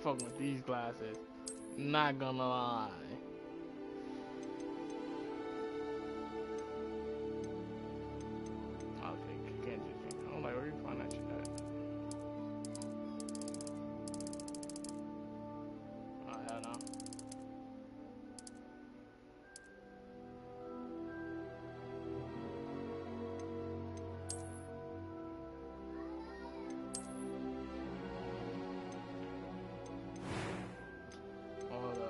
fucking with these glasses. Not gonna lie. Okay, can't just. I'm like, where you find that shit at? Oh hell no. Hold up.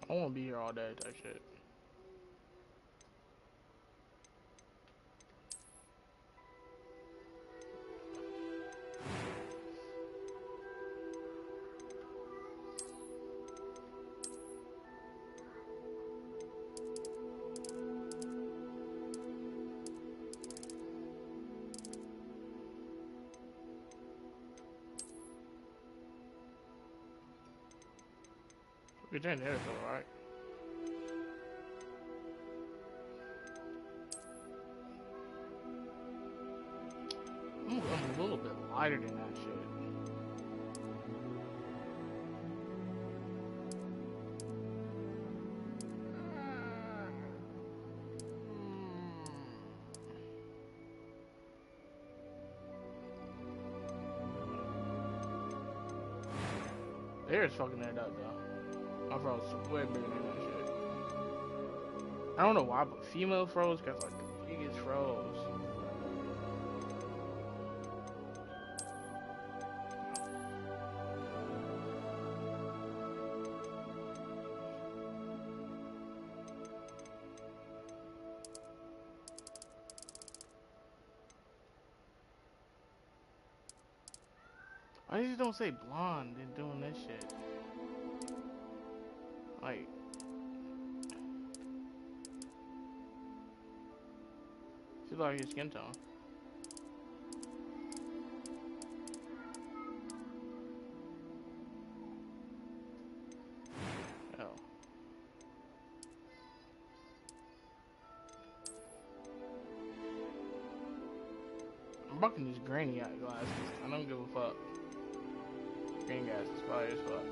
I won't be here all day type shit. We're doing there though, right? I'm a little bit lighter than that shit. There's fucking that up though. My fro's way bigger than that shit. I don't know why, but female froze got like the biggest froze. I just don't say blonde and doing this shit. Like, she's like your skin tone. Oh. I'm rocking these granny glasses. I don't give a fuck. Green gas is fire as fuck.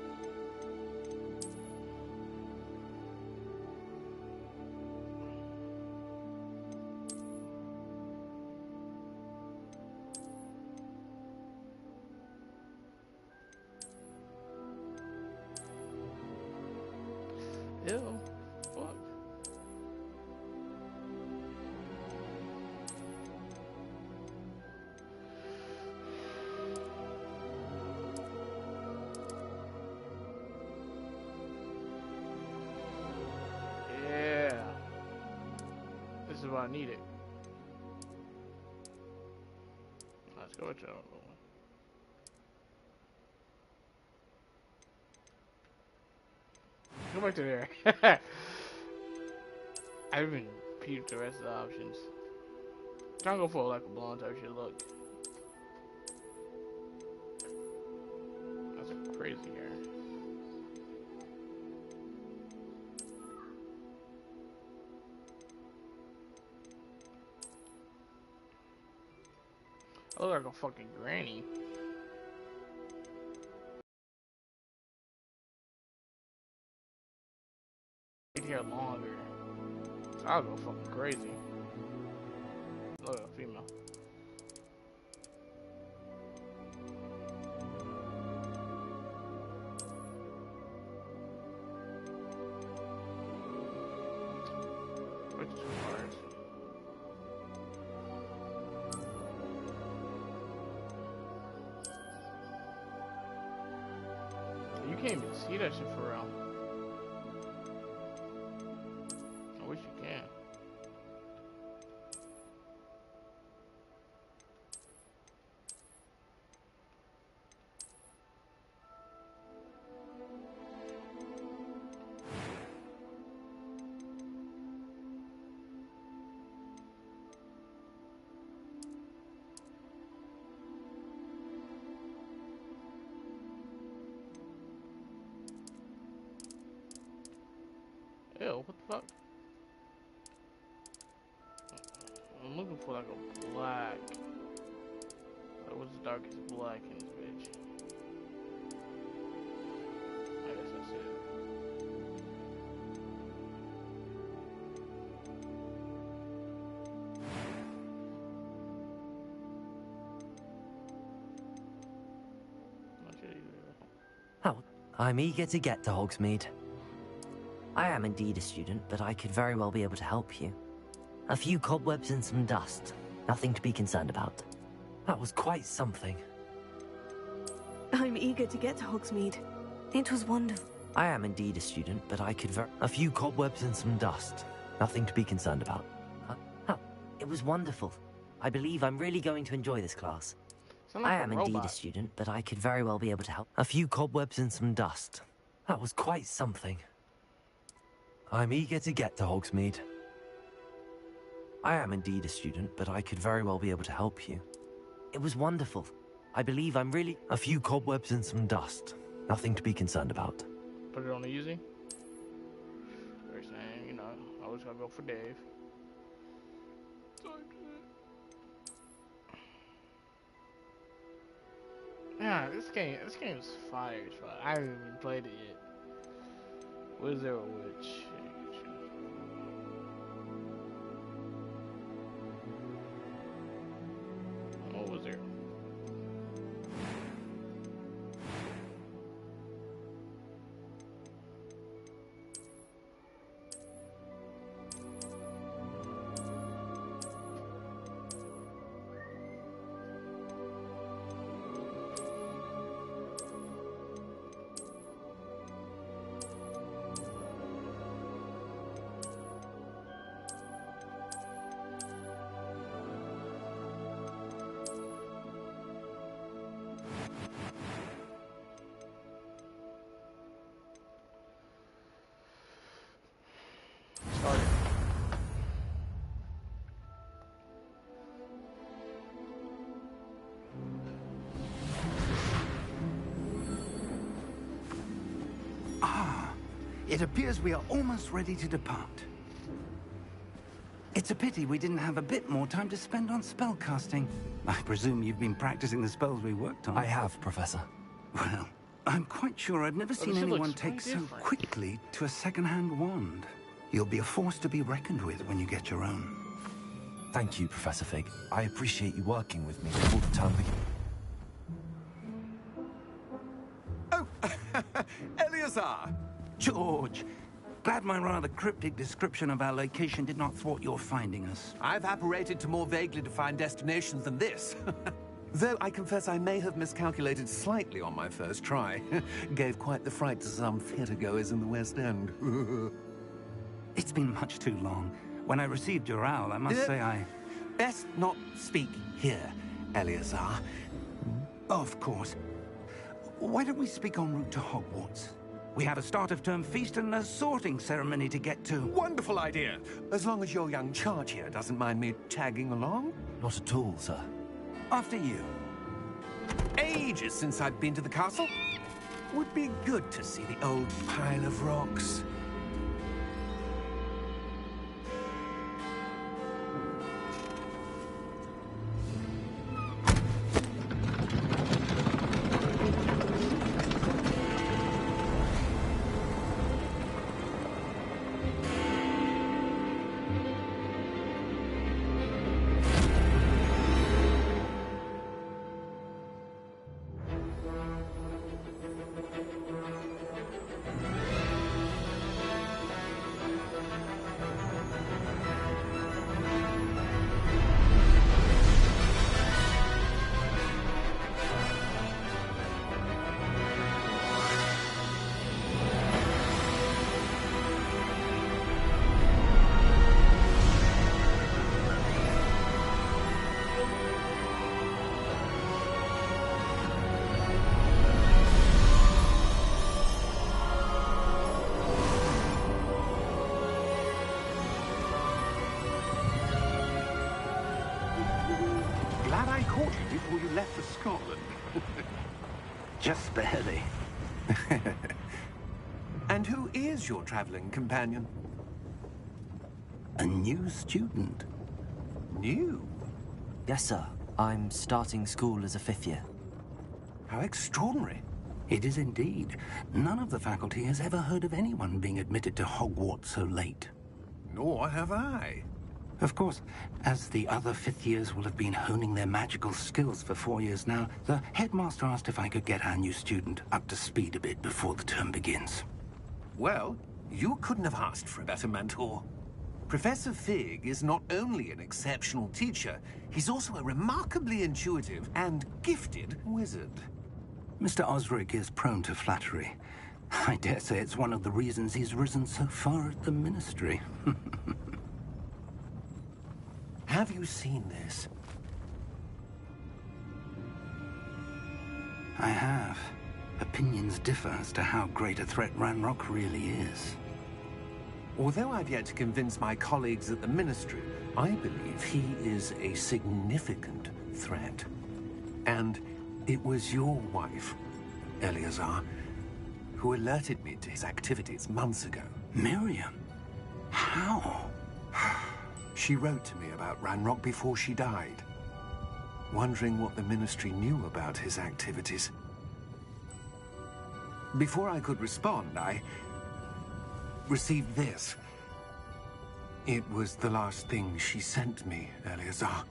Ew. Fuck. Yeah. This is what I needed. Let's go with y'all. Go back to there. I haven't peeped the rest of the options. Trying to go for like a blonde type shit look. That's crazy here. I look like a fucking granny. Hair longer. So I'll go fucking crazy. Look at a female. Which is hard. You can't even see that shit for real. I wish you can. hell? What the fuck? I'm looking for like a black. Like, what's the darkest black in this bitch? I guess that's it. Oh, I'm eager to get to Hogsmeade. I am indeed a student, but I could very well be able to help you. A few cobwebs and some dust. Nothing to be concerned about. That was quite something. I'm eager to get to Hogsmeade. It was wonderful. I am indeed a student, but I could a few cobwebs and some dust. Nothing to be concerned about. Oh, it was wonderful. I believe I'm really going to enjoy this class. Like I am indeed a student, but I could very well be able to help. A few cobwebs and some dust. That was quite something. I'm eager to get to Hogsmeade. I am indeed a student, but I could very well be able to help you. It was wonderful. I believe I'm really... A few cobwebs and some dust. Nothing to be concerned about. Put it on easy. They're saying, you know, I always gotta go for Dave. Yeah, this game's fire as fuck. I haven't even played it yet. Wizard or Witch? What was there? It appears we are almost ready to depart. It's a pity we didn't have a bit more time to spend on spellcasting. I presume you've been practicing the spells we worked on. I have, Professor. Well, I'm quite sure I've never seen anyone take so quickly to a second-hand wand. You'll be a force to be reckoned with when you get your own. Thank you, Professor Fig. I appreciate you working with me all the time. Oh, Eleazar! George, glad my rather cryptic description of our location did not thwart your finding us. I've apparated to more vaguely defined destinations than this. Though I confess I may have miscalculated slightly on my first try. Gave quite the fright to some theatergoers in the West End. It's been much too long. When I received your owl, I must say I... Best not speak here, Eleazar. Of course. Why don't we speak en route to Hogwarts? We have a start-of-term feast and a sorting ceremony to get to. Wonderful idea. As long as your young charge here doesn't mind me tagging along. Not at all, sir. After you. Ages since I've been to the castle. Would be good to see the old pile of rocks. Before you left for Scotland. Just barely. And who is your traveling companion? A new student. New? Yes, sir. I'm starting school as a 5th year. How extraordinary. It is indeed. None of the faculty has ever heard of anyone being admitted to Hogwarts so late. Nor have I. Of course, as the other 5th years will have been honing their magical skills for 4 years now, the headmaster asked if I could get our new student up to speed a bit before the term begins. Well, you couldn't have asked for a better mentor. Professor Fig is not only an exceptional teacher, he's also a remarkably intuitive and gifted wizard. Mr. Osric is prone to flattery. I dare say it's one of the reasons he's risen so far at the Ministry. Have you seen this? I have. Opinions differ as to how great a threat Ranrock really is. Although I've yet to convince my colleagues at the Ministry, I believe he is a significant threat. And it was your wife, Eleazar, who alerted me to his activities months ago. Miriam? How? She wrote to me about Ranrock before she died, wondering what the Ministry knew about his activities. Before I could respond, I received this. It was the last thing she sent me, Eleazar.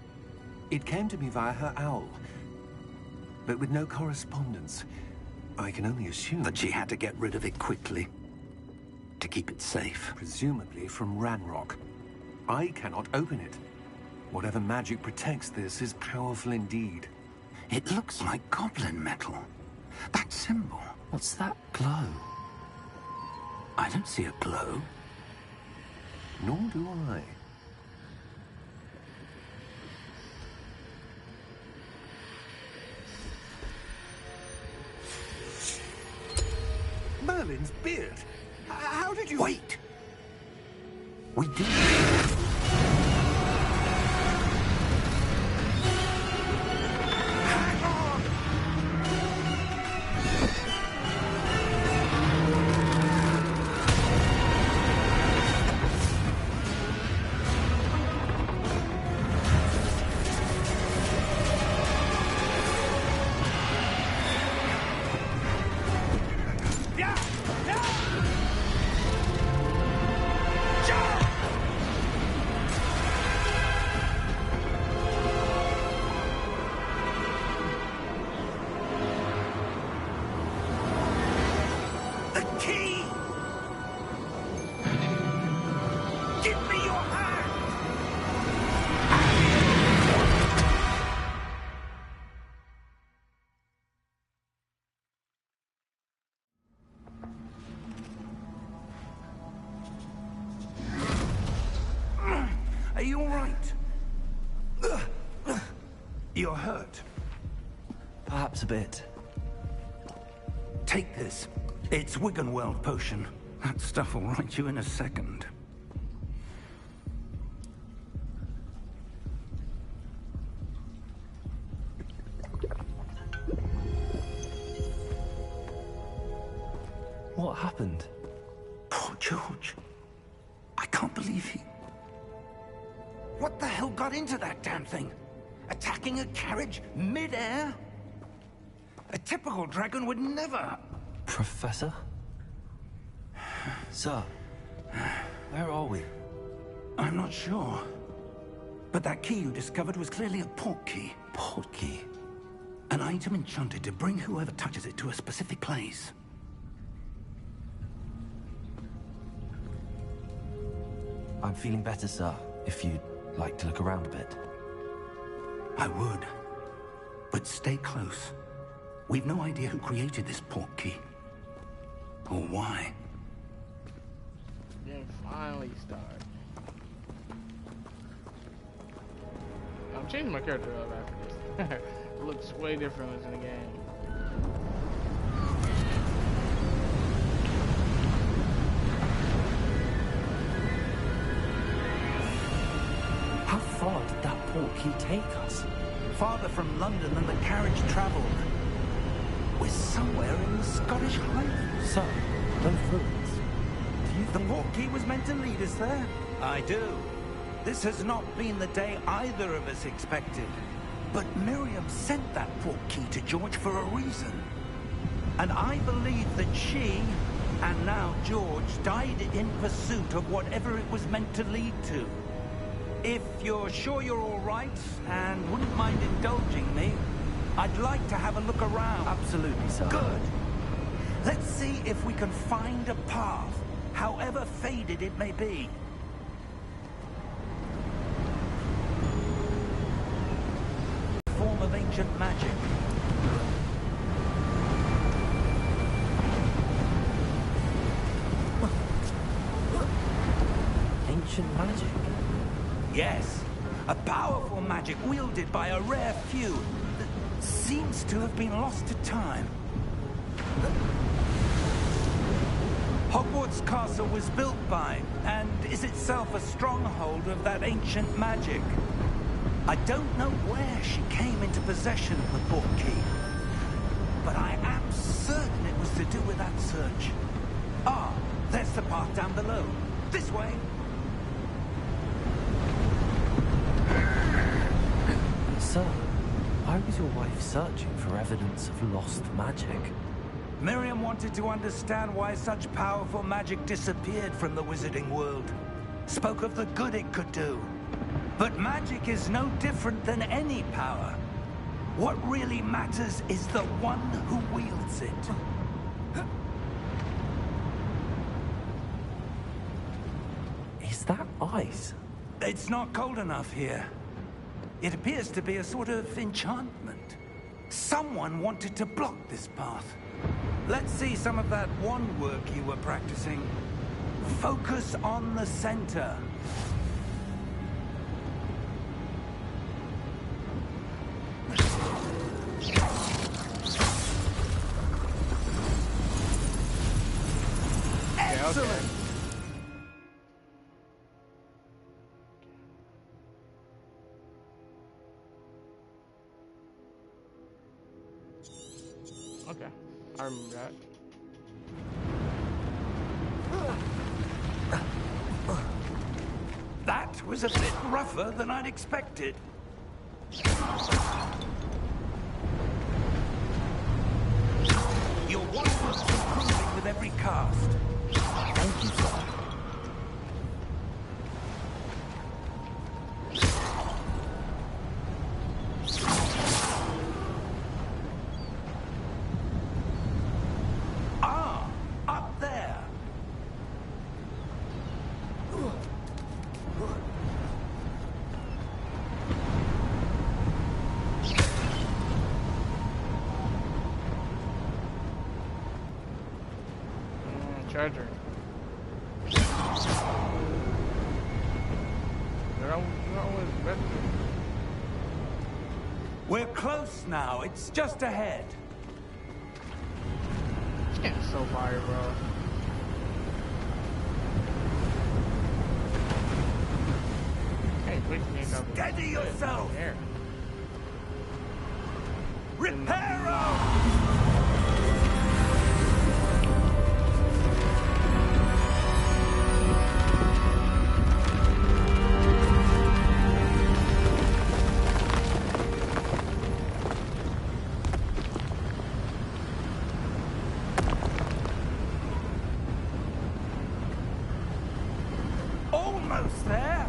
It came to me via her owl, but with no correspondence. I can only assume That she had to get rid of it quickly, to keep it safe. presumably from Ranrock. I cannot open it. Whatever magic protects this is powerful indeed. It looks like goblin metal. That symbol. What's that glow? I don't see a glow. Nor do I. Merlin's beard. How did you... Wait! We did. Are you all right? You're hurt. Perhaps a bit. Take this. It's Wiggenweld potion. That stuff will right you in a second. What happened? Poor George. I can't believe he... What the hell got into that damn thing? Attacking a carriage mid-air? A typical dragon would never... Professor? Sir, where are we? I'm not sure. But that key you discovered was clearly a port key. Port key? An item enchanted to bring whoever touches it to a specific place. I'm feeling better, sir, if you'd like to look around a bit. I would. But stay close. We've no idea who created this port key. Or why. Then finally start. I'm changing my character up after this. It looks way different as in the game. How far did that port key take us? Farther from London than the carriage travelled. We're somewhere in the Scottish Highlands. Sir, those ruins. The port key was meant to lead us there. I do. This has not been the day either of us expected. But Miriam sent that portkey to George for a reason. And I believe that she, and now George, died in pursuit of whatever it was meant to lead to. If you're sure you're all right, and wouldn't mind indulging me, I'd like to have a look around. Absolutely, sir. Good. Let's see if we can find a path, however faded it may be. Form of ancient magic. Ancient magic? Yes, a powerful magic wielded by a rare few that seems to have been lost to time. Hogwarts Castle was built by, and is itself a stronghold of that ancient magic. I don't know where she came into possession of the portkey, but I am certain it was to do with that search. Ah, there's the path down below. This way. Sir, why was your wife searching for evidence of lost magic? Miriam wanted to understand why such powerful magic disappeared from the wizarding world. Spoke of the good it could do. But magic is no different than any power. What really matters is the one who wields it. Is that ice? It's not cold enough here. It appears to be a sort of enchantment. Someone wanted to block this path. Let's see some of that wand work you were practicing. Focus on the center. Excellent! Okay, I remember that. That was a bit rougher than I'd expected. Your wand was improving with every cast. Thank you, sir. Ah, up there. Treasure. They're always better. We're close now. It's just ahead. It's getting so fire, bro. Hey, quick, Steady yourself. There. Reparo! Almost there.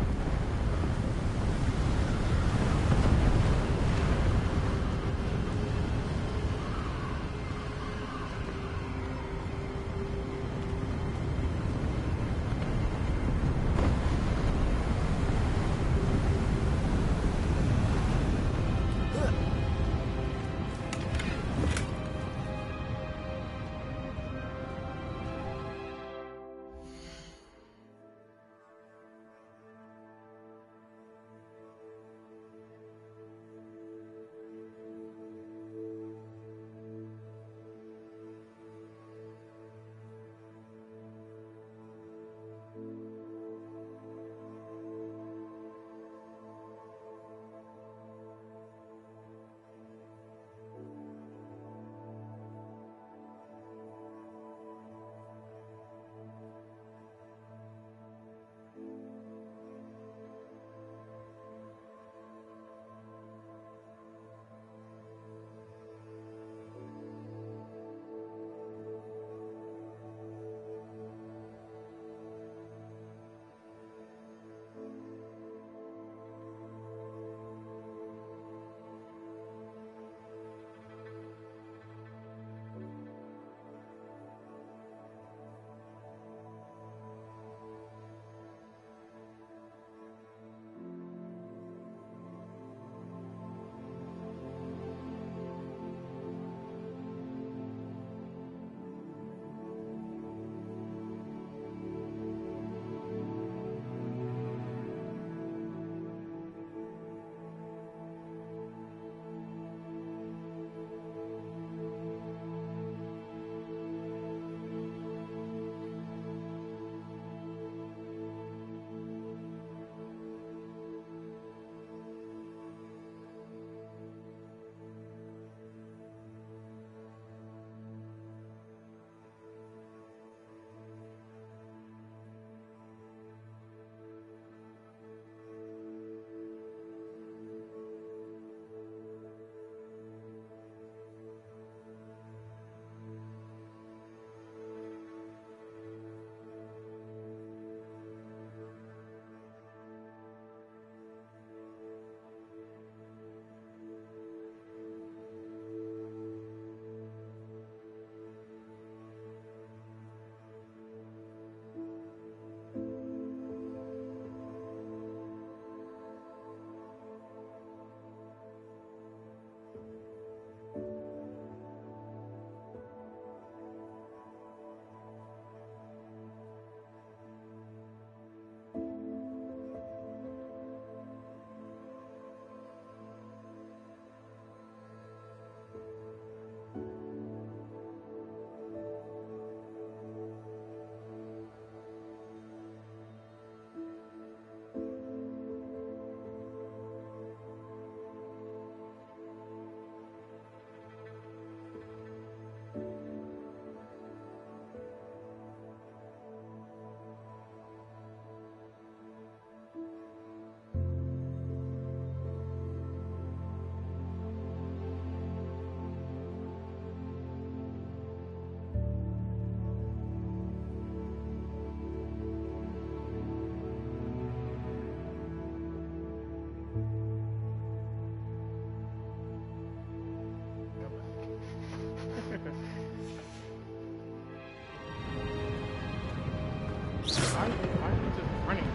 Why is it just running?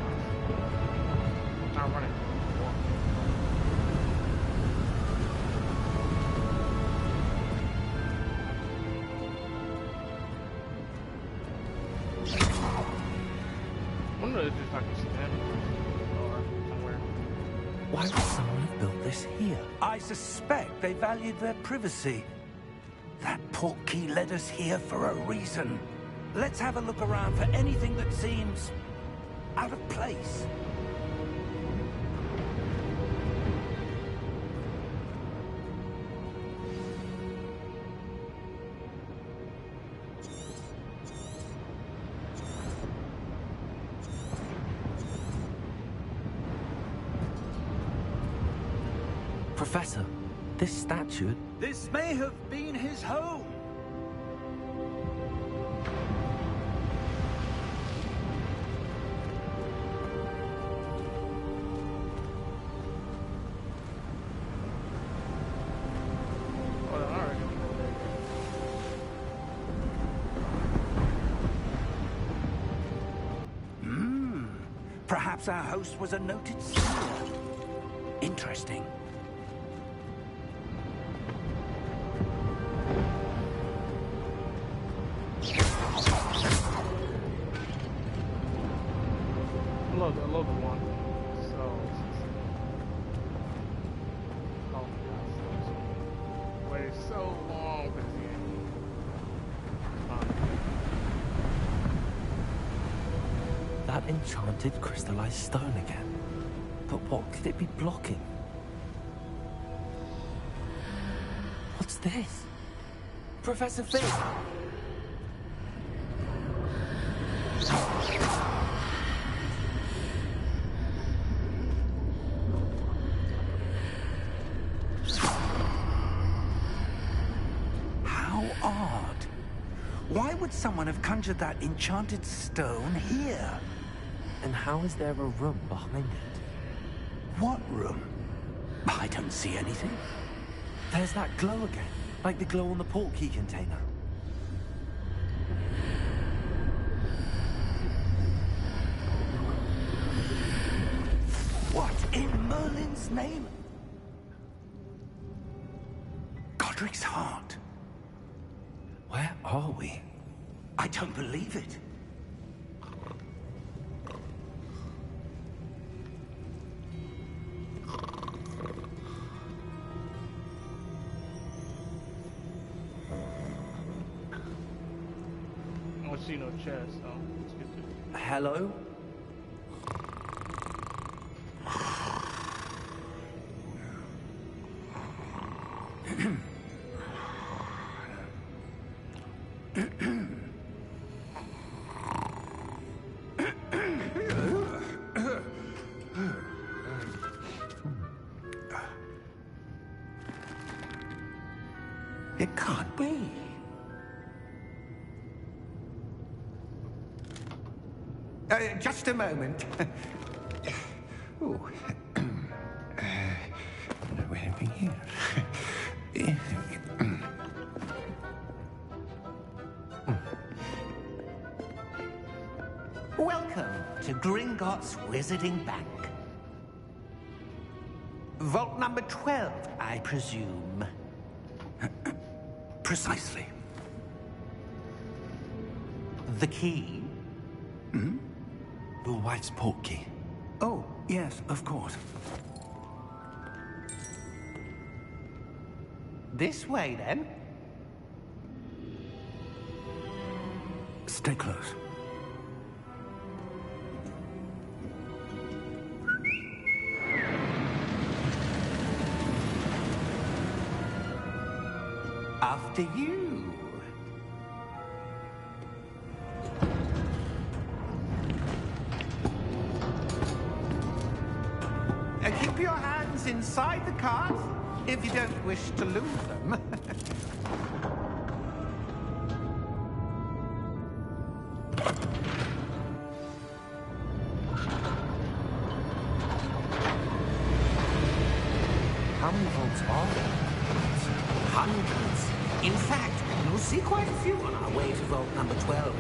Not running. I wonder if it's like a stand or somewhere. Why would someone have built this here? I suspect they valued their privacy. That portkey led us here for a reason. Let's have a look around for anything that seems out of place. Professor, this statue... This may have been his home. Hold on, already. Perhaps our host was a noted skier. Interesting. I love the one. So, oh my gosh, waited so long for this game. That enchanted crystallized stone again. But what could it be blocking? What's this? Professor Finn! How odd. Why would someone have conjured that enchanted stone here? And how is there a room behind it? What room? I don't see anything. There's that glow again, like the glow on the portkey container. What in Merlin's name? Godric's heart. Where are we? I don't believe it. I don't see no chest, so let's get to it. Hello? It can't be. Just a moment. Oh. Where are we here? Welcome to Gringotts Wizarding Bank. Vault number 12, I presume. Precisely. The key? Your wife's portkey. Oh, yes, of course. This way, then. Stay close. After you. Keep your hands inside the cart if you don't wish to lose them. How many vaults are there? Hundreds. In fact, You'll see quite a few on our way to vault number 12.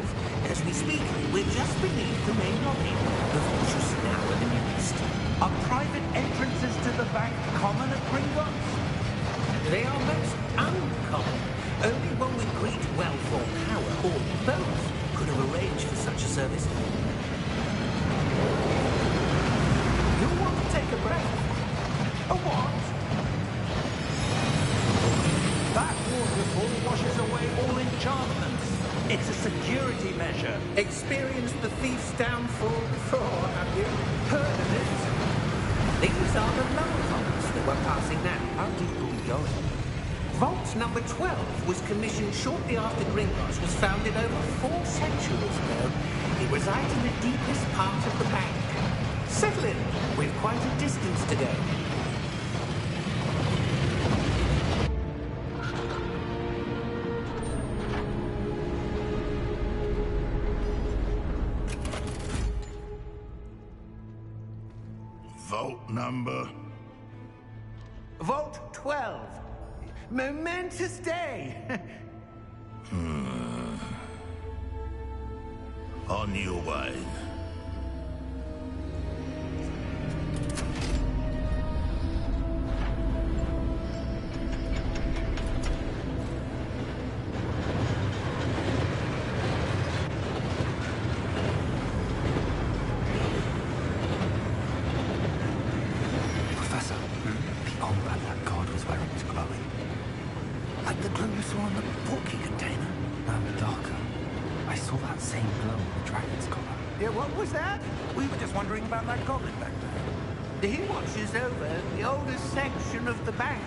As we speak, we're just beneath the main lobby. The vault you see now in the New East. Are private entrances to the bank common at Gringotts? They are most uncommon. Only one with great wealth or power, or both, could have arranged for such a service. You'll want to take a breath. A what? That waterfall washes away all enchantments. It's a security measure. Experienced the thief's downfall before, have you? Heard of it? These are the lower vaults that we're passing now. How deep are we going? Vault number 12 was commissioned shortly after Gringotts was founded over 4 centuries ago. It resides in the deepest part of the bank. Settle in. We've quite a distance to go. Vault number? Vault 12. Momentous day. On your way. Professor, the aura that god was wearing was glowing. Like the glow you saw on the porky container. No, darker. I saw that same glow in the dragon's collar. Yeah, what was that? We were just wondering about that goblin back there. He watches over the oldest section of the bank.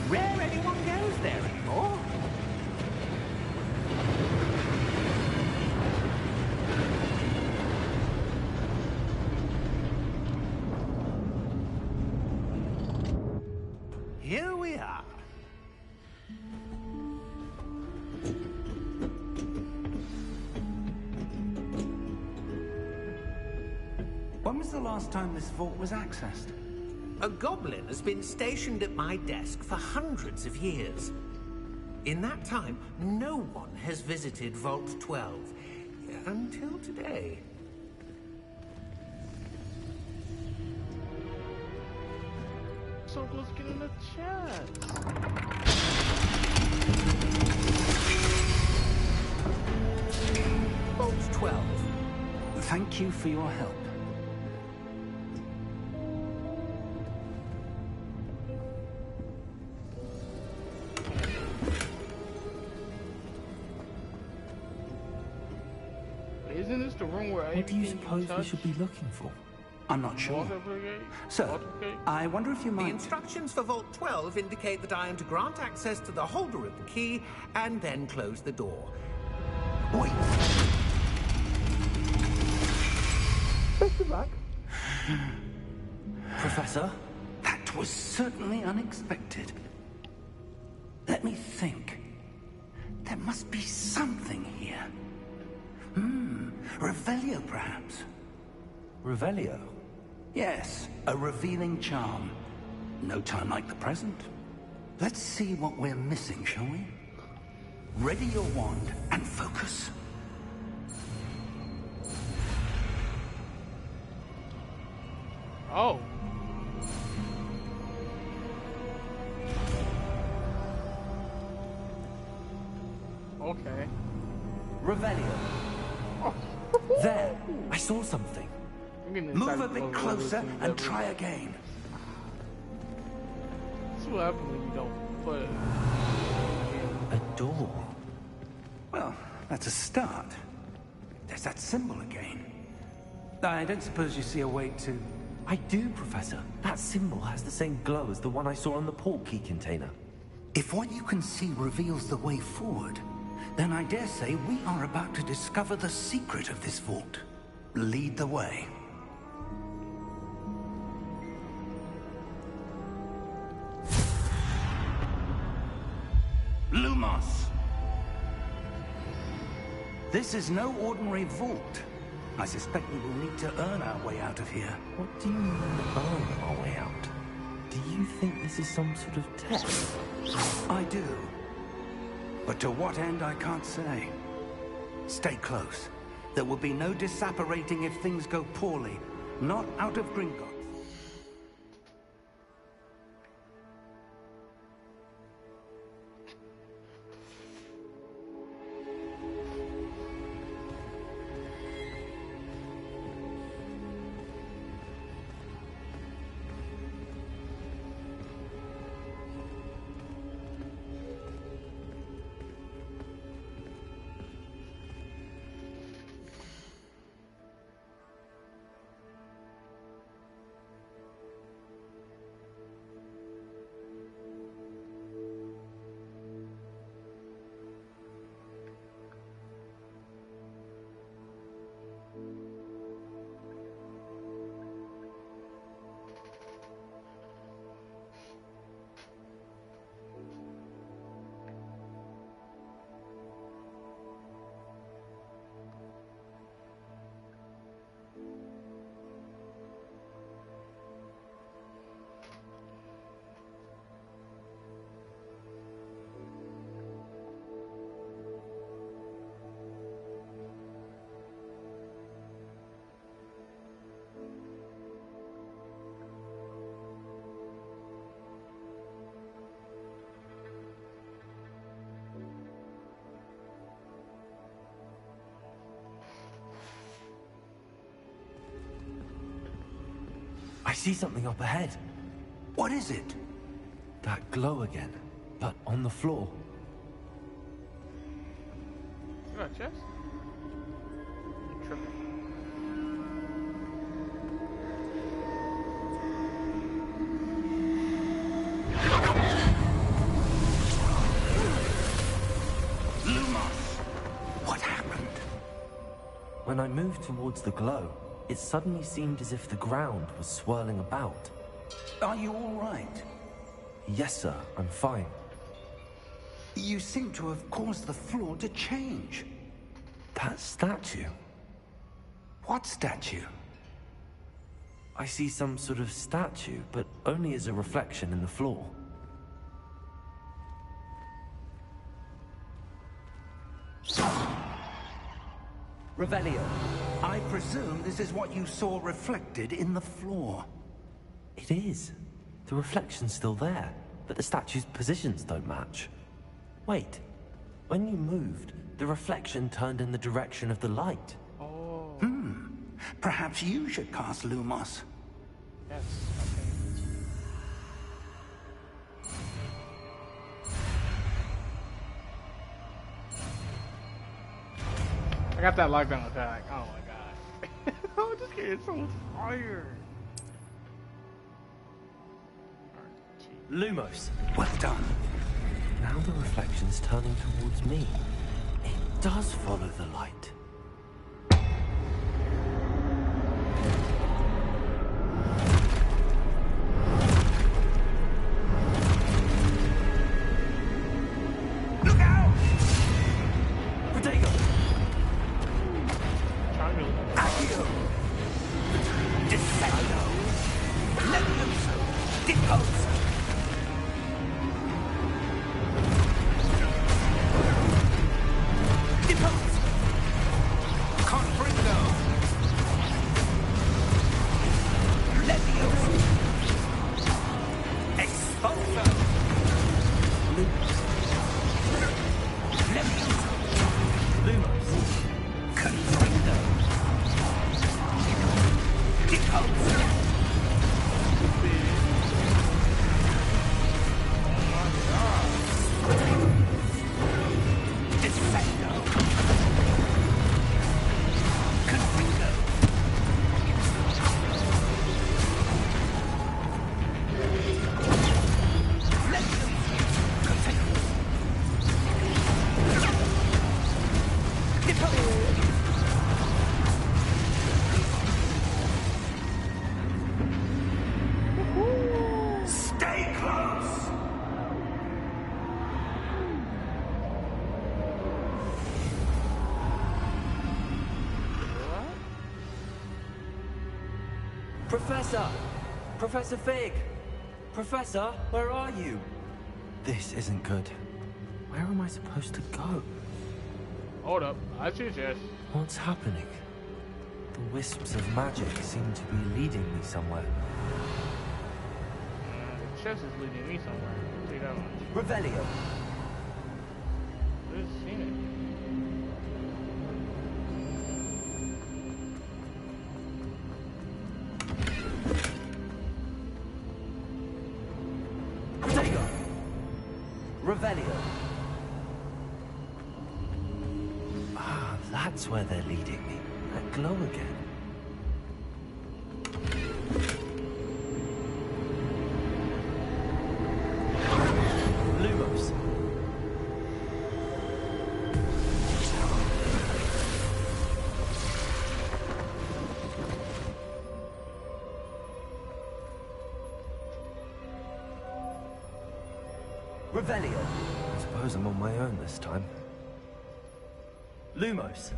Rare anyone goes there anymore. Here we are. When was the last time this vault was accessed? A goblin has been stationed at my desk for hundreds of years. In that time, no one has visited Vault 12. Until today. So let's get in the chat. Vault 12. Thank you for your help. Isn't this the room where What do you everything suppose we touch? should be looking for? I'm not sure. Water brigade? Sir, Water brigade? I wonder if you The might... instructions for Vault 12 indicate that I am to grant access to the holder of the key and then close the door. Wait. Best of luck. Professor? That was certainly unexpected. Let me think. There must be something here. Revelio, perhaps? Revelio? Yes, a revealing charm. No time like the present. Let's see what we're missing, shall we? Ready your wand and focus. Oh. Okay. Revelio. There! I saw something. I'm getting Move excited a bit for closer those and things try again. That's what happens when you don't put it. A door. Well, that's a start. There's that symbol again. I don't suppose you see a way to... I do, Professor. That symbol has the same glow as the one I saw on the port key container. If what you can see reveals the way forward, then I dare say we are about to discover the secret of this vault. Lead the way. Lumos! This is no ordinary vault. I suspect we will need to earn our way out of here. What do you mean, earn our way out? Do you think this is some sort of test? I do. But to what end, I can't say. Stay close. There will be no disapparating if things go poorly. Not out of Gringotts. I see something up ahead. What is it? That glow again, but on the floor. You got a chest? You're tripping. Lumos! What happened? When I moved towards the glow, it suddenly seemed as if the ground was swirling about. Are you all right? Yes, sir, I'm fine. You seem to have caused the floor to change. That statue? What statue? I see some sort of statue, but only as a reflection in the floor. Revelio, I presume this is what you saw reflected in the floor. It is. The reflection's still there, but the statue's positions don't match. Wait, when you moved, the reflection turned in the direction of the light. Oh. Perhaps you should cast Lumos. Yes. Okay. I got that lockdown attack. Oh my god. Oh, this game is so much fire. Lumos! Well done. Now the reflection's turning towards me. It does follow the light. Look out! Protego! Accio! Defendo! Levioso! Deposo! Depose! Confringo! Levioso! Exposo! Levioso! Lumos! Confringo! Depose! Defendo! Confringo! Stay close! Professor! Professor Fig! Professor, where are you? This isn't good. Where am I supposed to go? Hold up. I see chest. What's happening? The wisps of magic seem to be leading me somewhere. The chest is leading me somewhere. I'll tell you that much. Revelio. What is seen it? Protego. Revelio. Ah, that's where they're leading me. That glow again. Lumos. Revelio. I suppose I'm on my own this time. Lumos.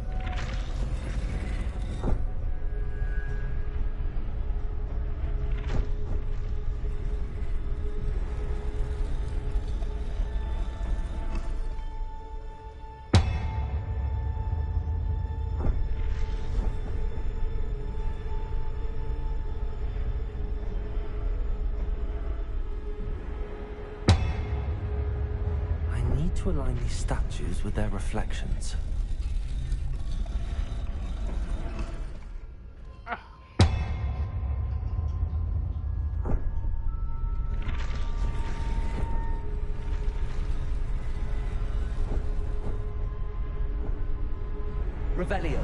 I need to align these statues with their reflections. Revelio.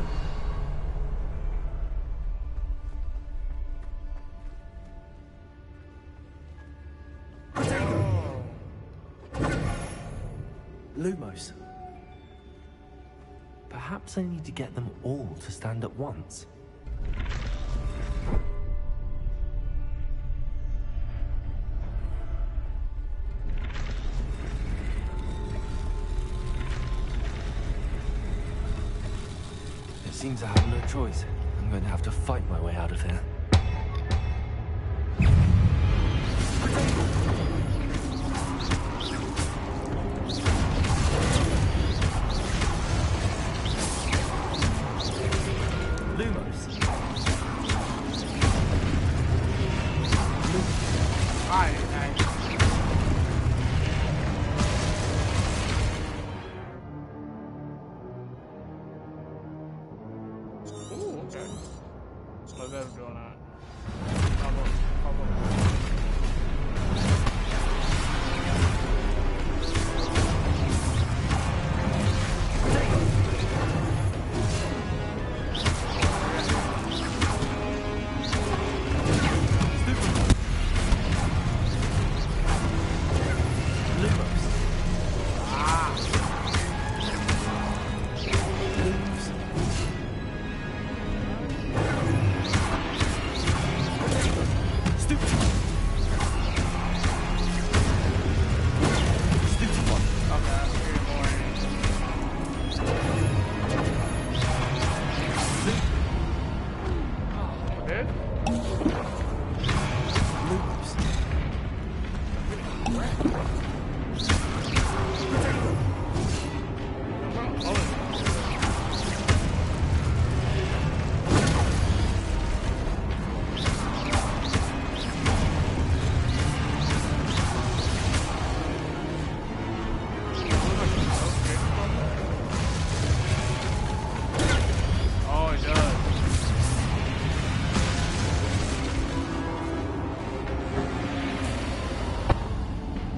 Lumos. Perhaps I need to get them all to stand at once. It seems I have no choice. I'm going to have to fight my way out of here. Lumos. Ooh, okay. What's that going on?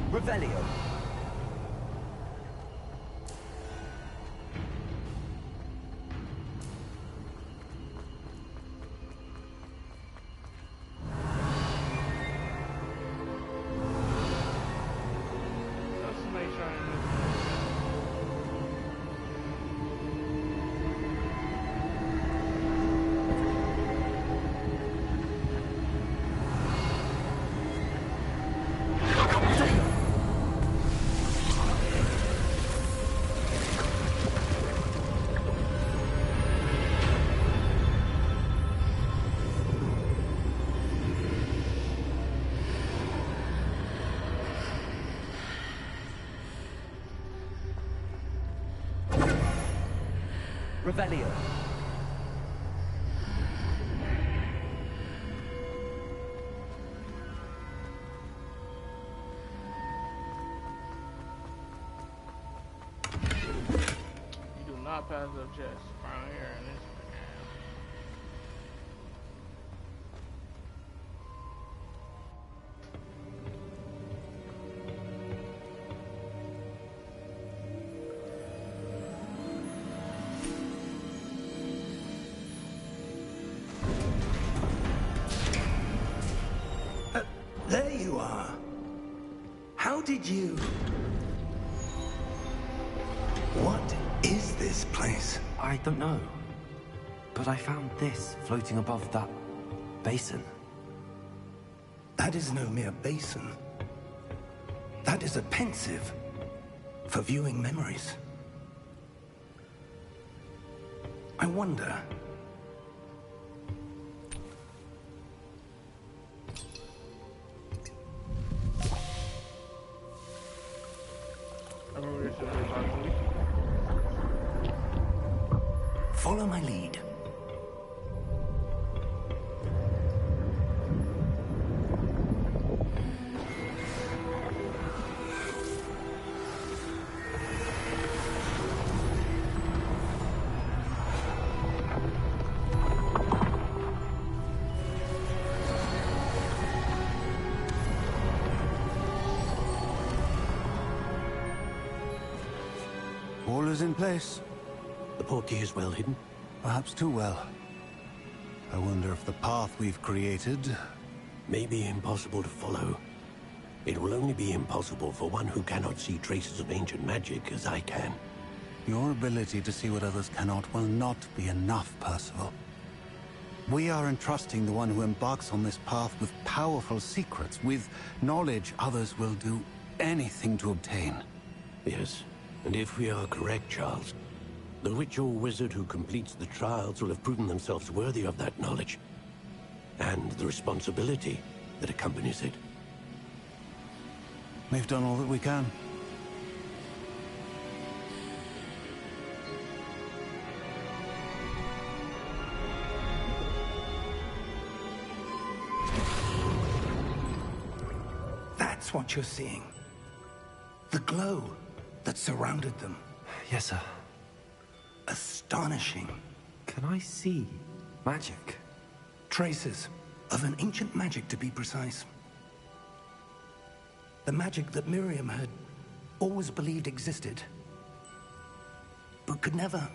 Revelio. Revelio. You do not pass up chests around here in this There you are. How did you... What is this place? I don't know. But I found this floating above that basin. That is no mere basin. That is a pensive for viewing memories. I wonder... I remember this is actually. Follow my lead. All is in place. The portkey is well hidden. Perhaps too well. I wonder if the path we've created... May be impossible to follow. It will only be impossible for one who cannot see traces of ancient magic as I can. Your ability to see what others cannot will not be enough, Percival. We are entrusting the one who embarks on this path with powerful secrets, with knowledge others will do anything to obtain. Yes, and if we are correct, Charles, the witch or wizard who completes the trials will have proven themselves worthy of that knowledge, and the responsibility that accompanies it. We've done all that we can. That's what you're seeing. The glow that surrounded them. Yes, sir. Astonishing. Can I see magic? Traces of an ancient magic, to be precise. The magic that Miriam had always believed existed, but could never.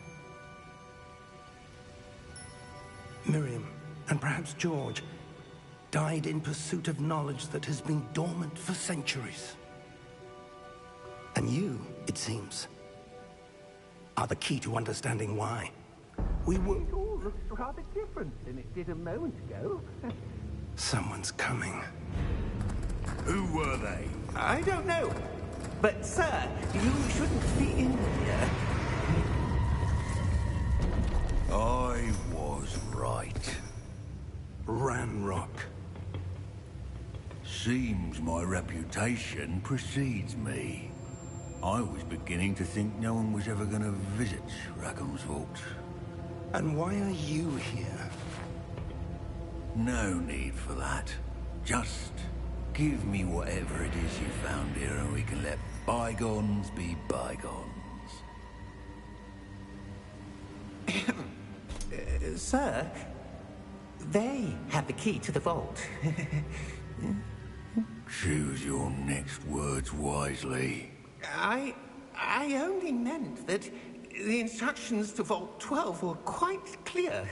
Miriam, and perhaps George, died in pursuit of knowledge that has been dormant for centuries. And you, it seems, are the key to understanding why. We were... It all looks rather different than it did a moment ago. Someone's coming. Who were they? I don't know. But, sir, you shouldn't be in here. I was right. Ranrock. Seems my reputation precedes me. I was beginning to think no one was ever going to visit Rackham's vault. And why are you here? No need for that. Just give me whatever it is you found here and we can let bygones be bygones. Sir, they have the key to the vault. Choose your next words wisely. I only meant that the instructions to Vault 12 were quite clear.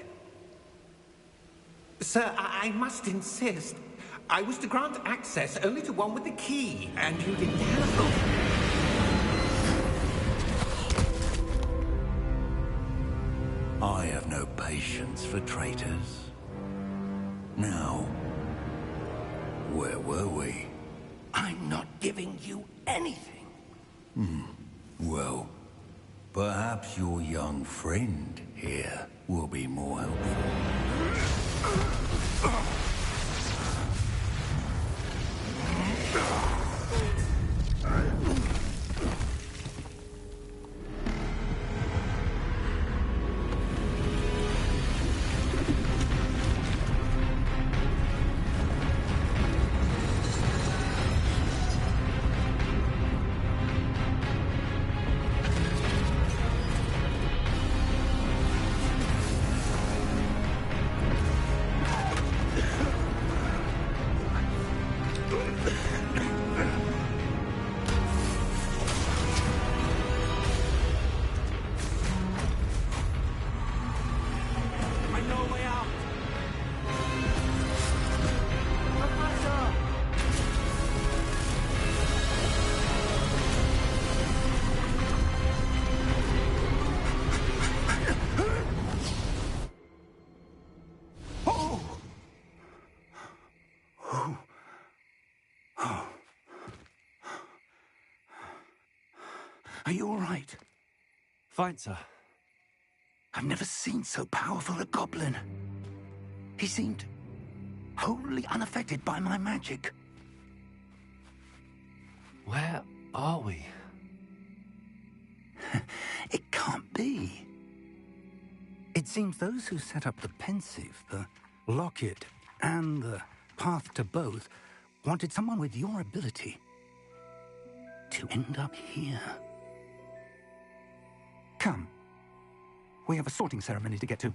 Sir, I must insist. I was to grant access only to one with the key, and you didn't have them. I have no patience for traitors. Now, where were we? I'm not giving you anything. Well, perhaps your young friend here will be more helpful. Are you all right? Fine, sir. I've never seen so powerful a goblin. He seemed wholly unaffected by my magic. Where are we? It can't be. It seems those who set up the pensive, the locket, and the path to both wanted someone with your ability to end up here. Come. We have a sorting ceremony to get to.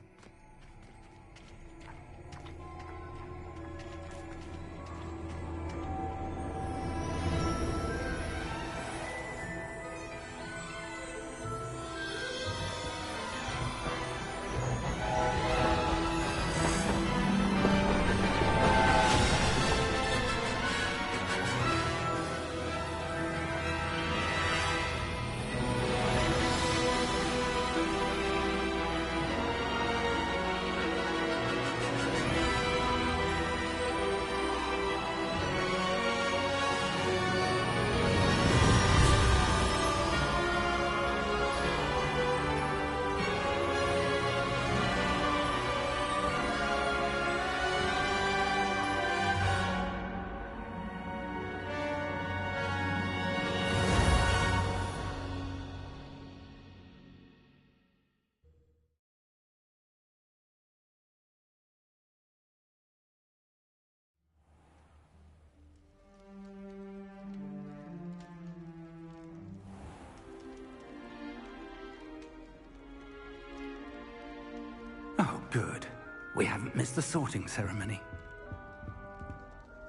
Oh, good. We haven't missed the sorting ceremony.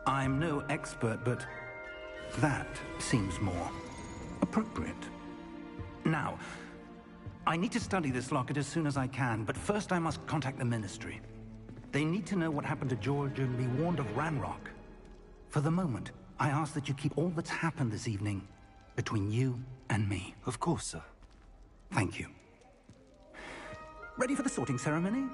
I'm no expert, but that seems more appropriate. Now, I need to study this locket as soon as I can, but first I must contact the Ministry. They need to know what happened to George and be warned of Ranrock. For the moment, I ask that you keep all that's happened this evening between you and me. Of course, sir. Thank you. Ready for the sorting ceremony?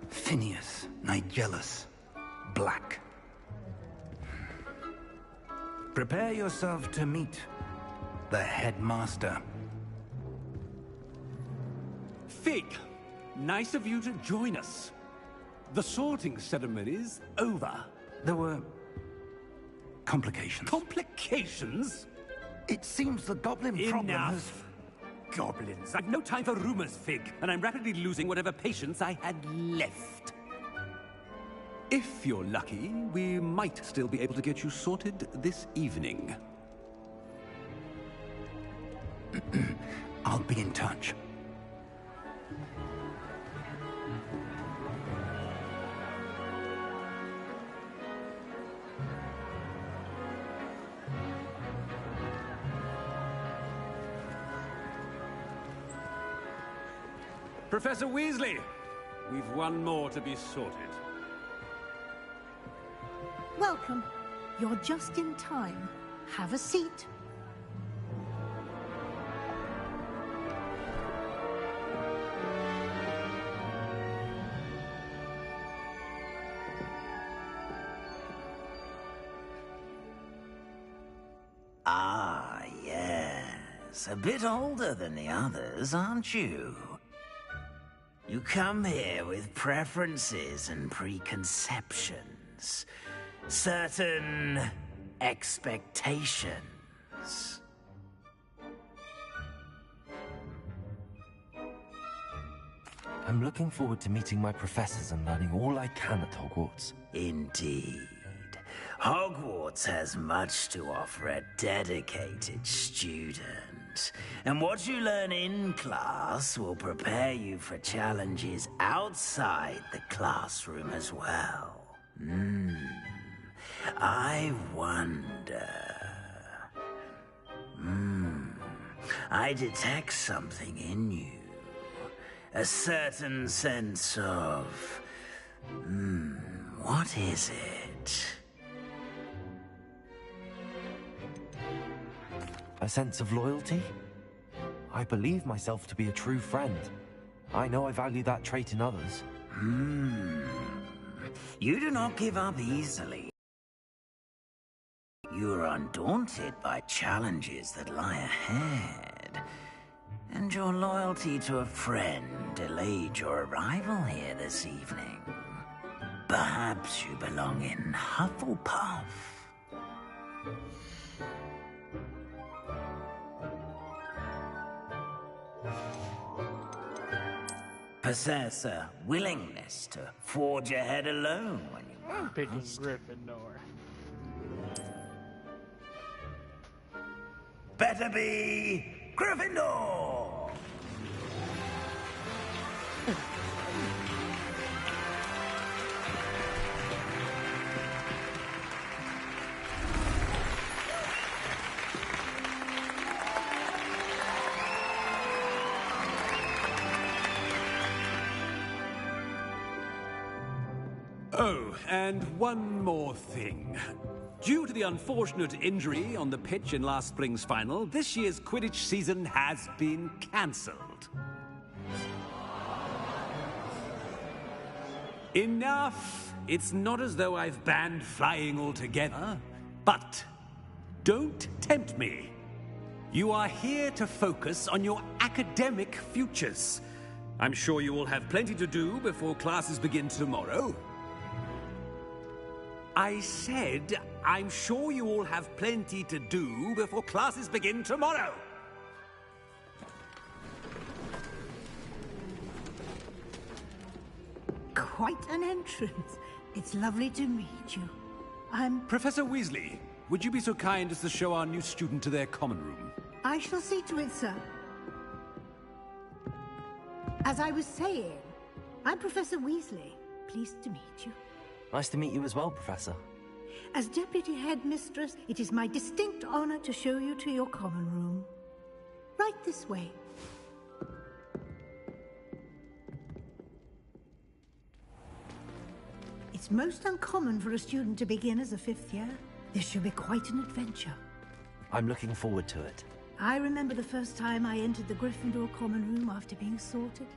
Phineas, Nigellus, Black. Prepare yourself to meet the headmaster. Fig, nice of you to join us. The sorting ceremony's over. There were complications. Complications? It seems the goblin problem has... Enough. Goblins. I've no time for rumors, Fig, and I'm rapidly losing whatever patience I had left. If you're lucky, we might still be able to get you sorted this evening. I'll be in touch. Professor Weasley, we've one more to be sorted. Welcome. You're just in time. Have a seat. Ah, yes. A bit older than the others, aren't you? You come here with preferences and preconceptions. Certain expectations. I'm looking forward to meeting my professors and learning all I can at Hogwarts. Indeed. Hogwarts has much to offer a dedicated student. And what you learn in class will prepare you for challenges outside the classroom as well. I wonder... I detect something in you. A certain sense of... what is it? A sense of loyalty? I believe myself to be a true friend. I know I value that trait in others. You do not give up easily. You are undaunted by challenges that lie ahead. And your loyalty to a friend delayed your arrival here this evening. Perhaps you belong in Hufflepuff. Possess a willingness to forge ahead alone when you I'm picking must. Gryffindor. Better be Gryffindor! Oh, and one more thing. Due to the unfortunate injury on the pitch in last spring's final, this year's Quidditch season has been cancelled. Enough! It's not as though I've banned flying altogether. But don't tempt me. You are here to focus on your academic futures. I'm sure you will have plenty to do before classes begin tomorrow. I said, I'm sure you all have plenty to do before classes begin tomorrow. Quite an entrance. It's lovely to meet you. Professor Weasley, would you be so kind as to show our new student to their common room? I shall see to it, sir. As I was saying, I'm Professor Weasley. Pleased to meet you. Nice to meet you as well, Professor. As Deputy Headmistress, it is my distinct honor to show you to your common room. Right this way. It's most uncommon for a student to begin as a fifth year. This should be quite an adventure. I'm looking forward to it. I remember the first time I entered the Gryffindor common room after being sorted.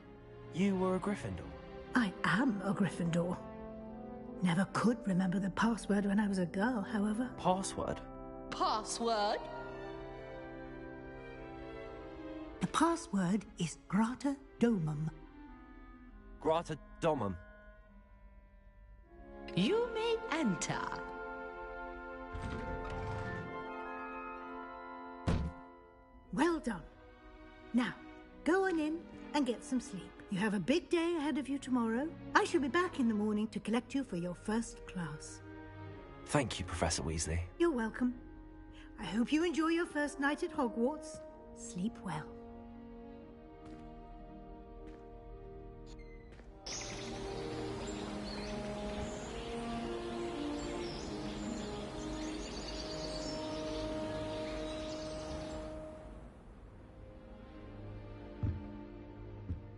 You were a Gryffindor? I am a Gryffindor. Never could remember the password when I was a girl, however. Password? Password? The password is Grata Domum. Grata Domum. You may enter. Well done. Now, go on in and get some sleep. You have a big day ahead of you tomorrow. I shall be back in the morning to collect you for your first class. Thank you, Professor Weasley. You're welcome. I hope you enjoy your first night at Hogwarts. Sleep well.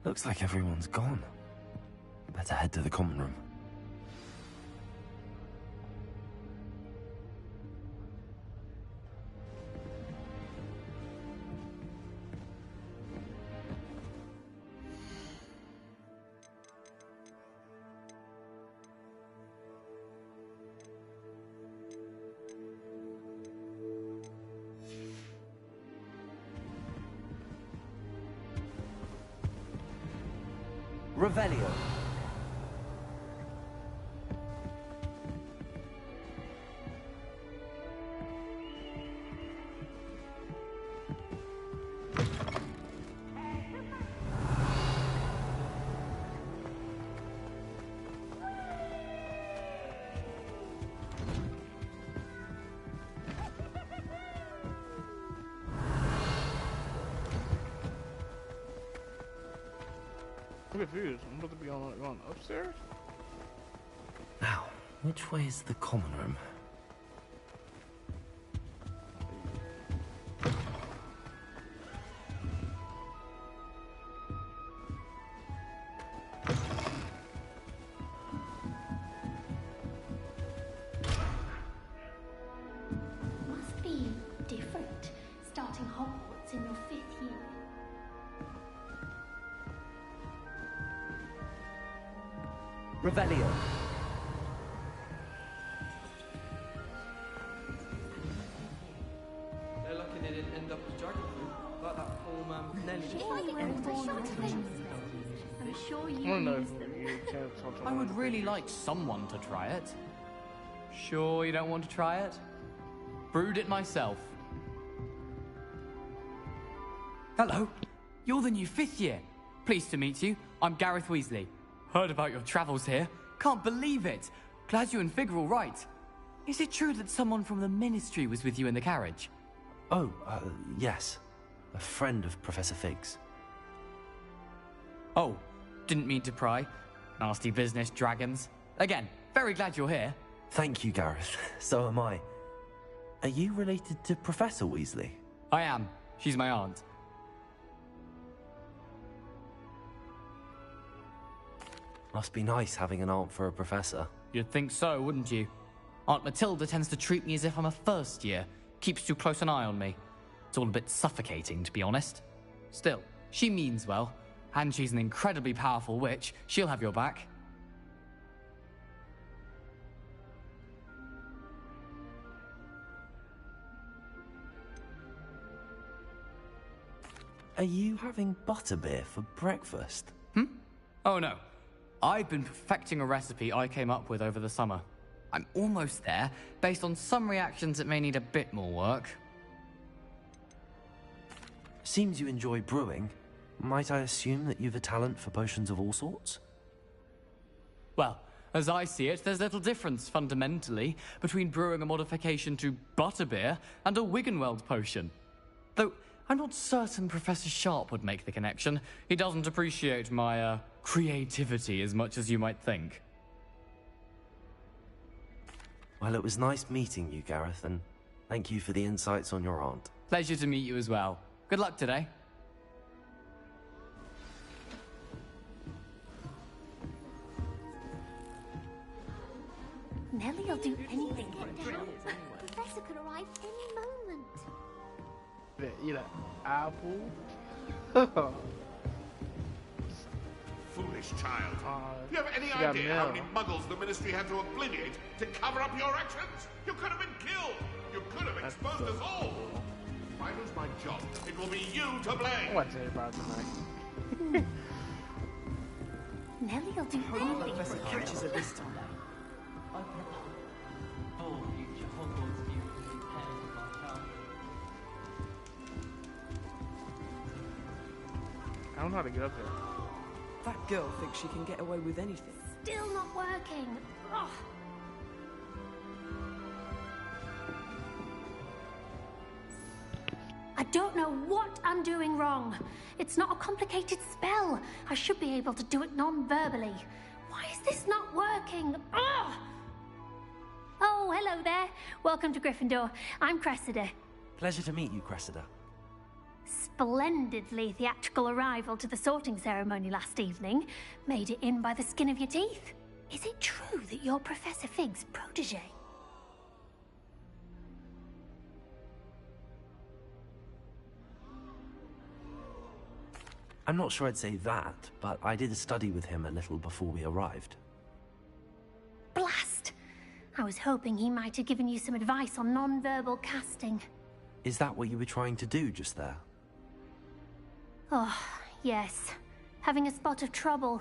Looks like everyone's gone. Better head to the common room. Revelio. I'm confused. I'm supposed to be going upstairs? Now, which way is the common room? Must be different, starting Revelio. They're lucky they didn't end up as dragon fruit, like that poor man Nelly. I'm sure I you don't know use if them. you can't talk to I would them. really like someone to try it. Sure you don't want to try it? Brewed it myself. Hello, you're the new 5th year. Pleased to meet you. I'm Gareth Weasley. Heard about your travels here. Can't believe it. Glad you and Fig are all right. Is it true that someone from the Ministry was with you in the carriage? Oh, yes. A friend of Professor Fig's. Oh, didn't mean to pry. Nasty business, dragons. Again, very glad you're here. Thank you, Gareth. So am I. Are you related to Professor Weasley? I am. She's my aunt. Must be nice having an aunt for a professor. You'd think so, wouldn't you? Aunt Matilda tends to treat me as if I'm a first year. Keeps too close an eye on me. It's all a bit suffocating, to be honest. Still, she means well. And she's an incredibly powerful witch. She'll have your back. Are you having butterbeer for breakfast? Oh no. I've been perfecting a recipe I came up with over the summer. I'm almost there, based on some reactions that may need a bit more work. Seems you enjoy brewing. Might I assume that you've a talent for potions of all sorts? Well, as I see it, there's little difference, fundamentally, between brewing a modification to butterbeer and a Wiggenweld potion. Though, I'm not certain Professor Sharp would make the connection. He doesn't appreciate my, creativity as much as you might think. Well, it was nice meeting you, Gareth, and thank you for the insights on your aunt. Pleasure to meet you as well. Good luck today. Nellie'll do anything for a down. The professor could arrive any moment. Eat an apple. Foolish child. Do you have any she got idea how mail. many muggles the Ministry had to obliterate to cover up your actions? You could have been killed. You could have exposed us all. If I lose my job, it will be you to blame. What's it about tonight? Nellie'll do anything for a Catches it this time. I don't know how to get up there. That girl thinks she can get away with anything. Still not working. Ugh. I don't know what I'm doing wrong. It's not a complicated spell. I should be able to do it non-verbally. Why is this not working? Ugh! Oh, hello there. Welcome to Gryffindor. I'm Cressida. Pleasure to meet you, Cressida. Splendidly theatrical arrival to the sorting ceremony last evening. Made it in by the skin of your teeth. Is it true that you're Professor Fig's protege? I'm not sure I'd say that, but I did study with him a little before we arrived. Blast! I was hoping he might have given you some advice on non-verbal casting. Is that what you were trying to do just there? Oh, yes. Having a spot of trouble.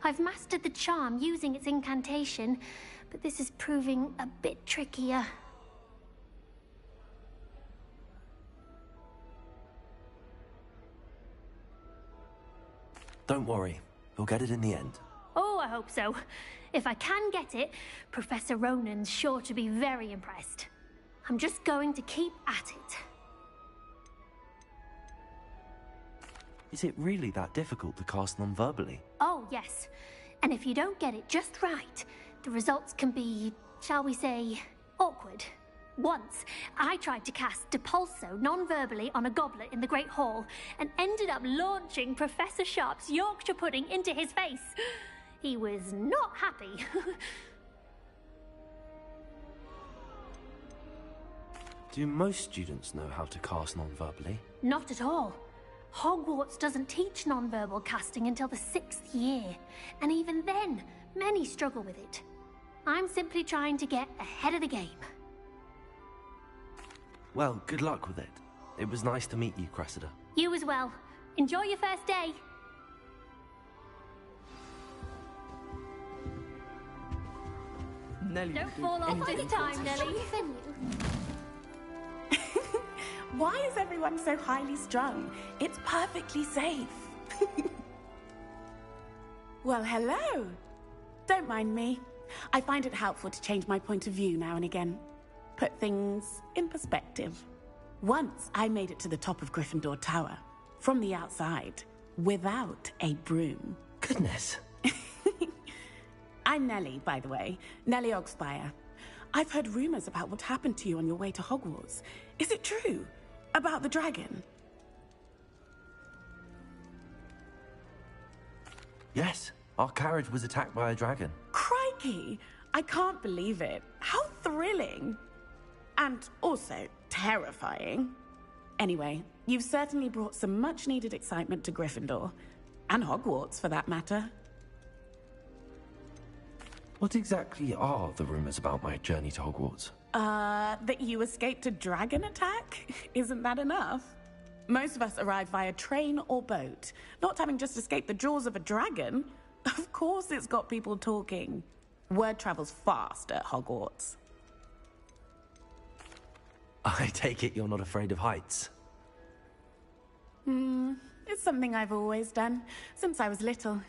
I've mastered the charm using its incantation, but this is proving a bit trickier. Don't worry, you'll get it in the end. Oh, I hope so. If I can get it, Professor Ronan's sure to be very impressed. I'm just going to keep at it. Is it really that difficult to cast non-verbally? Oh, yes. And if you don't get it just right, the results can be, shall we say, awkward. Once, I tried to cast Depulso non-verbally on a goblet in the Great Hall and ended up launching Professor Sharp's Yorkshire pudding into his face. He was not happy. Do most students know how to cast non-verbally? Not at all. Hogwarts doesn't teach non-verbal casting until the 6th year. And even then, Many struggle with it. I'm simply trying to get ahead of the game. Well, good luck with it. It was nice to meet you, Cressida. You as well. Enjoy your first day. Nelly, Don't fall off this time, Nelly. Why is everyone so highly strung? It's perfectly safe. Well, hello. Don't mind me. I find it helpful to change my point of view now and again. Put things in perspective. Once I made it to the top of Gryffindor Tower, from the outside, without a broom. Goodness. I'm Nellie, by the way. Nellie Ogspire. I've heard rumors about what happened to you on your way to Hogwarts. Is it true? About the dragon? Yes, our carriage was attacked by a dragon. Crikey! I can't believe it. How thrilling! And also terrifying. Anyway, you've certainly brought some much-needed excitement to Gryffindor. And Hogwarts, for that matter. What exactly are the rumors about my journey to Hogwarts? That you escaped a dragon attack? Isn't that enough? Most of us arrive via train or boat, not having just escaped the jaws of a dragon. Of course it's got people talking. Word travels fast at Hogwarts. I take it you're not afraid of heights? It's something I've always done, since I was little.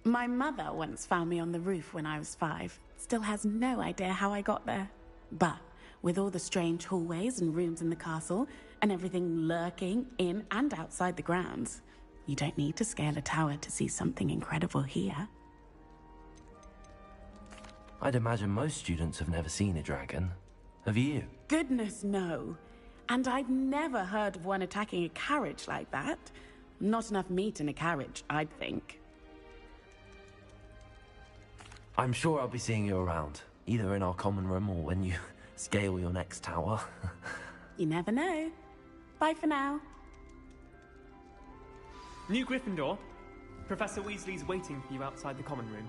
My mother once found me on the roof when I was 5. Still has no idea how I got there. But with all the strange hallways and rooms in the castle, and everything lurking in and outside the grounds, you don't need to scale a tower to see something incredible here. I'd imagine most students have never seen a dragon. Have you? Goodness, no. And I've never heard of one attacking a carriage like that. Not enough meat in a carriage, I'd think. I'm sure I'll be seeing you around, either in our common room or when you scale your next tower. You never know. Bye for now. New Gryffindor. Professor Weasley's waiting for you outside the common room.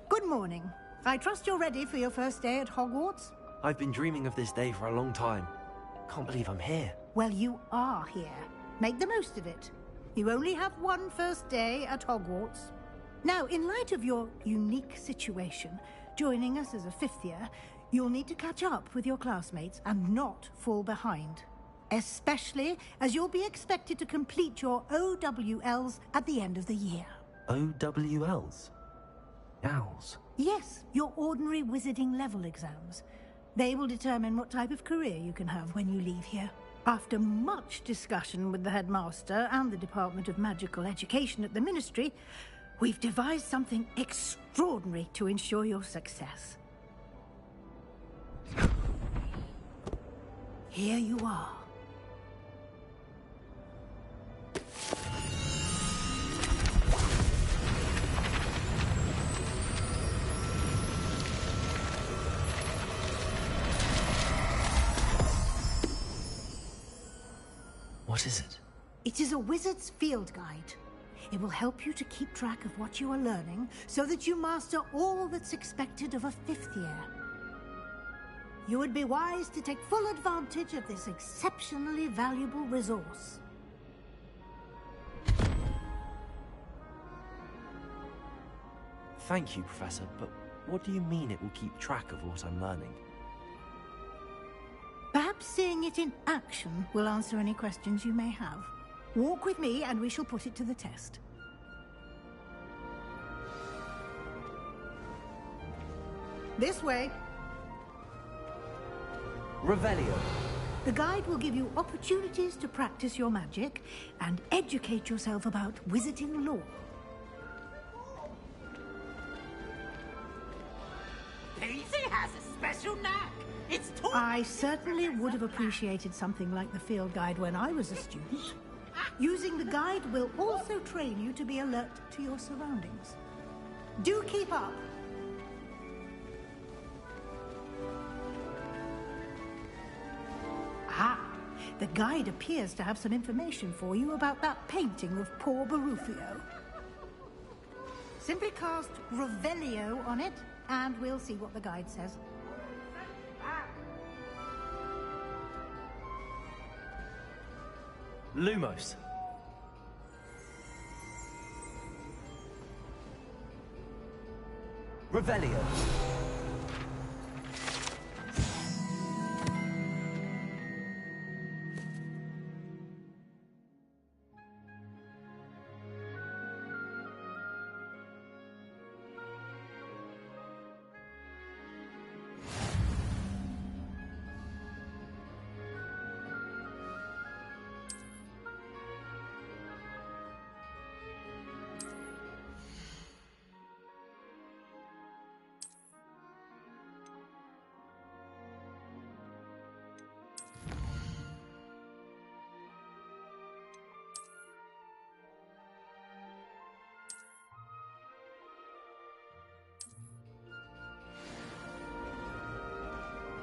Good morning. I trust you're ready for your first day at Hogwarts? I've been dreaming of this day for a long time. Can't believe I'm here. Well, you are here. Make the most of it. You only have one first day at Hogwarts. Now, in light of your unique situation, joining us as a 5th year, you'll need to catch up with your classmates and not fall behind. Especially as you'll be expected to complete your OWLs at the end of the year. OWLs? Owls? Yes, your ordinary wizarding level exams. They will determine what type of career you can have when you leave here. After much discussion with the headmaster and the Department of Magical Education at the Ministry, we've devised something extraordinary to ensure your success. Here you are. What is it? It is a wizard's field guide. It will help you to keep track of what you are learning so that you master all that's expected of a 5th year. You would be wise to take full advantage of this exceptionally valuable resource. Thank you, Professor, but what do you mean it will keep track of what I'm learning? Perhaps seeing it in action will answer any questions you may have. Walk with me and we shall put it to the test. This way. Revelio. The guide will give you opportunities to practice your magic and educate yourself about wizarding lore. Daisy has a special knack. It's I certainly would have appreciated something like the field guide when I was a student. Using the guide will also train you to be alert to your surroundings. Do keep up. Ah, the guide appears to have some information for you about that painting of poor Barufio. Simply cast Revelio on it, and we'll see what the guide says. Lumos. Revelio.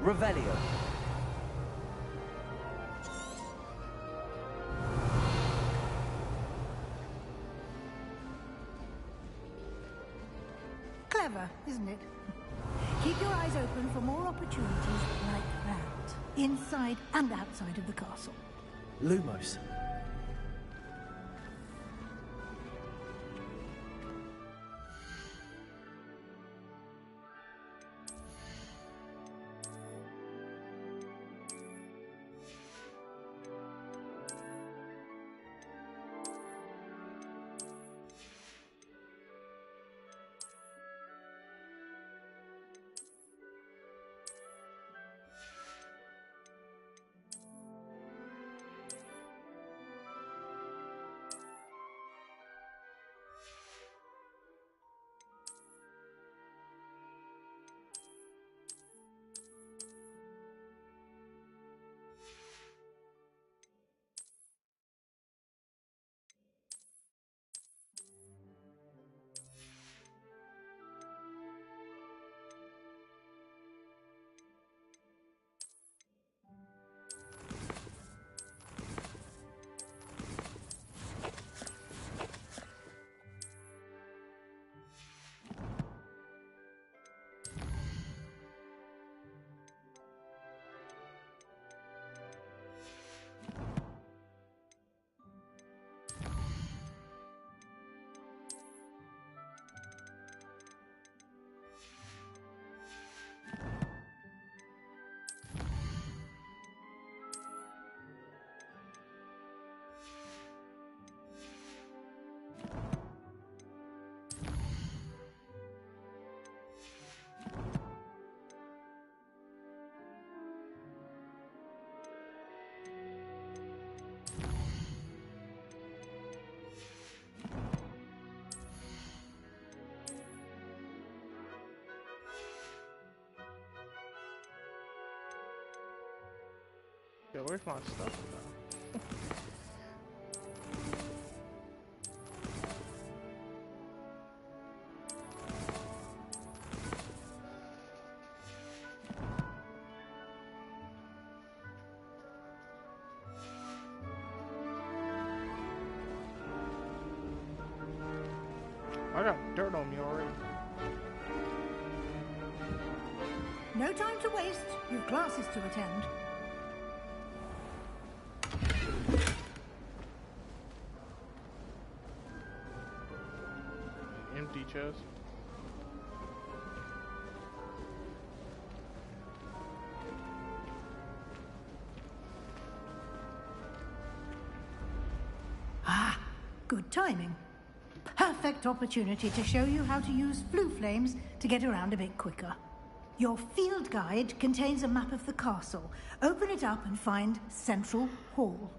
Revelio. Clever, isn't it? Keep your eyes open for more opportunities like that, inside and outside of the castle. Lumos. Yo, where's my stuff now? I got dirt on me already. No time to waste. You've classes to attend. Empty chest. Ah, good timing. Perfect opportunity to show you how to use flue flames to get around a bit quicker. Your field guide contains a map of the castle. Open it up and find Central Hall.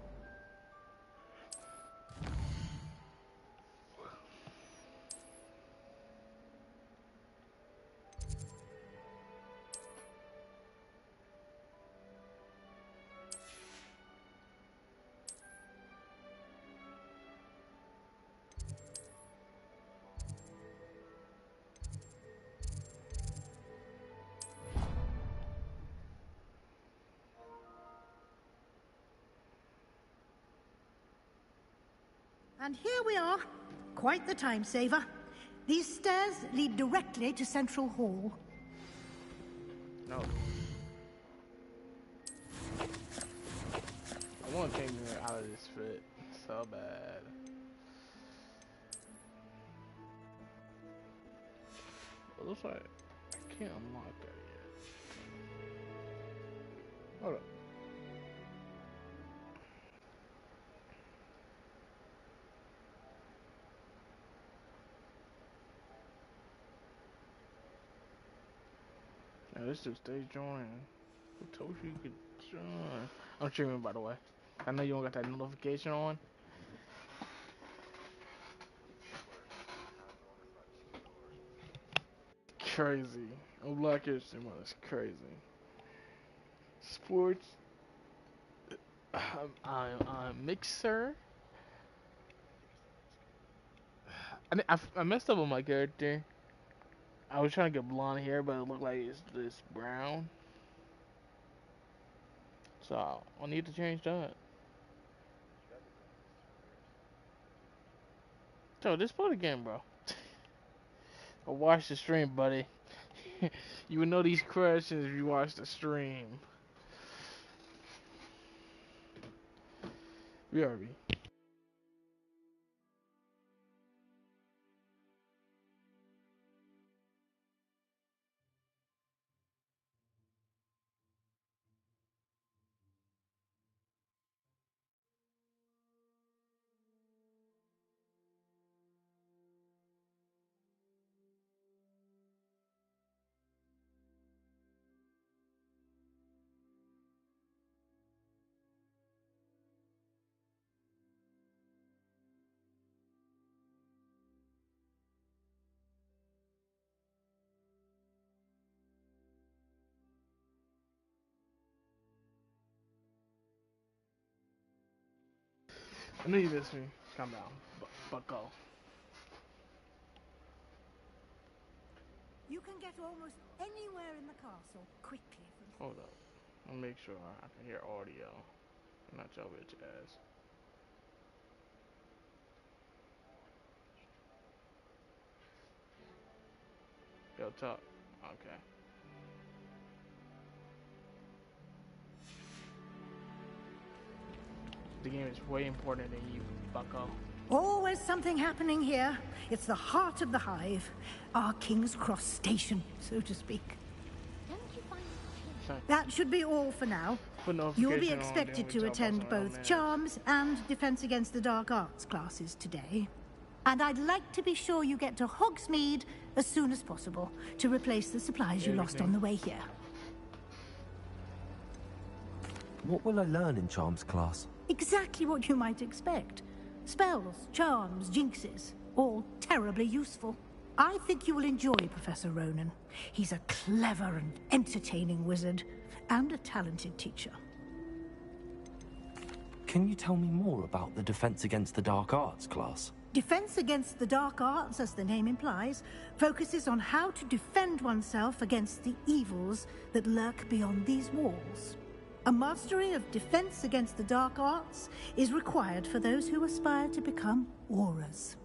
And here we are. Quite the time saver. These stairs lead directly to Central Hall. No. I want to take me out of this fit so bad. It looks like I can't unlock that yet. Hold up. Now this dude stays joining. Who told you could join? I'm streaming, by the way. I know you don't got that notification on. Crazy. I'm Black History Month. It's crazy. Sports. I'm Mixer. I messed up on my character. I was trying to get blonde hair, but it looked like it's this brown. So I need to change that. So just play the game, bro. Or watch the stream, buddy. You would know these questions if you watch the stream. BRB. I know you miss me. Calm down. Bucko. You can get almost anywhere in the castle quickly. Hold up. I'll make sure I can hear audio. Not your bitch ass. Yo, talk. Okay. The game is way important than you, bucko. Always something happening here. It's the heart of the hive. Our King's Cross station, so to speak. That should be all for now. You'll be expected to attend both Charms and Defense Against the Dark Arts classes today. And I'd like to be sure you get to Hogsmeade as soon as possible to replace the supplies you lost on the way here. What will I learn in Charms class? Exactly what you might expect. Spells, charms, jinxes, all terribly useful. I think you will enjoy Professor Ronan. He's a clever and entertaining wizard, and a talented teacher. Can you tell me more about the Defense Against the Dark Arts class? Defense Against the Dark Arts, as the name implies, focuses on how to defend oneself against the evils that lurk beyond these walls. A mastery of Defense Against the Dark Arts is required for those who aspire to become Aurors.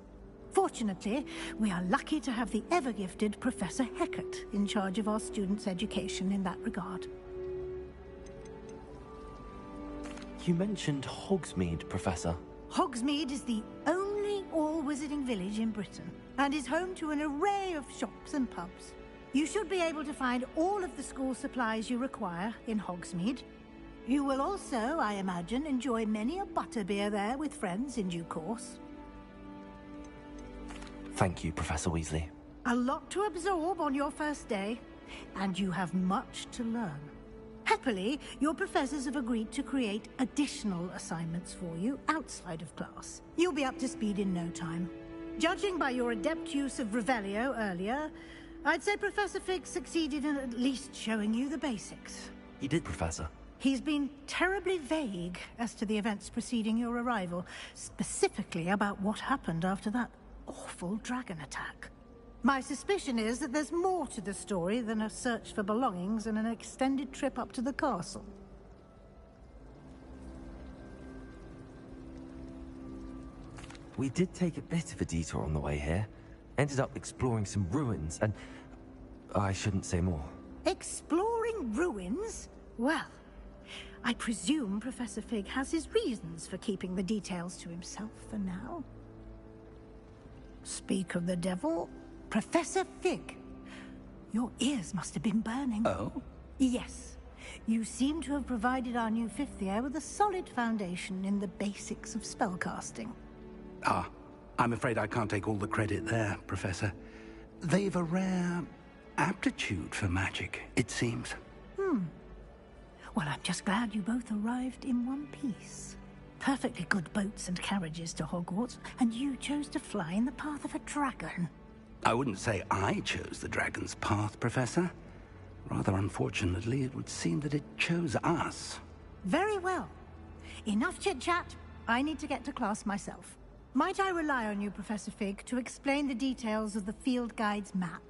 Fortunately, we are lucky to have the ever-gifted Professor Hecat in charge of our students' education in that regard. You mentioned Hogsmeade, Professor. Hogsmeade is the only all-wizarding village in Britain, and is home to an array of shops and pubs. You should be able to find all of the school supplies you require in Hogsmeade. You will also, I imagine, enjoy many a butterbeer there with friends in due course. Thank you, Professor Weasley. A lot to absorb on your first day, and you have much to learn. Happily, your professors have agreed to create additional assignments for you outside of class. You'll be up to speed in no time. Judging by your adept use of Revelio earlier, I'd say Professor Fig succeeded in at least showing you the basics. He did, Professor. He's been terribly vague as to the events preceding your arrival, specifically about what happened after that awful dragon attack. My suspicion is that there's more to the story than a search for belongings and an extended trip up to the castle. We did take a bit of a detour on the way here. Ended up exploring some ruins, and I shouldn't say more. Exploring ruins? Well, I presume Professor Fig has his reasons for keeping the details to himself for now. Speak of the devil, Professor Fig. Your ears must have been burning. Oh? Yes. You seem to have provided our new fifth year with a solid foundation in the basics of spellcasting. Ah, I'm afraid I can't take all the credit there, Professor. They've a rare aptitude for magic, it seems. Well, I'm just glad you both arrived in one piece. Perfectly good boats and carriages to Hogwarts, and you chose to fly in the path of a dragon. I wouldn't say I chose the dragon's path, Professor. Rather unfortunately, it would seem that it chose us. Very well. Enough chit-chat. I need to get to class myself. Might I rely on you, Professor Fig, to explain the details of the field guide's map?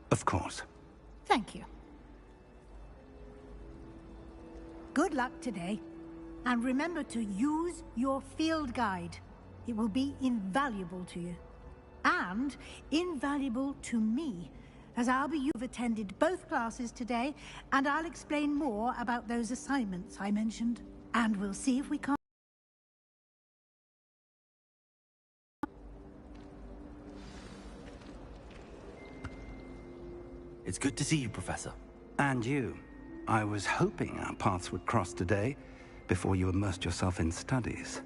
Of course. Thank you. Good luck today. And remember to use your field guide. It will be invaluable to you. And invaluable to me, as you've attended both classes today, and I'll explain more about those assignments I mentioned. And we'll see if we can't... It's good to see you, Professor. And you. I was hoping our paths would cross today, before you immersed yourself in studies.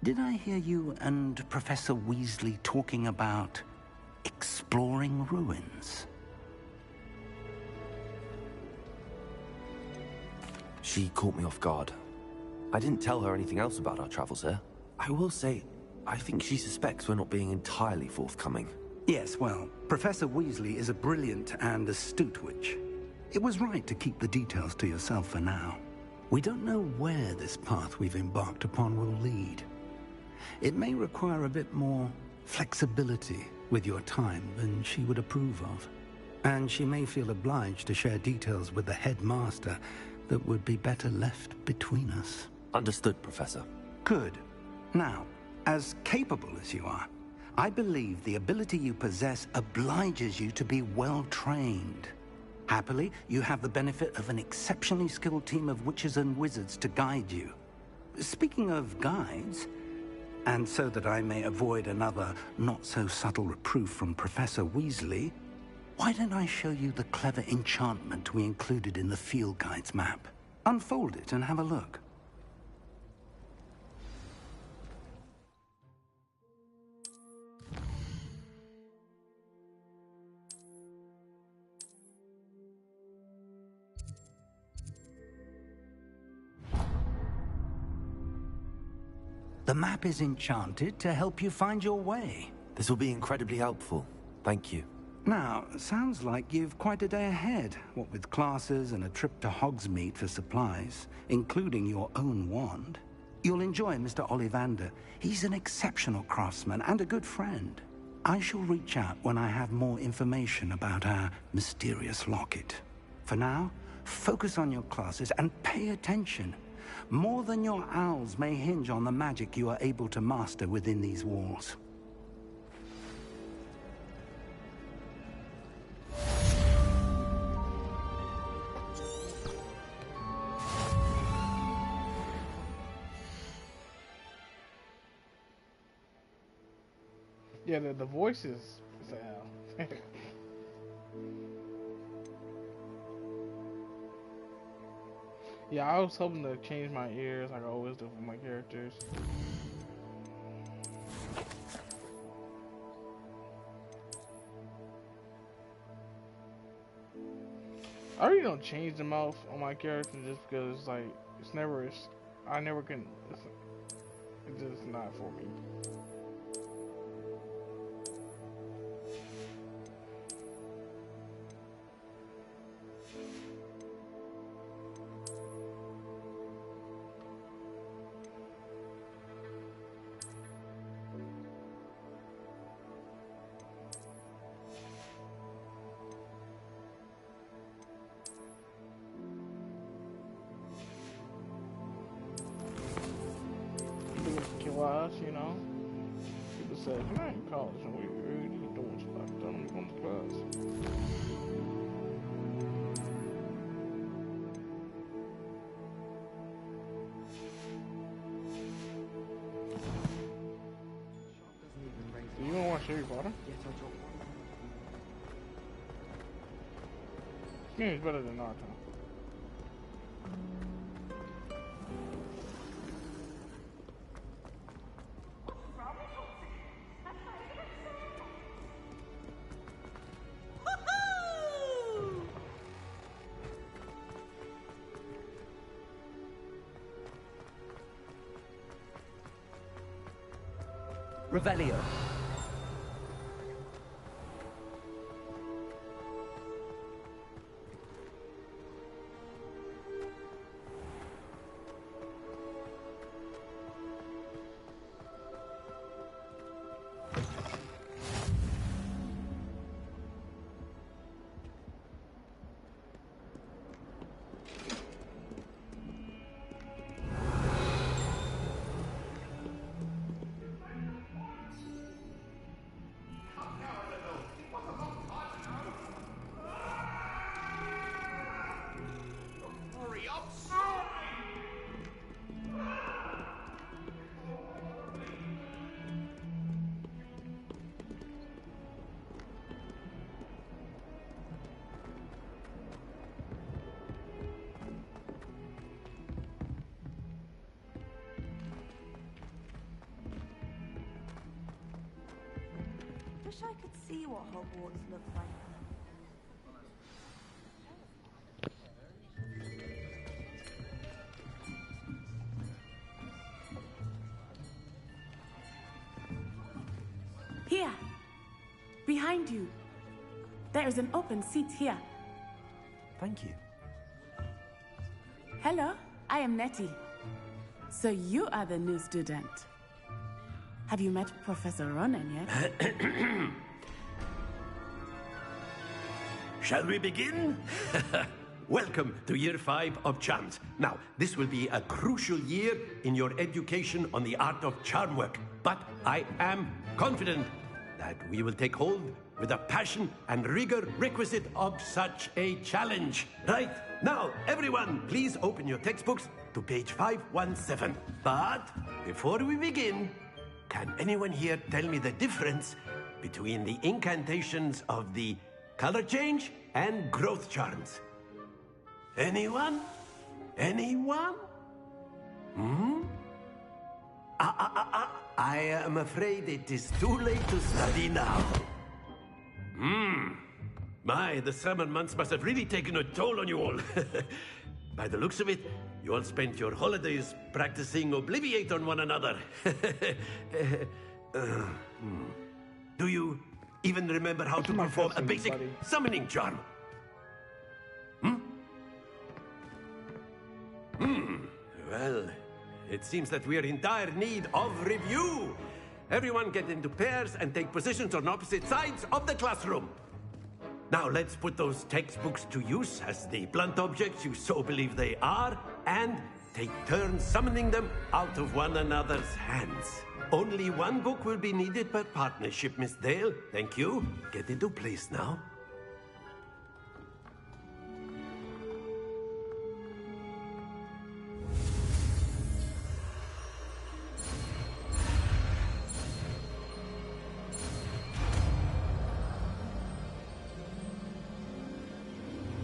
Did I hear you and Professor Weasley talking about exploring ruins? She caught me off guard. I didn't tell her anything else about our travels here. I will say, I think she suspects we're not being entirely forthcoming. Yes, well, Professor Weasley is a brilliant and astute witch. It was right to keep the details to yourself for now. We don't know where this path we've embarked upon will lead. It may require a bit more flexibility with your time than she would approve of. And she may feel obliged to share details with the headmaster that would be better left between us. Understood, Professor. Good. Now, as capable as you are, I believe the ability you possess obliges you to be well-trained. Happily, you have the benefit of an exceptionally skilled team of witches and wizards to guide you. Speaking of guides, and so that I may avoid another not-so-subtle reproof from Professor Weasley, why don't I show you the clever enchantment we included in the field guide's map? Unfold it and have a look. The map is enchanted to help you find your way. This will be incredibly helpful. Thank you. Now, sounds like you've quite a day ahead, what with classes and a trip to Hogsmeade for supplies, including your own wand. You'll enjoy Mr. Ollivander. He's an exceptional craftsman and a good friend. I shall reach out when I have more information about our mysterious locket. For now, focus on your classes and pay attention. More than your owls may hinge on the magic you are able to master within these walls. Yeah, the voice is Al. Yeah, I was hoping to change my ears like I always do for my characters. I really don't change the mouth on my character just because like I never can. It's just not for me. Kill us, you know. sister said, "Can I in college and we really need the doors locked. Don't come to class." Do you want to watch Harry Potter? This game is better than Naruto. Revelio. Hurry up, Wish I could see what Hogwarts looked like. Here. Behind you. There is an open seat here. Thank you. Hello, I am Nettie. So you are the new student. Have you met Professor Ronan yet? Shall we begin? Welcome to Year 5 of Charms. Now, this will be a crucial year in your education on the art of charm work. But I am confident that we will take hold with the passion and rigor requisite of such a challenge. Right, now, everyone, please open your textbooks to page 517. But before we begin, can anyone here tell me the difference between the incantations of the color change and growth charms? Anyone? Anyone? I am afraid it is too late to study now. My, the summer months must have really taken a toll on you all. By the looks of it, you all spent your holidays practicing Obliviate on one another. Do you even remember how to perform a basic summoning charm? Well, it seems that we are in dire need of review. Everyone get into pairs and take positions on opposite sides of the classroom. Now let's put those textbooks to use as the blunt objects you so believe they are, and take turns summoning them out of one another's hands. Only one book will be needed per partnership, Miss Dale. Thank you. Get into place now.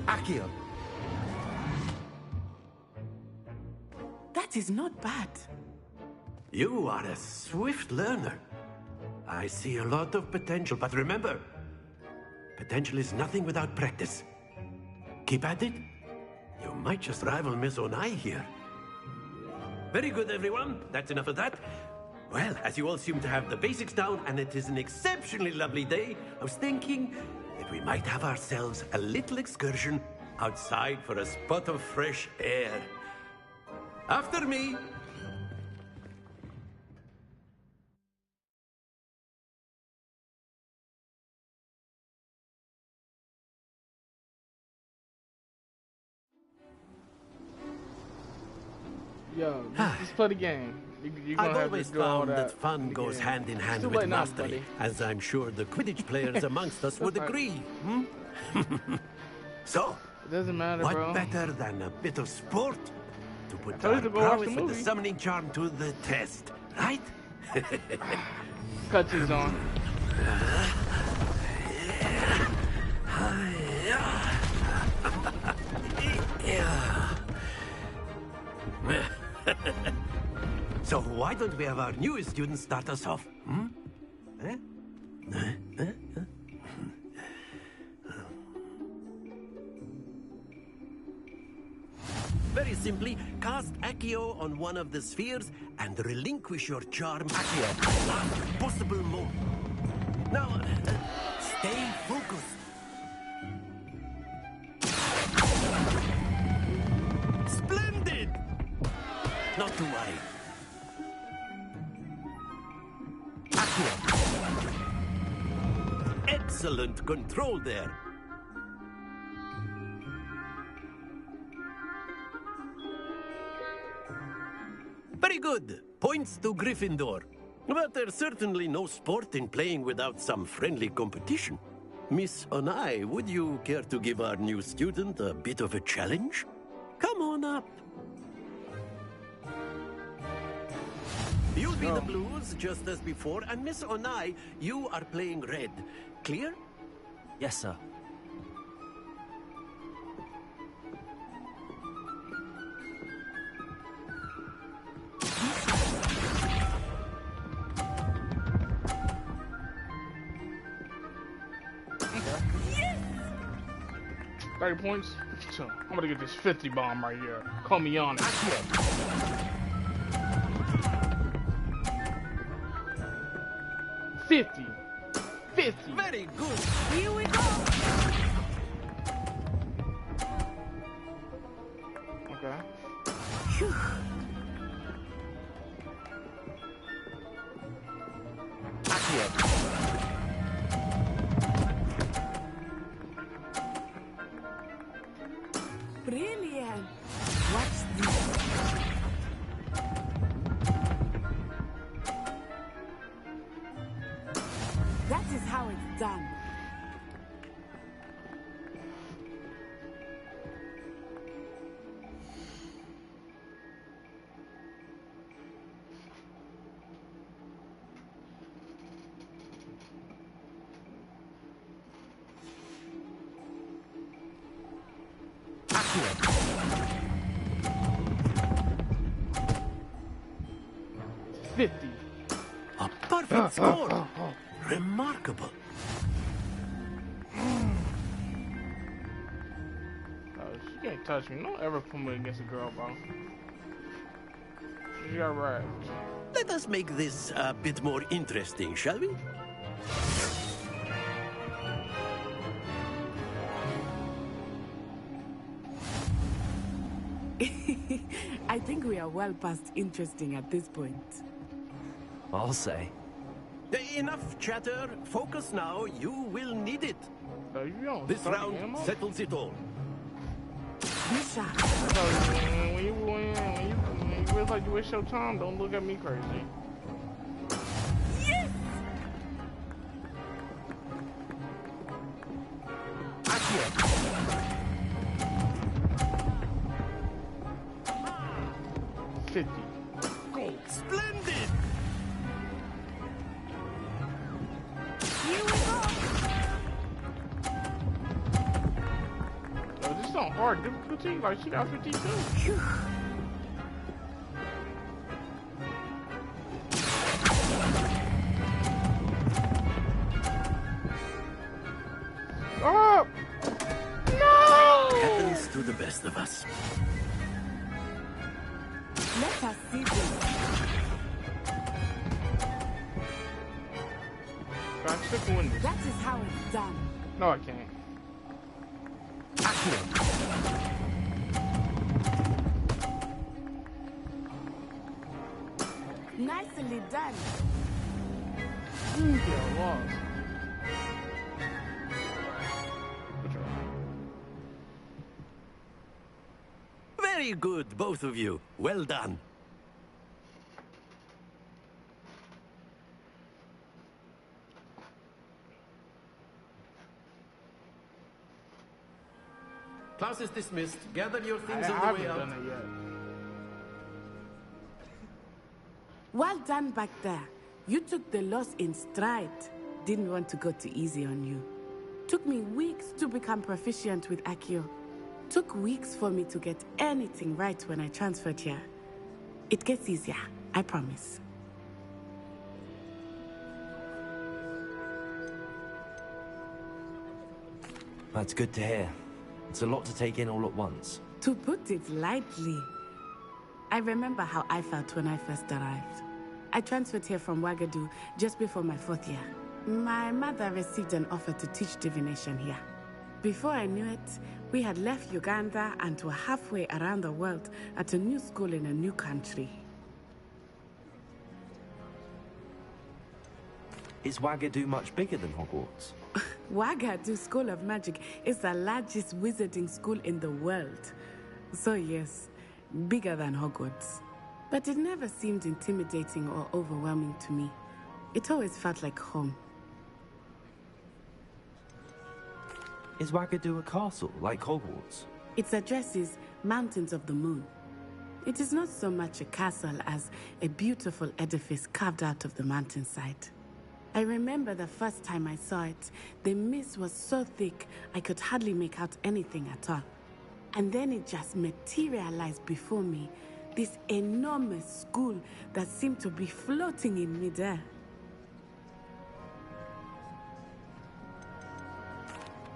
Accio. That is not bad. You are a swift learner. I see a lot of potential, but remember, potential is nothing without practice. Keep at it. You might just rival Miss Onai here. Very good, everyone. That's enough of that. Well, as you all seem to have the basics down, and it is an exceptionally lovely day, I was thinking that we might have ourselves a little excursion outside for a spot of fresh air. After me. Yo, just play the game. You're gonna I've have always to do all found that fun in the goes game. hand in hand Still with late now, mastery, buddy. as I'm sure the Quidditch players amongst us would agree. Hmm? So, It doesn't matter, what bro. better than a bit of sport to put told you our to go watch prowess the with the movie. summoning charm to the test, right? Cutscenes on. So why don't we have our newest student start us off? Hmm? Eh? Very simply, cast Accio on one of the spheres and relinquish your charm at the last possible moment. Now, stay focused. Splendid! Not to worry. Accio. Excellent control there. Very good. Points to Gryffindor. But there's certainly no sport in playing without some friendly competition. Miss Onai, would you care to give our new student a bit of a challenge? Come on up. You'll be the blues, just as before, and Miss Onai, you are playing red. Clear? Yes, sir. Yes! 30 points. So I'm gonna get this 50 bomb right here. Call me on it. 50. 50. Very good. Here we go. Okay. Phew. Brilliant. What's this? That is how it's done. A perfect score. Remarkable. She can't touch me. Don't ever put me against a girl, bro. She got right. Let us make this a bit more interesting, shall we? I think we are well past interesting at this point. I'll say. Enough chatter. Focus now. You will need it. This start round the game off? settles it all. Misha. When you realize like you waste your time, don't look at me crazy. Yes! $50. Go. Splendid! Here we go. Yo, this is not hard difficulty. Like, she got 52. Oh! No! Happens to the best of us. Let us see this. Can I stick win this? That is how it's done. No, I can't. Nicely done. Yeah, I lost. Very good, both of you. Well done. class is dismissed. Gather your things I on the haven't way out. done it yet. Well done back there. You took the loss in stride. Didn't want to go too easy on you. Took me weeks to become proficient with Accio. Took weeks for me to get anything right when I transferred here. It gets easier, I promise. That's good to hear. It's a lot to take in all at once. To put it lightly, I remember how I felt when I first arrived. I transferred here from Wagadu just before my 4th year. My mother received an offer to teach divination here. Before I knew it, we had left Uganda and were halfway around the world at a new school in a new country. Is Wagadu much bigger than Hogwarts? Wagadu School of Magic is the largest wizarding school in the world. So yes, bigger than Hogwarts. But it never seemed intimidating or overwhelming to me. It always felt like home. Is Wagadu a castle, like Hogwarts? Its address is Mountains of the Moon. It is not so much a castle as a beautiful edifice carved out of the mountainside. I remember the first time I saw it, the mist was so thick I could hardly make out anything at all. And then it just materialized before me, this enormous school that seemed to be floating in midair.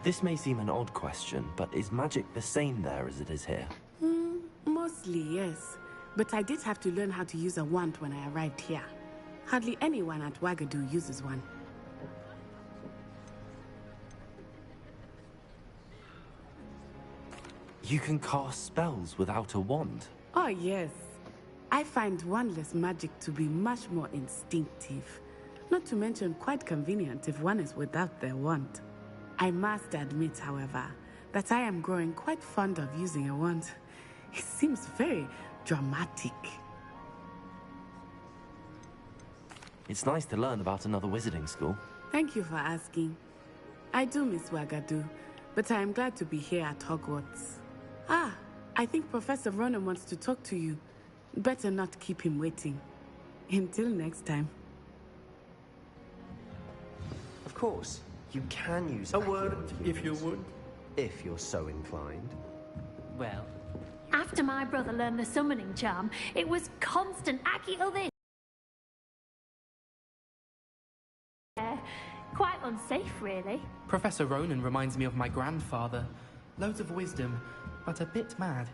This may seem an odd question, but is magic the same there as it is here? Mostly, yes. But I did have to learn how to use a wand when I arrived here. Hardly anyone at Wagadu uses one. You can cast spells without a wand? Oh, yes. I find wandless magic to be much more instinctive. Not to mention quite convenient if one is without their wand. I must admit, however, that I am growing quite fond of using a wand. It seems very dramatic. It's nice to learn about another wizarding school. Thank you for asking. I do miss Wagadu, but I am glad to be here at Hogwarts. Ah, I think Professor Ronan wants to talk to you. Better not keep him waiting. Until next time. Of course, you can use a word, if you would. If you're so inclined. Well. After my brother learned the summoning charm, it was constant Accio this. Quite unsafe, really. Professor Ronan reminds me of my grandfather. Loads of wisdom, but a bit mad.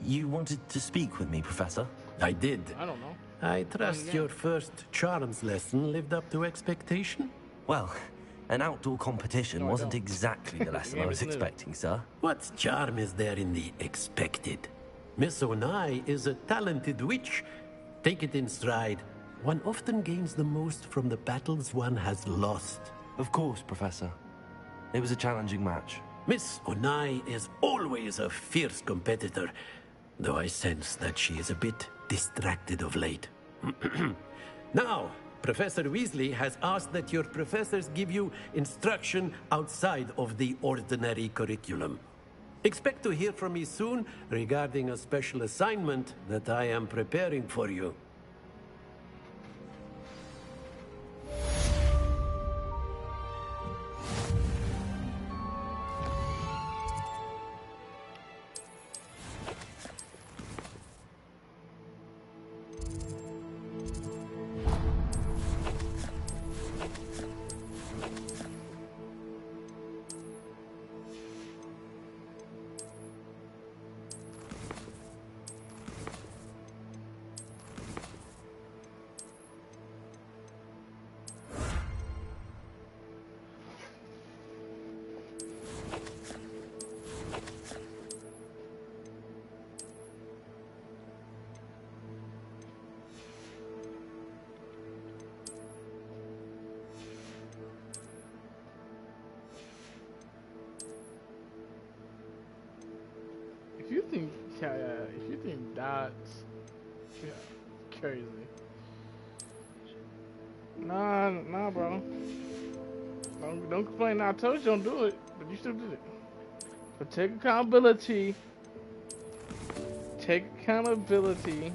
You wanted to speak with me, Professor? I did. I don't know. I trust your first charms lesson lived up to expectation? Well, an outdoor competition wasn't exactly the lesson I was expecting, sir. What charm is there in the expected? Miss Onai is a talented witch. Take it in stride. One often gains the most from the battles one has lost. Of course, Professor. It was a challenging match. Miss Onai is always a fierce competitor, though I sense that she is a bit distracted of late. Now, Professor Weasley has asked that your professors give you instruction outside of the ordinary curriculum. Expect to hear from me soon regarding a special assignment that I am preparing for you. If you think that's crazy. Nah, bro. Don't complain. I told you don't do it, but you still did it. But take accountability. Take accountability.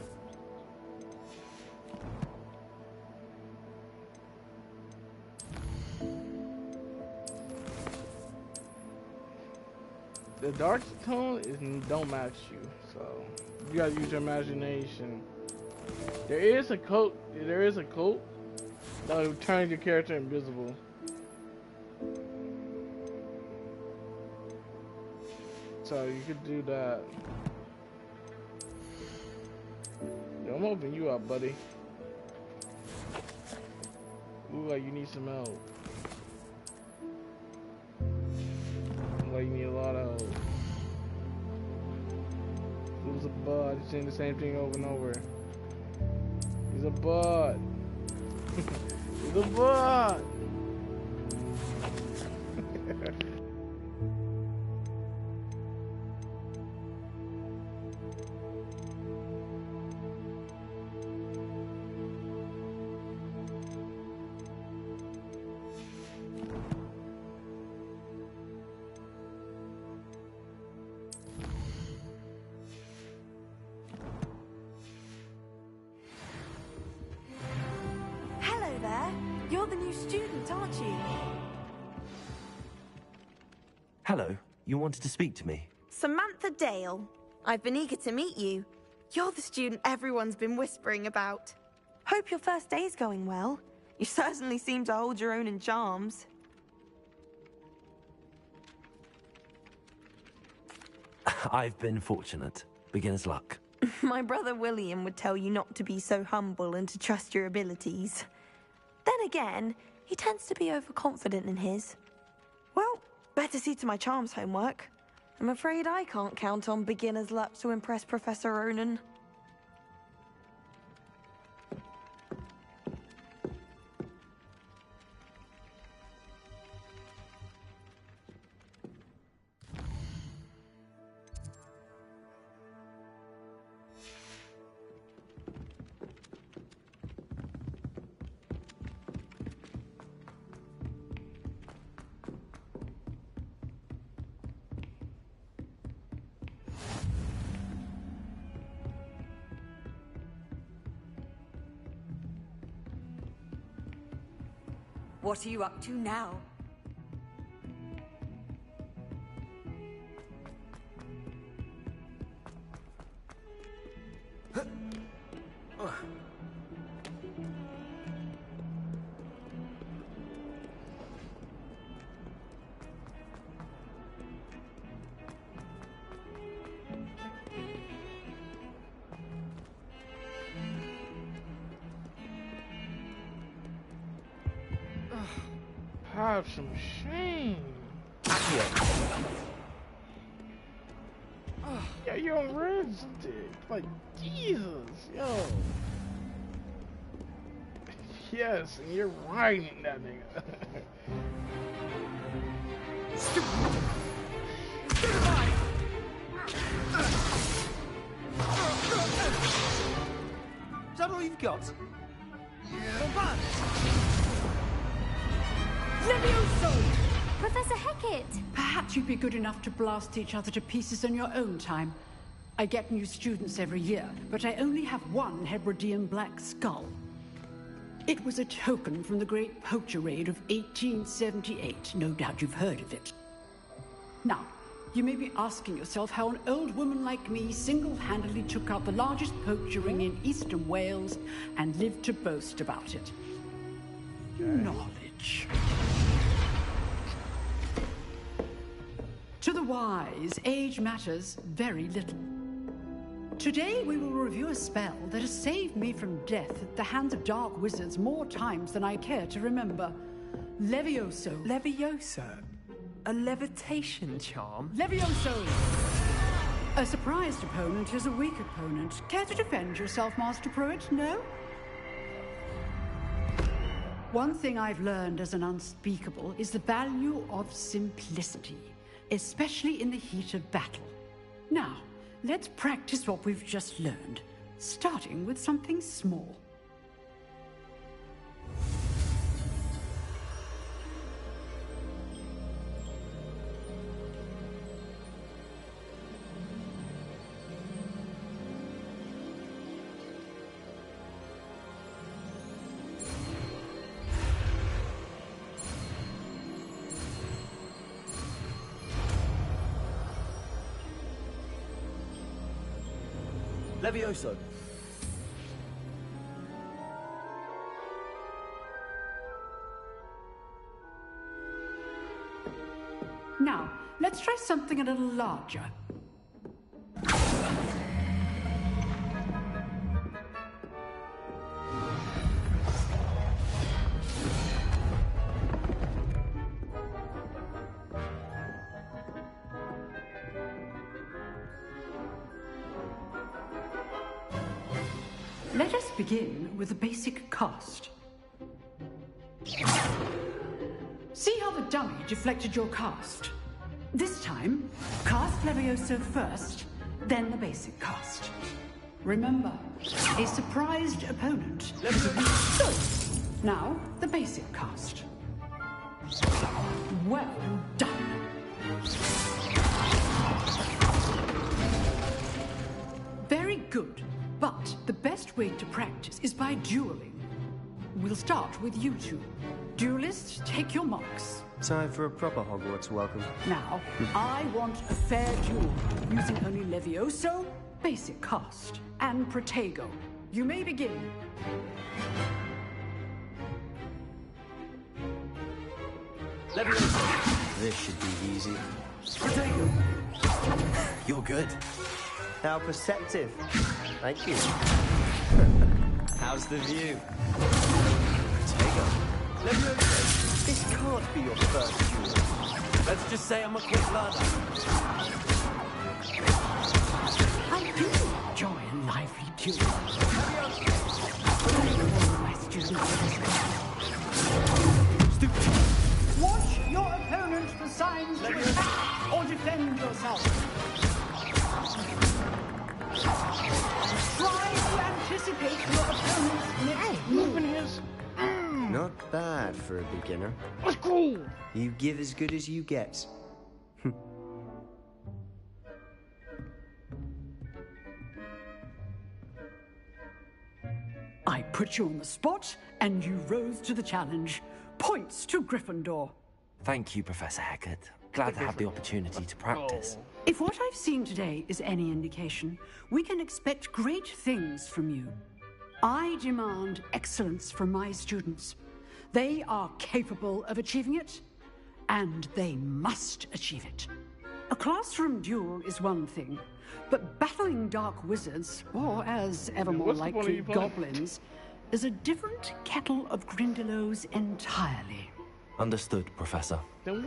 The dark tone don't match you, so you gotta use your imagination. There is a coat that will turn your character invisible. So you could do that. Yo, I'm opening you up, buddy. Ooh, like you need some help. Like you need a lot of help. Who's a bud? He's saying the same thing over and over. He's a bud. He's a bud. You're the new student, aren't you? Hello. You wanted to speak to me? Samantha Dale. I've been eager to meet you. You're the student everyone's been whispering about. Hope your first day's going well. You certainly seem to hold your own in charms. I've been fortunate. Beginner's luck. My brother William would tell you not to be so humble and to trust your abilities. Then again, he tends to be overconfident in his. Well, better see to my charms homework. I'm afraid I can't count on beginner's luck to impress Professor Ronan. What are you up to now? Have some shame. Yeah, you're on red stick. Like, Jesus, yo. Yes, and you're riding that nigga. Is that all you've got? Yeah. Levioso! Professor Hecat! Perhaps you'd be good enough to blast each other to pieces in your own time. I get new students every year, but I only have one Hebridean black skull. It was a token from the Great Poacher Raid of 1878. No doubt you've heard of it. Now, you may be asking yourself how an old woman like me single-handedly took out the largest poacher ring in eastern Wales and lived to boast about it. Knowledge. To the wise, age matters very little. Today we will review a spell that has saved me from death at the hands of dark wizards more times than I care to remember. Levioso. Levioso? A levitation charm? Levioso! A surprised opponent is a weak opponent. Care to defend yourself, Master Pruitt? No? One thing I've learned as an unspeakable is the value of simplicity, especially in the heat of battle. Now, let's practice what we've just learned, starting with something small. Levioso. Now, let's try something a little larger. Let us begin with the basic cast. See how the dummy deflected your cast? This time, cast Levioso first, then the basic cast. Remember, a surprised opponent. Good. Now, the basic cast. Well done. Very good. But the best way to practice is by dueling. We'll start with you two. Duelists, take your marks. Time for a proper Hogwarts welcome. Now, I want a fair duel, using only Levioso, basic cast, and Protego. You may begin. Levioso. This should be easy. Protego. You're good. How perceptive. Thank you. How's the view? Protego. Levioso, this can't be your first duel. Let's just say I'm a quick learner. I do enjoy a lively duel. My students. Watch your opponent for signs to attack or defend yourself. Try to anticipate your opponent's next move. Not bad for a beginner. That's cool. You give as good as you get. I put you on the spot, and you rose to the challenge. Points to Gryffindor. Thank you, Professor Hecat. Glad to have the opportunity to practice. If what I've seen today is any indication, we can expect great things from you. I demand excellence from my students. They are capable of achieving it, and they must achieve it. A classroom duel is one thing, but battling dark wizards, or as ever more likely, goblins, is a different kettle of Grindylows entirely. Understood, Professor.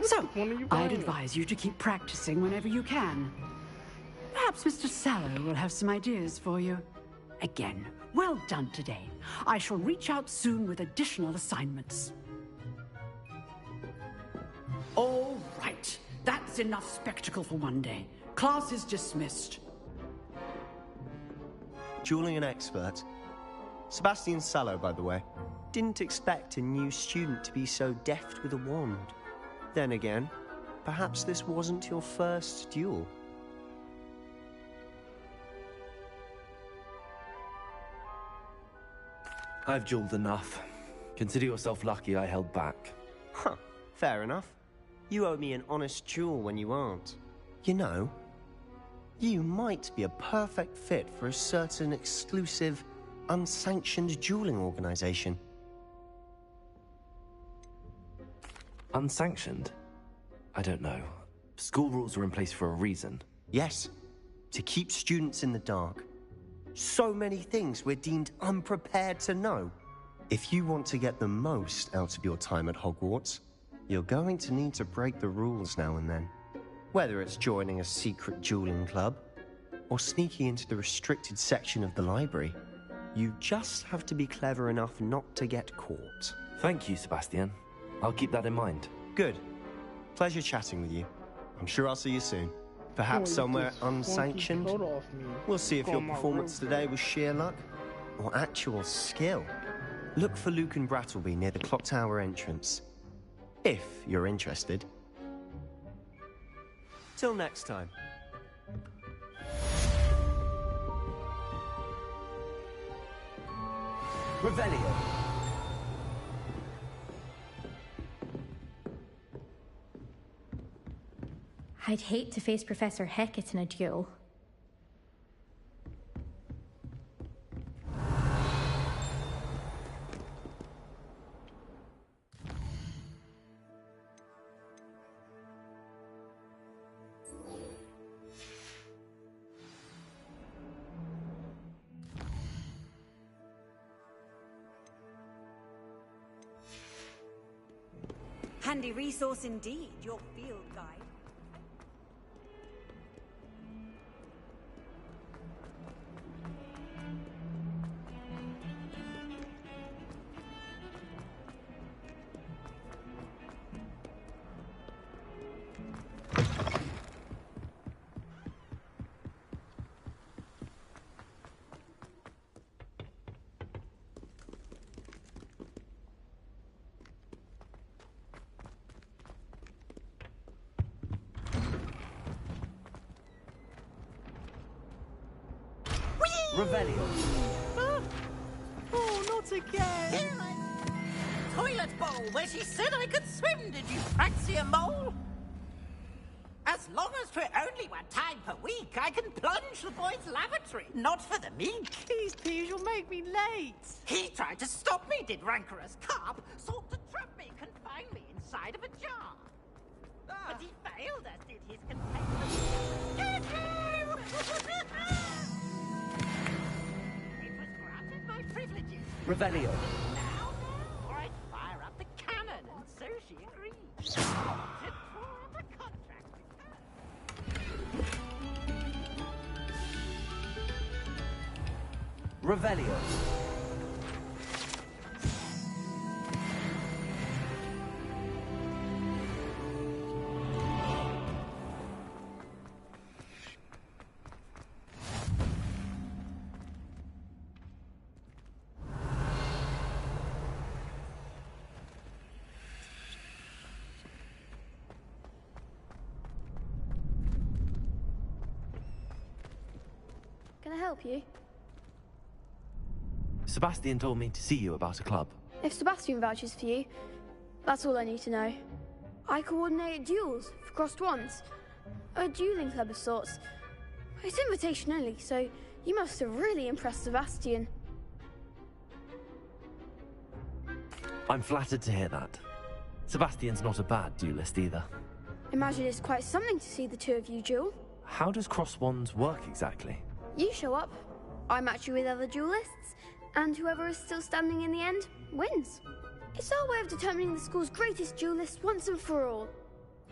So, I'd advise you to keep practicing whenever you can. Perhaps Mr. Sallow will have some ideas for you. Again, well done today. I shall reach out soon with additional assignments. All right. That's enough spectacle for one day. Class is dismissed. Dueling an expert. Sebastian Sallow, by the way. Didn't expect a new student to be so deft with a wand. Then again, perhaps this wasn't your first duel. I've dueled enough. Consider yourself lucky I held back. Huh, fair enough. You owe me an honest duel when you aren't. You know, you might be a perfect fit for a certain exclusive, unsanctioned dueling organization. Unsanctioned? I don't know. School rules are in place for a reason. Yes, to keep students in the dark. So many things we're deemed unprepared to know. If you want to get the most out of your time at Hogwarts, you're going to need to break the rules now and then. Whether it's joining a secret dueling club, or sneaking into the restricted section of the library, you just have to be clever enough not to get caught. Thank you, Sebastian. I'll keep that in mind. Good. Pleasure chatting with you. I'm sure I'll see you soon. Perhaps somewhere unsanctioned. We'll see if your performance today was sheer luck or actual skill. Look for Luke and Brattleby near the clock tower entrance, if you're interested. Till next time. Revelio. I'd hate to face Professor Hecat in a duel. Handy resource indeed, your field guide. Revelio. Oh, not again! Toilet bowl where she said I could swim, did you fancy a mole? As long as for only 1 time per week, I can plunge the boy's lavatory, not for the meek. Please, you'll make me late. He tried to stop me, did rancorous carp, sought to trap me, confine me inside of a jar. But he failed, as did his companion. It was granted my privileges. Revelio. Now, or I'd fire up the cannon, and so she agreed. To draw up a contract with her. Revelio. Can I help you? Sebastian told me to see you about a club. If Sebastian vouches for you, that's all I need to know. I coordinate duels for crossed wands. A dueling club of sorts. It's invitation only, so you must have really impressed Sebastian. I'm flattered to hear that. Sebastian's not a bad duelist either. Imagine it's quite something to see the two of you duel. How does cross wands work exactly? You show up, I match you with other duelists, and whoever is still standing in the end wins. It's our way of determining the school's greatest duelist once and for all.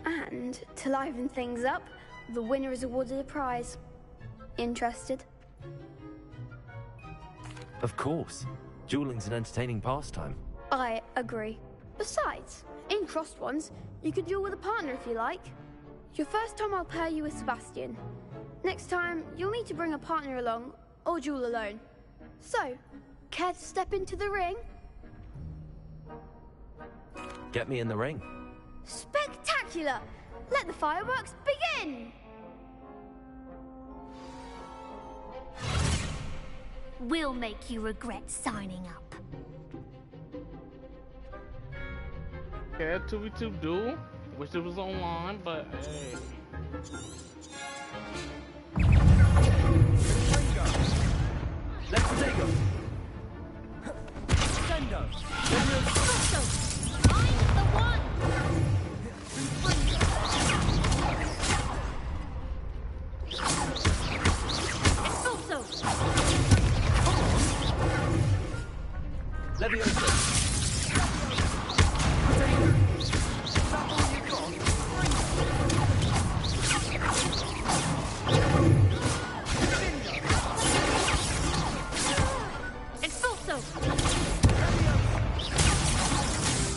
And to liven things up, the winner is awarded a prize. Interested? Of course. Dueling's an entertaining pastime. I agree. Besides, in crossed ones, you could duel with a partner if you like. Your first time I'll pair you with Sebastian. Next time, you'll need to bring a partner along, or duel alone. So, care to step into the ring? Get me in the ring. Spectacular! Let the fireworks begin! We'll make you regret signing up. Okay, 2v2 duel. Wish it was online, but hey. Let's take him. Sendo. I'm the one! Expulso! Leviosa. Expulso!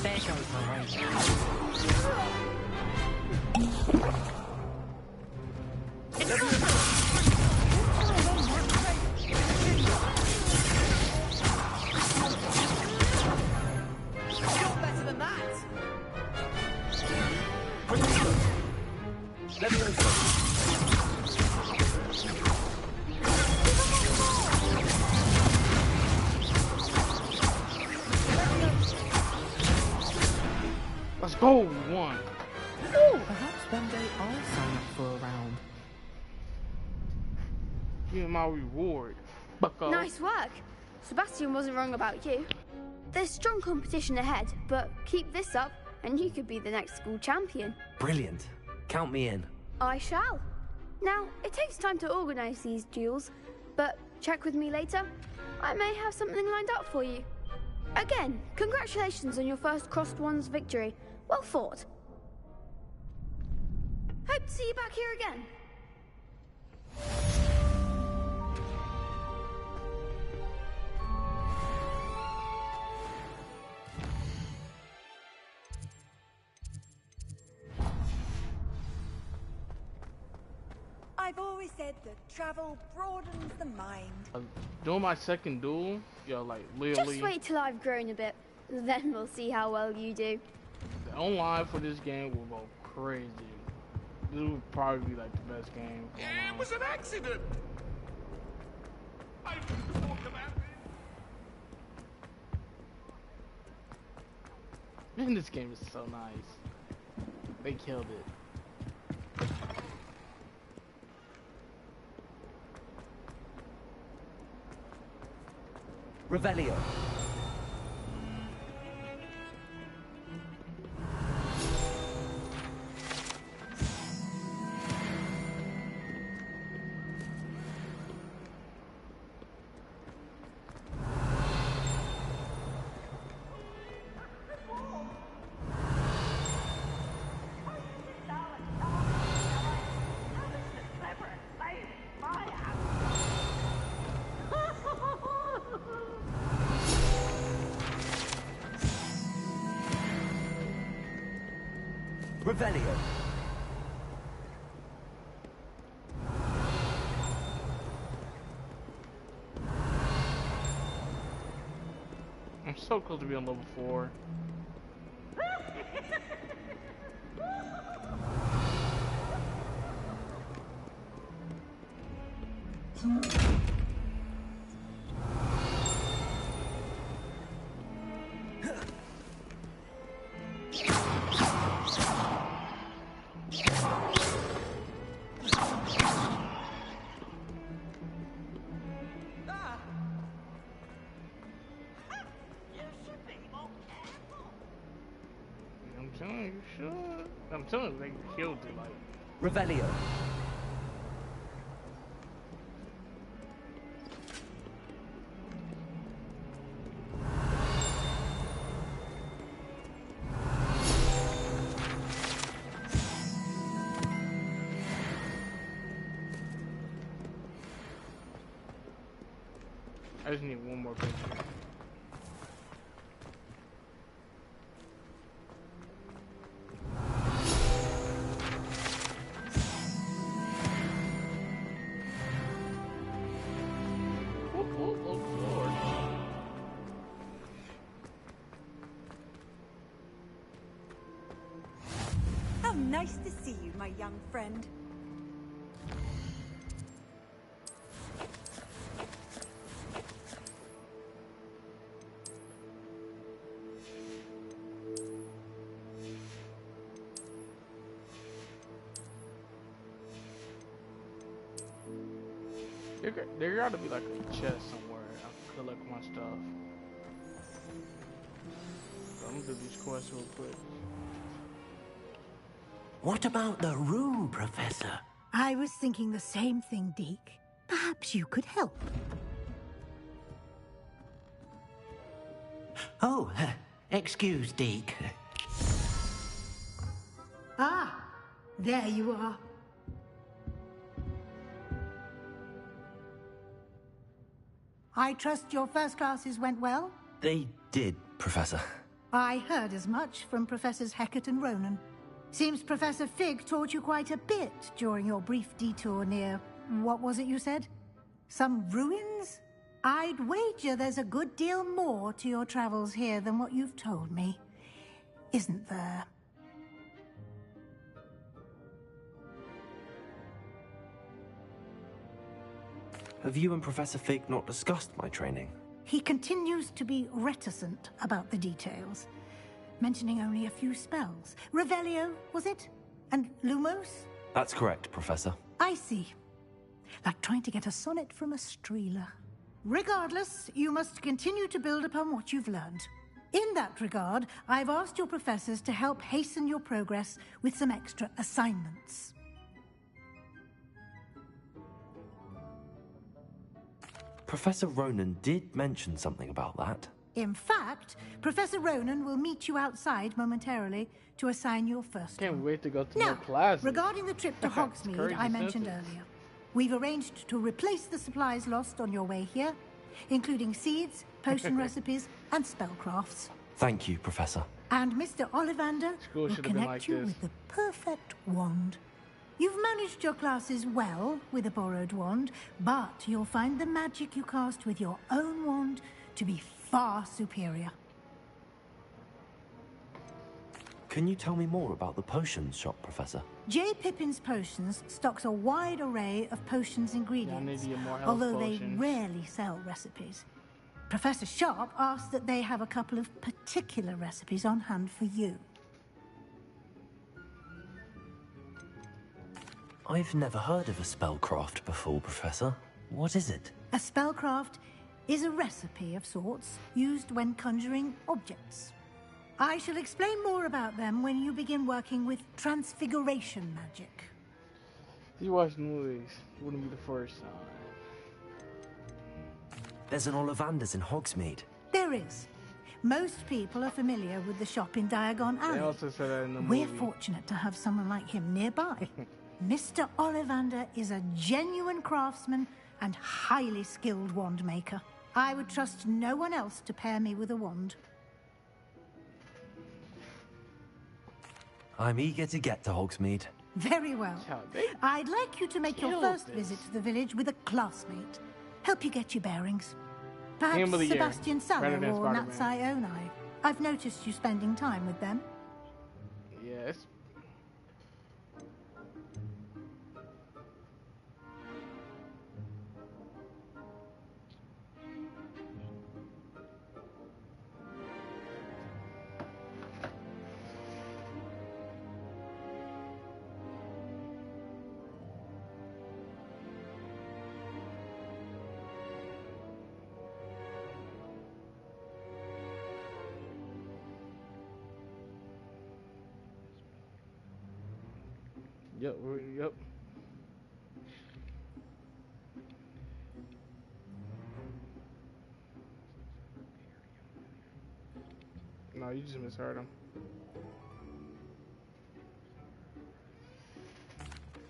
There goes my range. You're better than that! Leviosa. Let's go, we won. Perhaps one day I'll sign up for a round. Give me my reward. Bucko. Nice work. Sebastian wasn't wrong about you. There's strong competition ahead, but keep this up and you could be the next school champion. Brilliant. Count me in. I shall. Now, it takes time to organise these duels, but check with me later. I may have something lined up for you. Again, congratulations on your first crossed wands victory. Well fought. Hope to see you back here again. I've always said that travel broadens the mind. Doing my second duel, yo, like literally. Just wait till I've grown a bit, then we'll see how well you do. The online for this game will go crazy. This will probably be like the best game. Yeah, it was an accident. I didn't talk about it. Man, this game is so nice. They killed it. Revelio. Revelio. I'm so close to being level 4. I'm telling you, should. I'm telling you, they killed it. Like Revelio. I just need one more picture. How nice to see you, my young friend. There gotta be like a chest somewhere. I can collect my stuff. I'm gonna do these quests real quick. What about the room, Professor? I was thinking the same thing, Deke. Perhaps you could help. Oh, excuse, Deke. Ah, there you are. I trust your first classes went well? They did, Professor. I heard as much from Professors Hecat and Ronan. Seems Professor Fig taught you quite a bit during your brief detour near... what was it you said? Some ruins? I'd wager there's a good deal more to your travels here than what you've told me. Isn't there? Have you and Professor Fig not discussed my training? He continues to be reticent about the details, mentioning only a few spells. Revelio, was it? And Lumos? That's correct, Professor. I see. Like trying to get a sonnet from a streeler. Regardless, you must continue to build upon what you've learned. In that regard, I've asked your professors to help hasten your progress with some extra assignments. Professor Ronan did mention something about that. In fact, Professor Ronan will meet you outside momentarily to assign your first Can't one. wait to go to Now, more classes. regarding the trip to Hogsmeade Crazy I mentioned sentence. earlier, we've arranged to replace the supplies lost on your way here, including seeds, potion recipes, and spellcrafts. Thank you, Professor. And Mr. Ollivander School will should have been connect like you this. with the perfect wand. You've managed your classes well with a borrowed wand, but you'll find the magic you cast with your own wand to be far superior. Can you tell me more about the potions shop, Professor? J. Pippin's Potions stocks a wide array of potions ingredients, need more health although potions. they rarely sell recipes. Professor Sharp asked that they have a couple of particular recipes on hand for you. I've never heard of a spellcraft before, Professor. What is it? A spellcraft is a recipe of sorts used when conjuring objects. I shall explain more about them when you begin working with transfiguration magic. You watch movies. Wouldn't be the first time. There's an Ollivander's in Hogsmeade. There is. Most people are familiar with the shop in Diagon Alley. They also said that in the We're movie. fortunate to have someone like him nearby. Mr. Ollivander is a genuine craftsman and highly skilled wand maker. I would trust no one else to pair me with a wand. I'm eager to get to Hogsmeade. Very well. I'd like you to make your killed first this. visit to the village with a classmate. Help you get your bearings. Perhaps Game of the year. Sebastian Better Sallow than or Spider-Man. Natsai Onai. I've noticed you spending time with them. Yes. Yep. No, you just misheard him.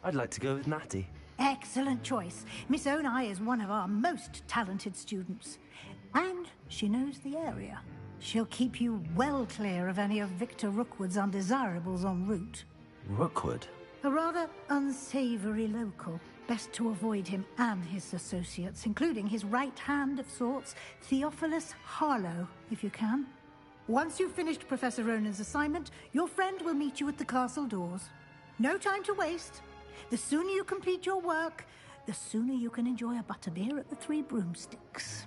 I'd like to go with Natty. Excellent choice. Miss Onai is one of our most talented students. And she knows the area. She'll keep you well clear of any of Victor Rookwood's undesirables en route. Rookwood? A rather unsavory local. Best to avoid him and his associates, including his right hand of sorts, Theophilus Harlow, if you can. Once you've finished Professor Ronan's assignment, your friend will meet you at the castle doors. No time to waste. The sooner you complete your work, the sooner you can enjoy a butterbeer at the Three Broomsticks.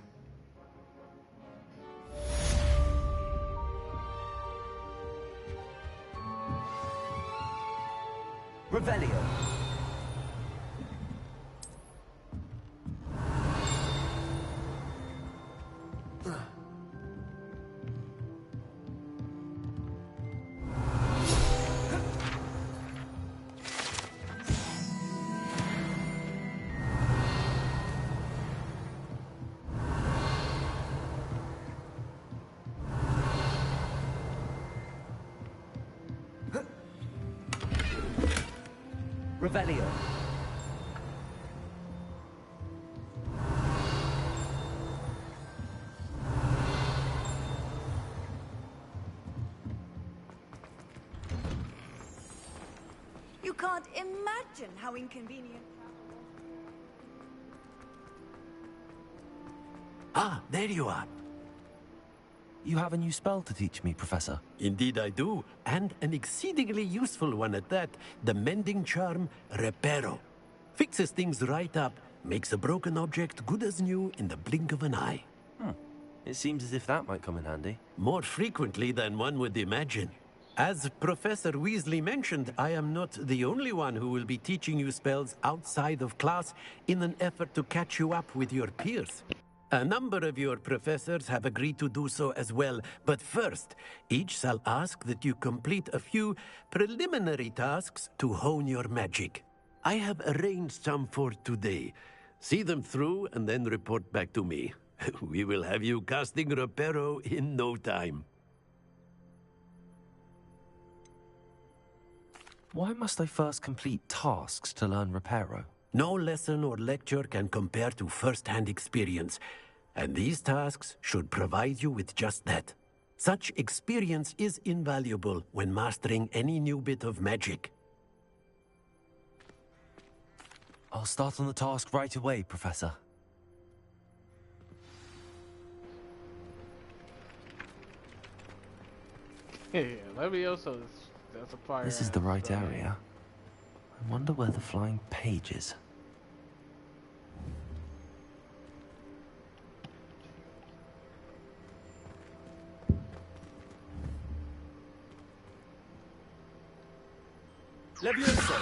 Revelio. Revelio. You can't imagine how inconvenient. Ah, there you are. You have a new spell to teach me, Professor. Indeed I do, and an exceedingly useful one at that. The mending charm, Reparo. Fixes things right up, makes a broken object good as new in the blink of an eye. It seems as if that might come in handy. More frequently than one would imagine. As Professor Weasley mentioned, I am not the only one who will be teaching you spells outside of class in an effort to catch you up with your peers. A number of your professors have agreed to do so as well, but first, each shall ask that you complete a few preliminary tasks to hone your magic. I have arranged some for today. See them through and then report back to me. We will have you casting Reparo in no time. Why must I first complete tasks to learn Reparo? No lesson or lecture can compare to first-hand experience, and these tasks should provide you with just that. Such experience is invaluable when mastering any new bit of magic. I'll start on the task right away, Professor. Yeah, Levioso that's a fire. This is the right area. I wonder where the flying page is. Levioso!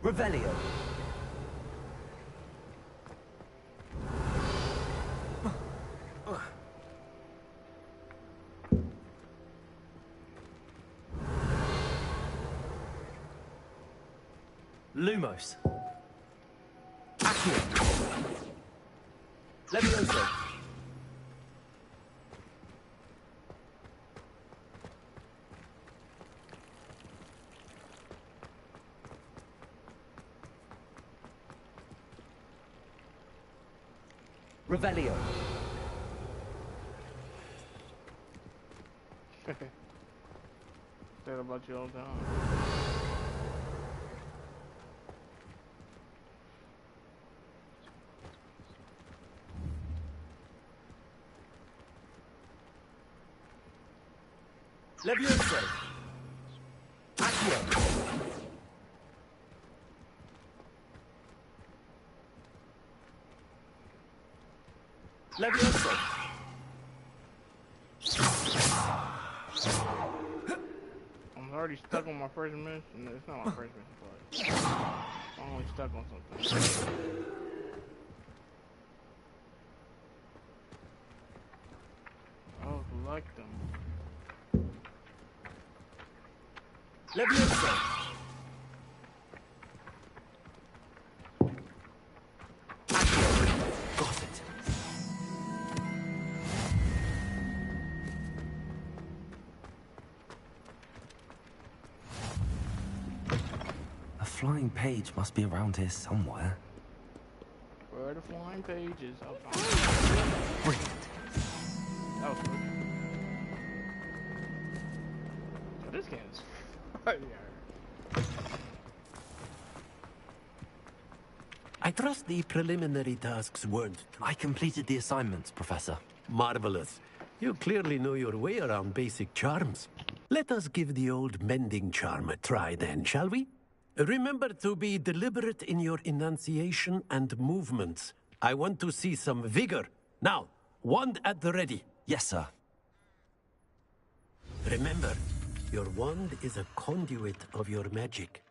Revelio! Lumos. Accio. Levioso. Revelio. Said about you all the time. Levioso! Accio! Levioso! I'm already stuck on my first mission. No, it's not my first mission, but I'm only stuck on something. Oh, like them. Levioso! Got it. A flying page must be around here somewhere. Where are the flying pages? Brilliant. That was good. Oh, this game is fire. I trust the preliminary tasks weren't... I completed the assignments, Professor. Marvelous. You clearly know your way around basic charms. Let us give the old mending charm a try then, shall we? Remember to be deliberate in your enunciation and movements. I want to see some vigor. Now, wand at the ready. Yes, sir. Remember, your wand is a conduit of your magic.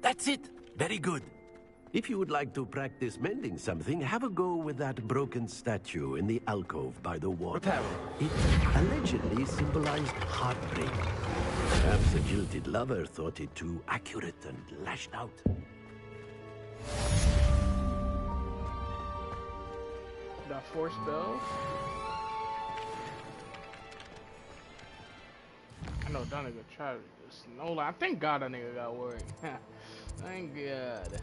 That's it. Very good. If you would like to practice mending something, have a go with that broken statue in the alcove by the wall. Repair. It allegedly symbolized heartbreak. Perhaps a jilted lover thought it too accurate and lashed out. Got 4 spells. I know that nigga tried to just no lie. Thank God that nigga got worried. Thank God.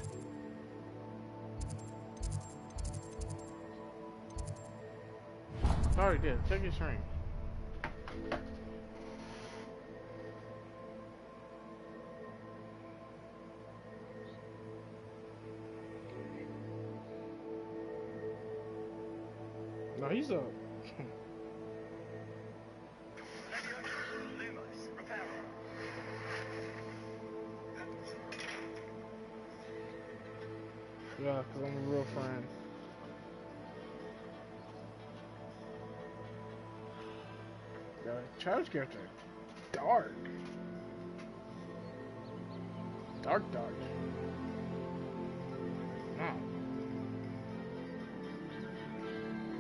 Sorry, did. Check your string. No, he's up. Yeah, because I'm a real friend. Yeah, charge character. dark. Dark, dark. No.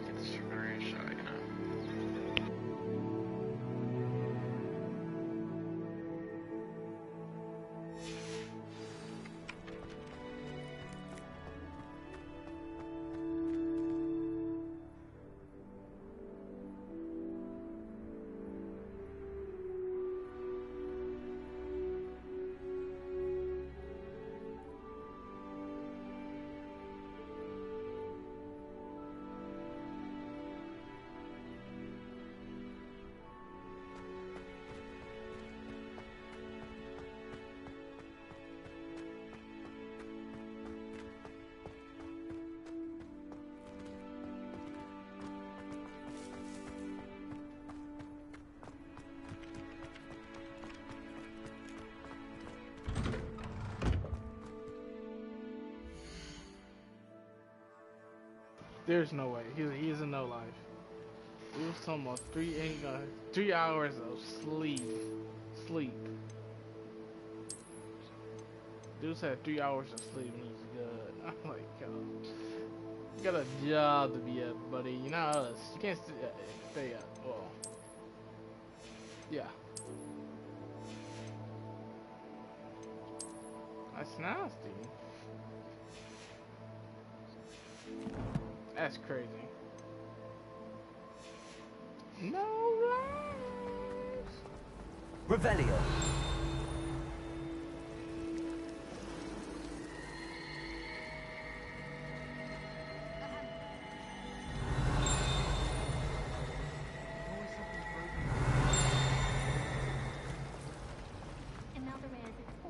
It's very shy now. There's no way. He's in no life. It was almost 3 hours of sleep. Dude said 3 hours of sleep and he's good. I'm like, you got a job to be up, buddy. You're not us. You can't stay up. Well, yeah. That's nasty. That's crazy. No lies. Revelio.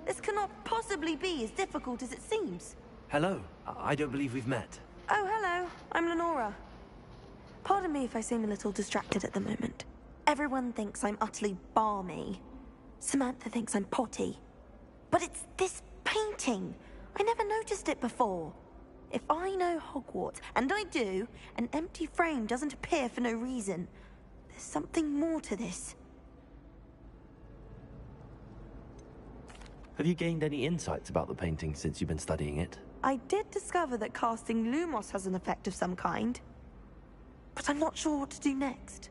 This cannot possibly be as difficult as it seems. Hello. I don't believe we've met. Oh, hello. I'm Lenora. Pardon me if I seem a little distracted at the moment. Everyone thinks I'm utterly balmy. Samantha thinks I'm potty. But it's this painting. I never noticed it before. If I know Hogwarts, and I do, an empty frame doesn't appear for no reason. There's something more to this. Have you gained any insights about the painting since you've been studying it? I did discover that casting Lumos has an effect of some kind. But I'm not sure what to do next.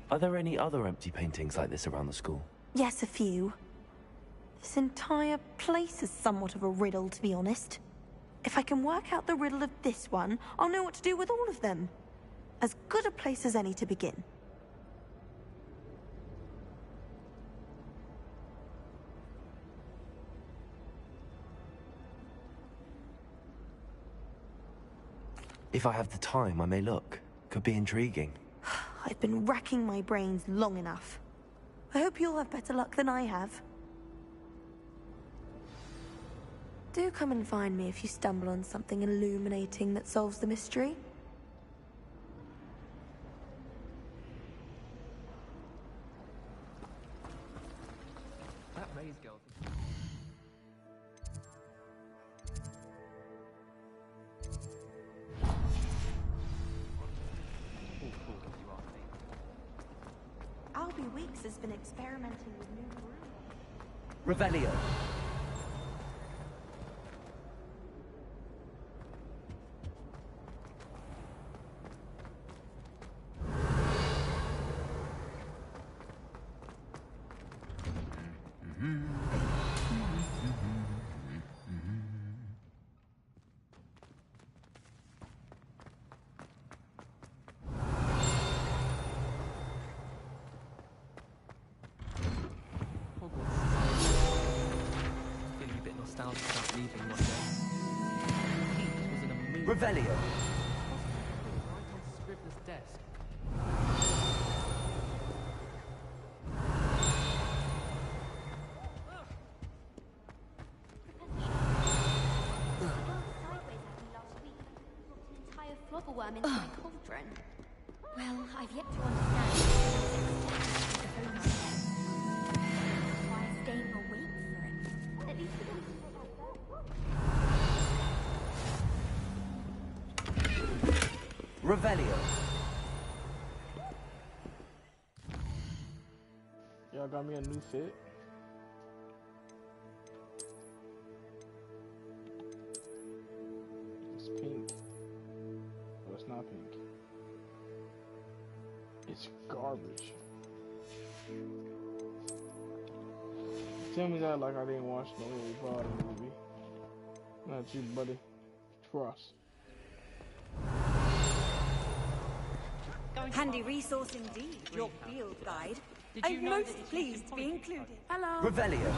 Are there any other empty paintings like this around the school? Yes, a few. This entire place is somewhat of a riddle, to be honest. If I can work out the riddle of this one, I'll know what to do with all of them. As good a place as any to begin. If I have the time, I may look. Could be intriguing. I've been racking my brains long enough. I hope you'll have better luck than I have. Do come and find me if you stumble on something illuminating that solves the mystery. That Ray's girl. Albie Weeks has been experimenting with new brewing. Revelio. Revelio. Right on Scrivener's desk. Flubberworm into my cauldron. Well, I've yet to understand why I'm staying awake for it. At least we don't have to take that. Revelio. Y'all got me a new fit. It's pink. Oh, it's not pink. It's garbage. Tell me that like I didn't watch no Harry Potter movie. Not you, buddy. Trust. Handy resource indeed, your field guide. I'm most pleased to be included. Hello. Revelio.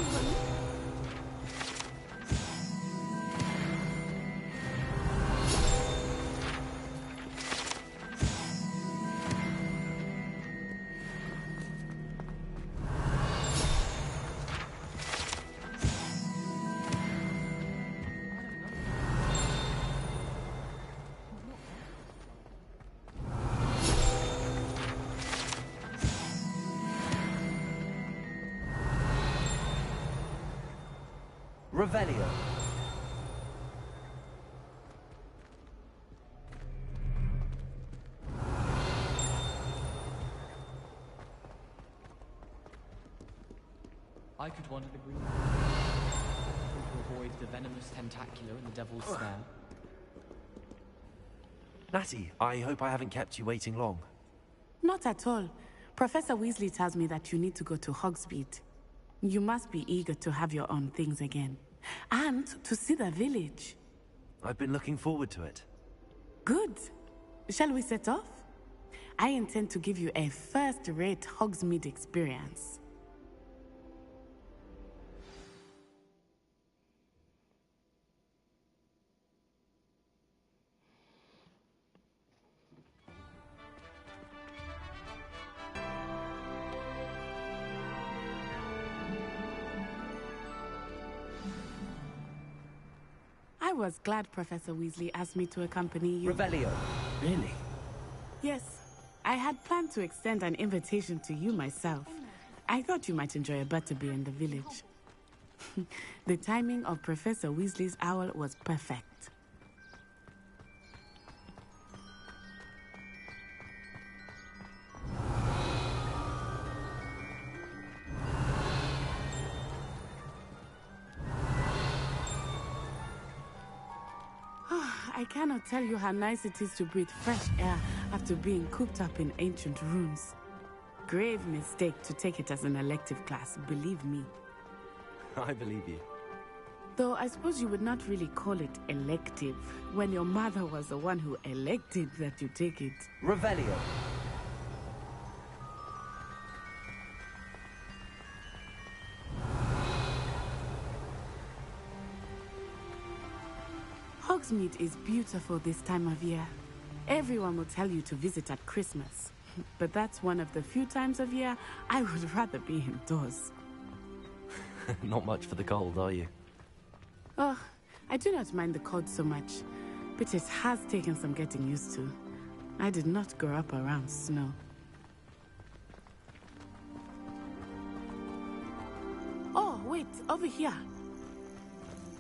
Revelio. I could wander the green to avoid the venomous tentacular and the devil's snare. Natty, I hope I haven't kept you waiting long. Not at all. Professor Weasley tells me that you need to go to Hogsmeade. You must be eager to have your own things again. And to see the village. I've been looking forward to it. Good. Shall we set off? I intend to give you a first-rate Hogsmeade experience. I was glad Professor Weasley asked me to accompany you. Revelio. Really? Yes. I had planned to extend an invitation to you myself. I thought you might enjoy a butterbeer in the village. The timing of Professor Weasley's owl was perfect. I cannot tell you how nice it is to breathe fresh air after being cooped up in ancient rooms. Grave mistake to take it as an elective class, believe me. I believe you. Though I suppose you would not really call it elective when your mother was the one who elected that you take it. Revelio. Hogsmeade is beautiful this time of year. Everyone will tell you to visit at Christmas. But that's one of the few times of year I would rather be indoors. Not much for the cold, are you? Oh, I do not mind the cold so much, but it has taken some getting used to. I did not grow up around snow. Oh, wait, over here.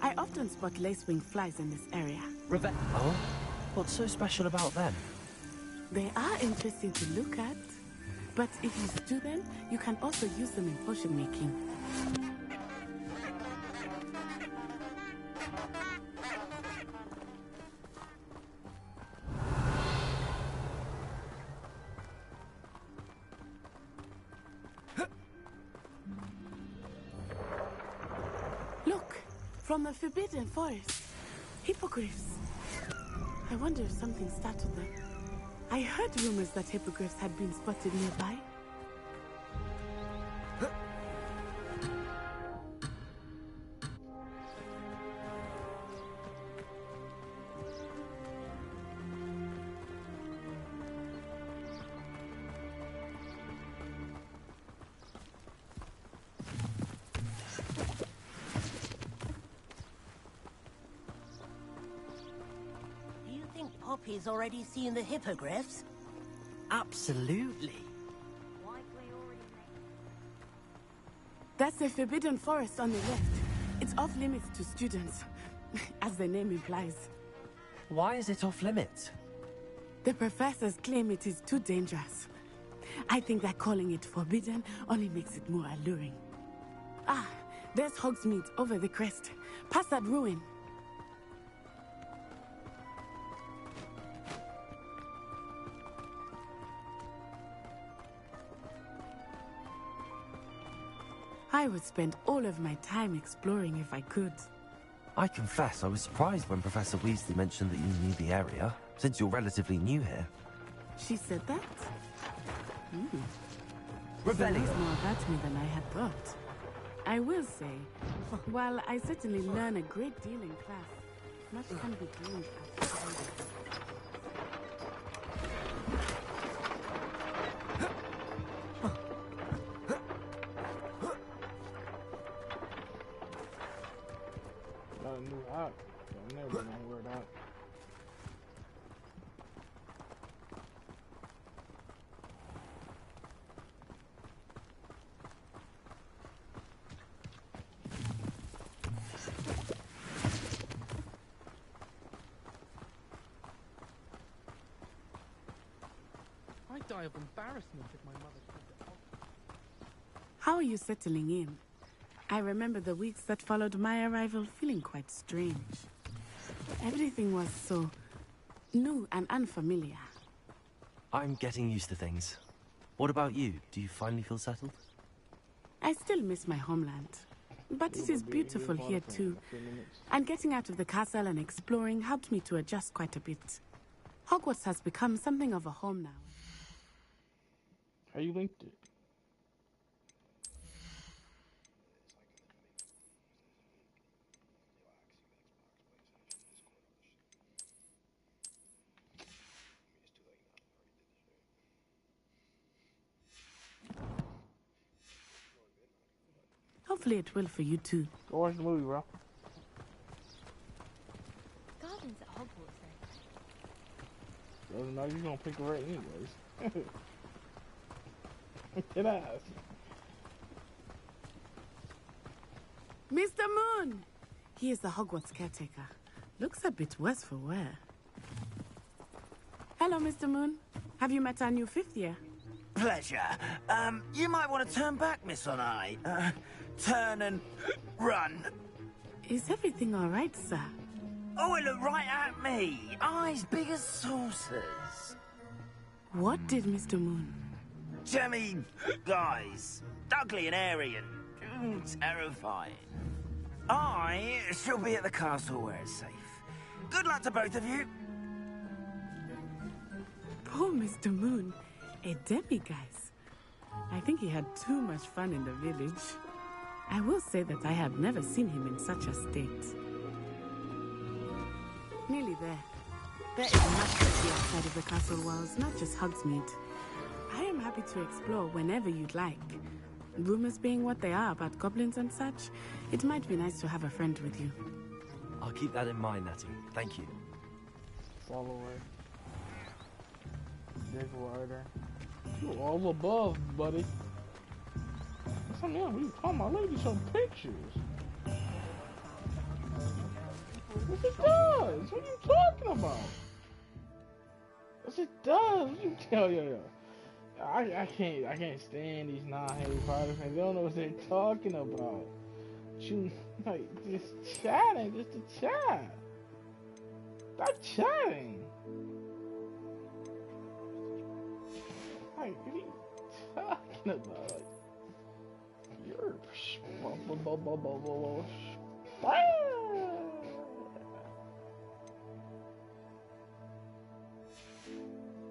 I often spot lacewing flies in this area. Oh? What's so special about them? They are interesting to look at, but if you stew them, you can also use them in potion making. Look, from the Forbidden Forest, hippogriffs. I wonder if something startled them. I heard rumors that hippogriffs had been spotted nearby. Poppy's already seen the hippogriffs? Absolutely. That's the Forbidden Forest on the left. It's off limits to students, as the name implies. Why is it off limits? The professors claim it is too dangerous. I think that calling it forbidden only makes it more alluring. Ah, there's Hogsmeade over the crest. Past that ruin. I would spend all of my time exploring if I could. I confess I was surprised when Professor Weasley mentioned that you knew the area, since you're relatively new here. She said that? Rebellion. She knows more about me than I had thought. I will say, while I certainly learn a great deal in class, much can be gained outside. Got a new app. I've never been anywhere that. I'd die of embarrassment if my mother said that. How are you settling in? I remember the weeks that followed my arrival feeling quite strange. Everything was so new and unfamiliar. I'm getting used to things. What about you? Do you finally feel settled? I still miss my homeland, but it is beautiful here too. And getting out of the castle and exploring helped me to adjust quite a bit. Hogwarts has become something of a home now. How you linked it? Hopefully it will for you too. Go watch the movie, bro. Gardens at Hogwarts, though. Doesn't matter, you're gonna pick it right anyways. Get ass. Mr. Moon! He is the Hogwarts caretaker. Looks a bit worse for wear. Hello, Mr. Moon. Have you met our new fifth year? Pleasure. You might want to turn back, Miss On-Eye. Turn and run. Is everything all right, sir? Oh, it looked right at me. Eyes big as saucers. What did Mr. Moon? Jemmy guys. Ugly and airy and terrifying. I shall be at the castle where it's safe. Good luck to both of you. Poor Mr. Moon. A demiguise. I think he had too much fun in the village. I will say that I have never seen him in such a state. Nearly there. There is much to see outside of the castle walls, not just Hogsmeade. I am happy to explore whenever you'd like. Rumors being what they are about goblins and such, it might be nice to have a friend with you. I'll keep that in mind, Natty. Thank you. Follow her. Dig wider. You all above, buddy. Something else. We talking about lady some pictures. Yes, it does. What are you talking about? Yes, it does. You tell you. I can't stand these non-Harry Potter fans. They don't know what they're talking about. You like just chatting, just to chat. Stop chatting. Like, what are you talking about? Like, you're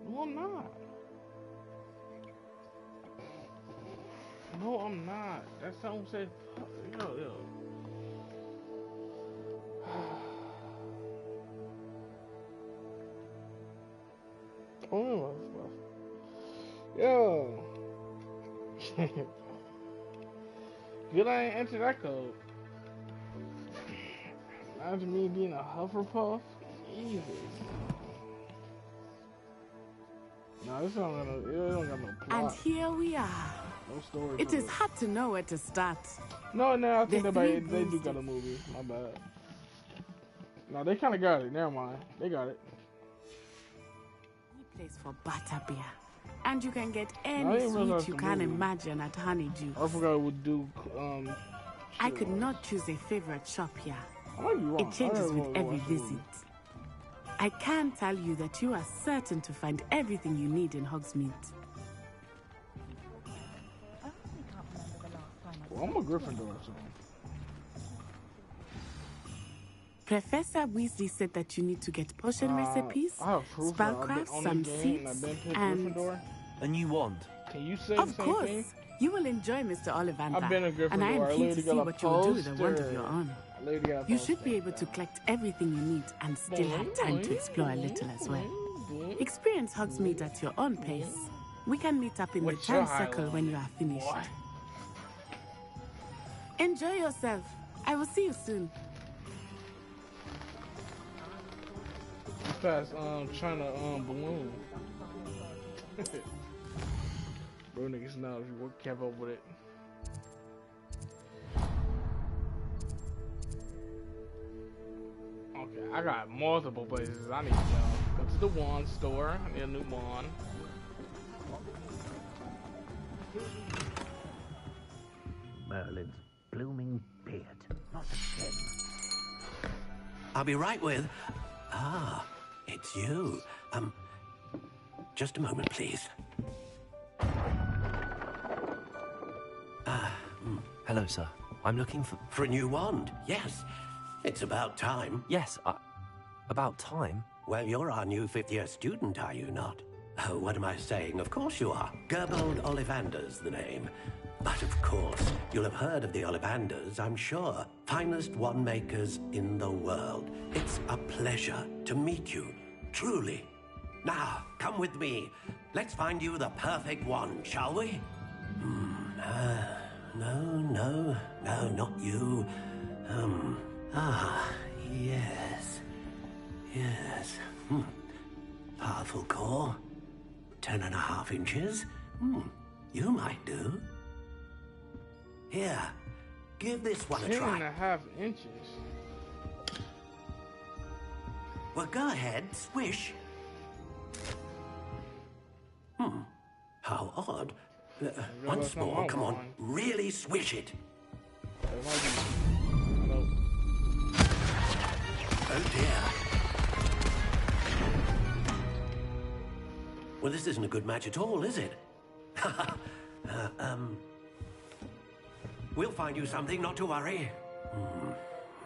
no, I'm not. No, I'm not. That song said, yo. Oh, yo. Good I ain't entered that code. Imagine me being a Hufflepuff. Jesus. No, this don't got no, it don't got no plot. And here we are. No story. It is hard to know where to start. No, I think they do got a movie. My bad. No, they kind of got it. Never mind. They got it. place for butterbeer. And you can get I any didn't realize sweet you the can movie. imagine at Honeydew. I forgot it would do. I could not choose a favorite shop here. I might be wrong. It changes I with never every watched the movie. visit. I can tell you that you are certain to find everything you need in Hogsmeade. Well, I'm a Gryffindor, so. Professor Weasley said that you need to get potion recipes, I have proof that I've been spellcrafts, on some the game seeds, and I've been picked and... Gryffindor. A new wand. Can you say Of the same course. thing? You will enjoy Mr. Ollivander. I've been a Gryffindor. And I am I keen to literally see got a what you will do with a wand of poster. your own. I literally got a You poster. should be able to collect everything you need and still have time to explore a little as well. Experience Hogsmeade at your own pace. We can meet up in the What's your town circle when you are finished. What? Enjoy yourself. I will see you soon. Past China balloon. Bro, niggas know if you kept up with it. Okay, I got multiple places I need to go. Go to the wand store. I need a new wand. Merlin's blooming beard, not him. I'll be right with... Ah, it's you. Just a moment, please. Hello, sir. I'm looking for... For a new wand, yes. It's about time. Yes, about time? Well, you're our new fifth-year student, are you not? Oh, what am I saying? Of course you are. Gerbold Ollivander's the name. But of course, you'll have heard of the Ollivanders, I'm sure. Finest wand makers in the world. It's a pleasure to meet you, truly. Now, come with me. Let's find you the perfect wand, shall we? No, not you. Yes. Powerful core. 10.5 inches. You might do. Here, give this one a try. 10.5 inches. Well, go ahead, swish. How odd. Once more, come on, really swish it. Oh dear. Well, this isn't a good match at all, is it? We'll find you something, not to worry.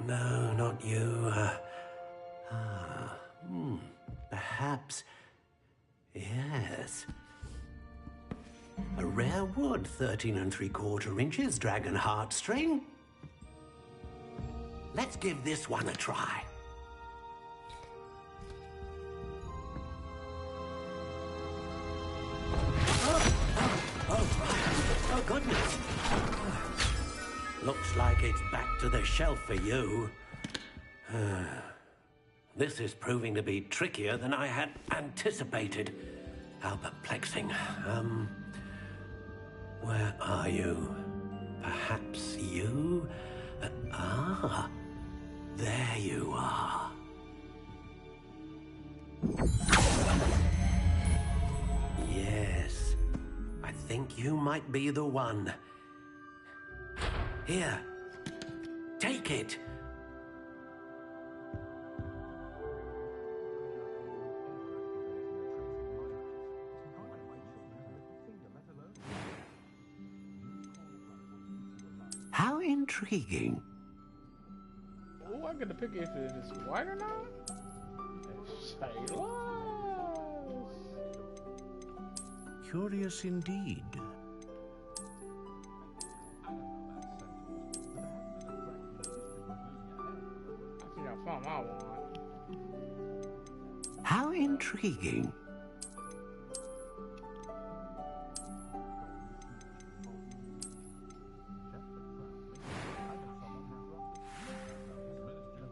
No, not you. Perhaps. Yes. A rare wood, 13 3/4 inches, dragon heartstring. Let's give this one a try. Oh, goodness. Looks like it's back to the shelf for you. This is proving to be trickier than I had anticipated. How perplexing. Where are you? Perhaps you? There you are. Yes, I think you might be the one. Here, take it. How intriguing. Oh, I get to pick if it's white or not. Say Curious indeed. I think I found my one. How intriguing.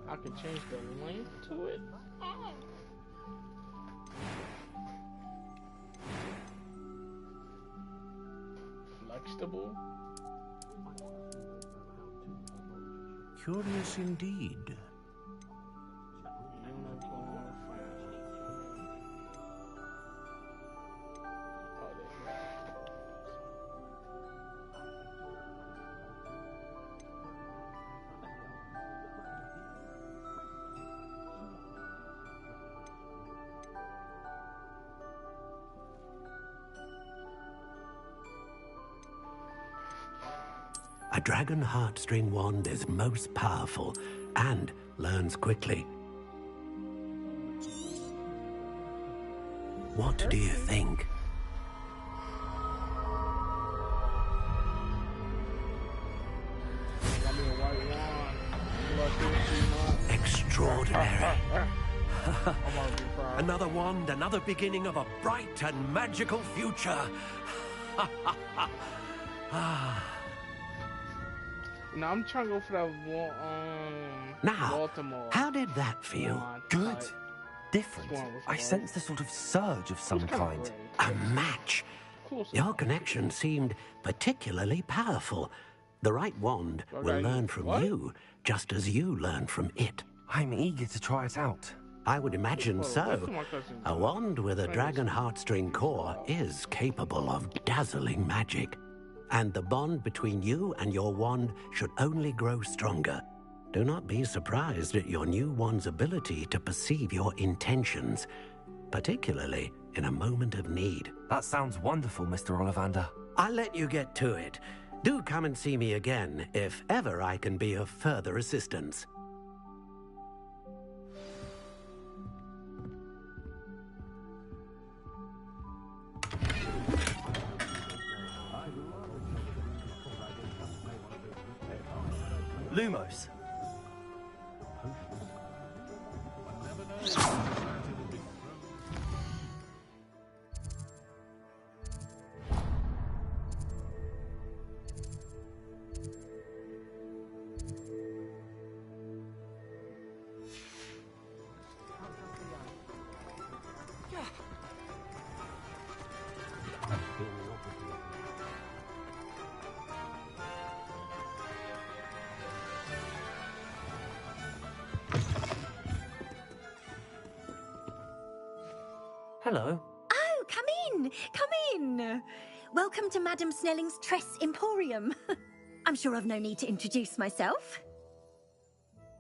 I can change the length to it. Flexible. Curious indeed. dragon heartstring wand is most powerful and learns quickly. What do you think? Extraordinary. Another wand, another beginning of a bright and magical future. No, I'm trying to go for that Now, Baltimore. how did that feel? Good. Different. I sensed a sort of surge of some kind. A match. Your connection seemed particularly powerful. The right wand will learn from you, just as you learn from it. I'm eager to try it out. I would imagine so. A wand with a dragon heartstring core is capable of dazzling magic. And the bond between you and your wand should only grow stronger. Do not be surprised at your new wand's ability to perceive your intentions, particularly in a moment of need. That sounds wonderful, Mr. Ollivander. I'll let you get to it. Do come and see me again if ever I can be of further assistance. Lumos. Hello. Oh, come in! Come in! Welcome to Madame Snelling's Tress Emporium. I'm sure I've no need to introduce myself.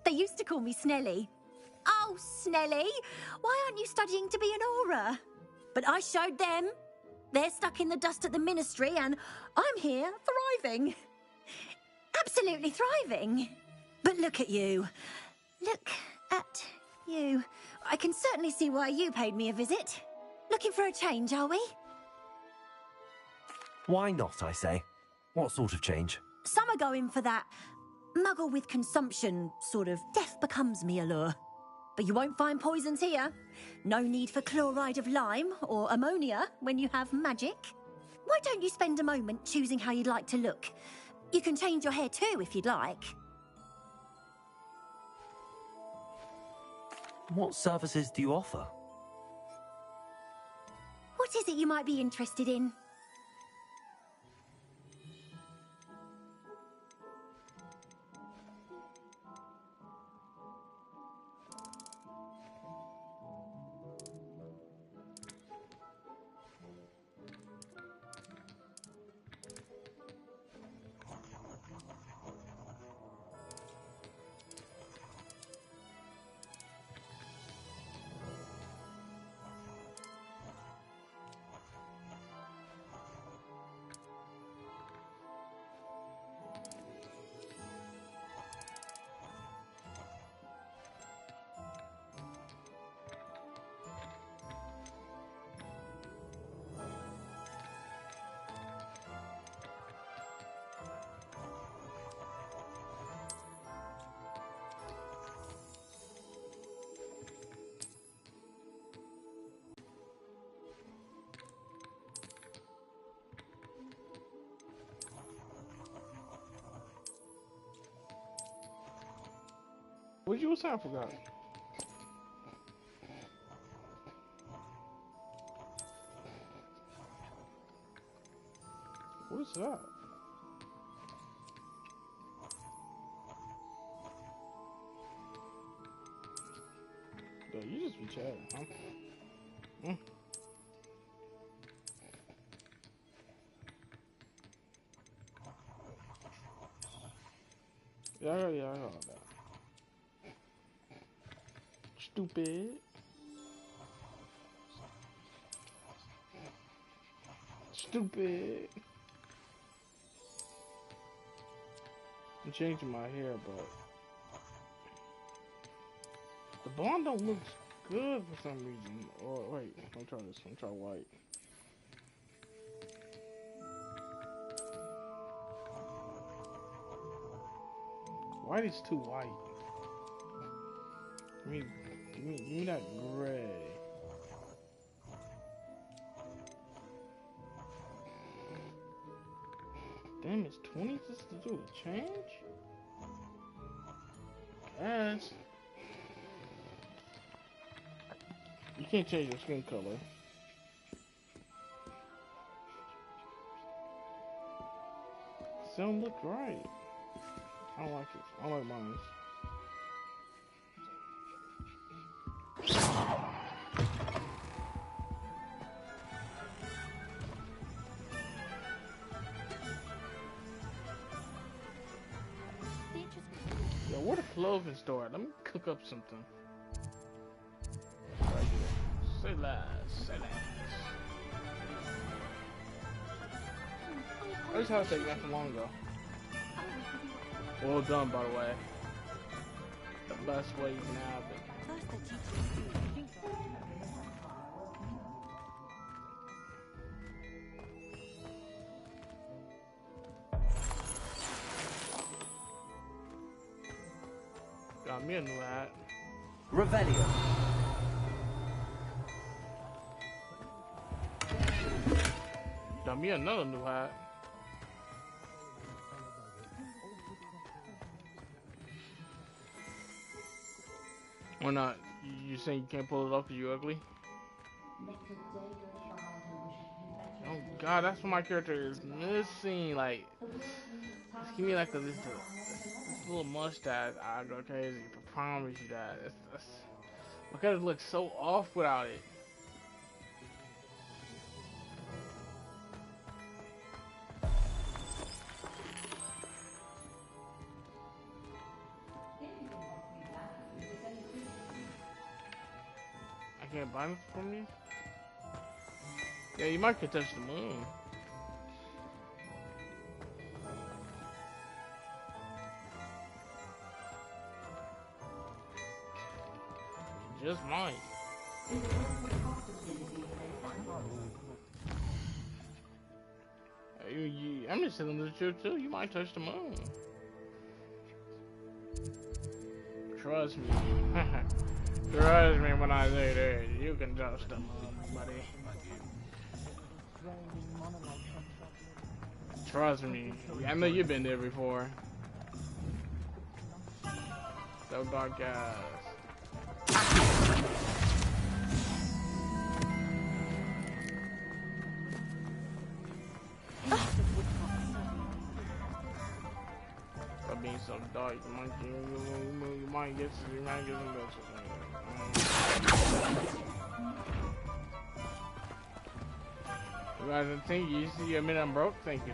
They used to call me Snelly. Oh, Snelly! Why aren't you studying to be an aura? But I showed them. They're stuck in the dust at the Ministry, and I'm here, thriving. Absolutely thriving. But look at you. Look at you. I can certainly see why you paid me a visit. Looking for a change, are we? Why not, I say? What sort of change? Some are going for that muggle with consumption, sort of death becomes me allure. But you won't find poisons here. No need for chloride of lime or ammonia when you have magic. Why don't you spend a moment choosing how you'd like to look? You can change your hair too if you'd like. What services do you offer? What is it you might be interested in? What you say? I forgot. What is that? Yo, you just be chatting, huh? Yeah, I got all that. Stupid. Stupid. changing my hair, but the blonde don't look good for some reason. Or wait, let me try this. Let me try white. White is too white. Give me that gray. Damn, it's 20 just to do a change? Yes. You can't change your skin color. It don't look right. I don't like it. I don't like mine. Yo, what a clothing store. Let me cook up something. Right here. Say less. Say less. I just had to take that from long ago. Well done, by the way. The best way you can have it. Got me a new hat. Revelio. Got me another new hat. Or not? You saying you can't pull it off because you're ugly? Oh god, that's what my character is missing. Like, just give me like this little mustache. I go crazy. I promise you that. My character looks so off without it. I can't buy them from you? Yeah, you might could touch the moon. Just might. I'm just telling the truth too. You might touch the moon. Trust me. Trust me when I say that. You can touch the moon, buddy. Trust me. I know you've been there before. So dark guys. Stop being so dark. You might get some bitches. You guys, thank you. You see, admit I'm broke. Thank you.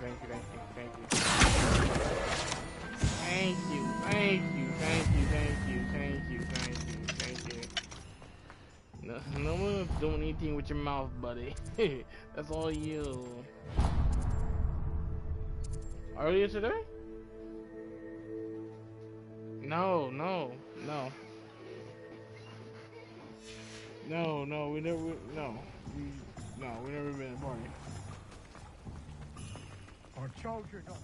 No one's doing anything with your mouth, buddy. That's all you. Earlier today? No, we never, we never been at a party. Our soldiers on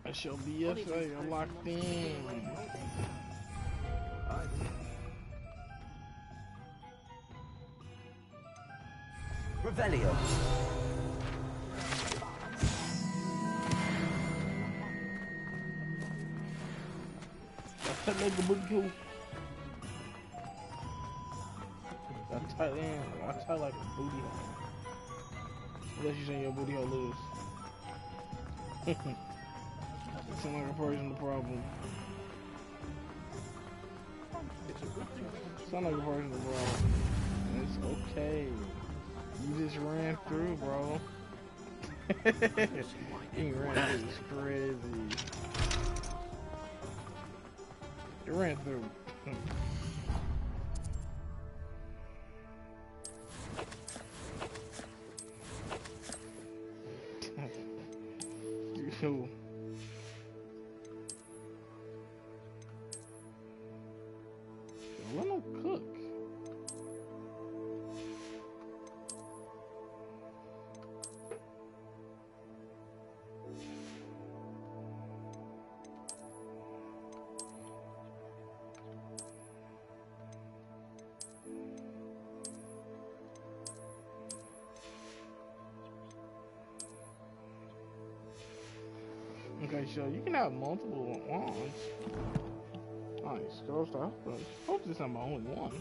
I shall be yesterday, I'm locked in. Revelio. That's like a booty hole. I tie like a booty hole. Unless you say your booty hole loose. Sound like a personal problem. Sound like a personal problem. It's okay. You just ran through, bro. You ran through. It's crazy. You ran through. Okay, so you can have multiple wands. Nice. Girl stuff. Hope this is my only one.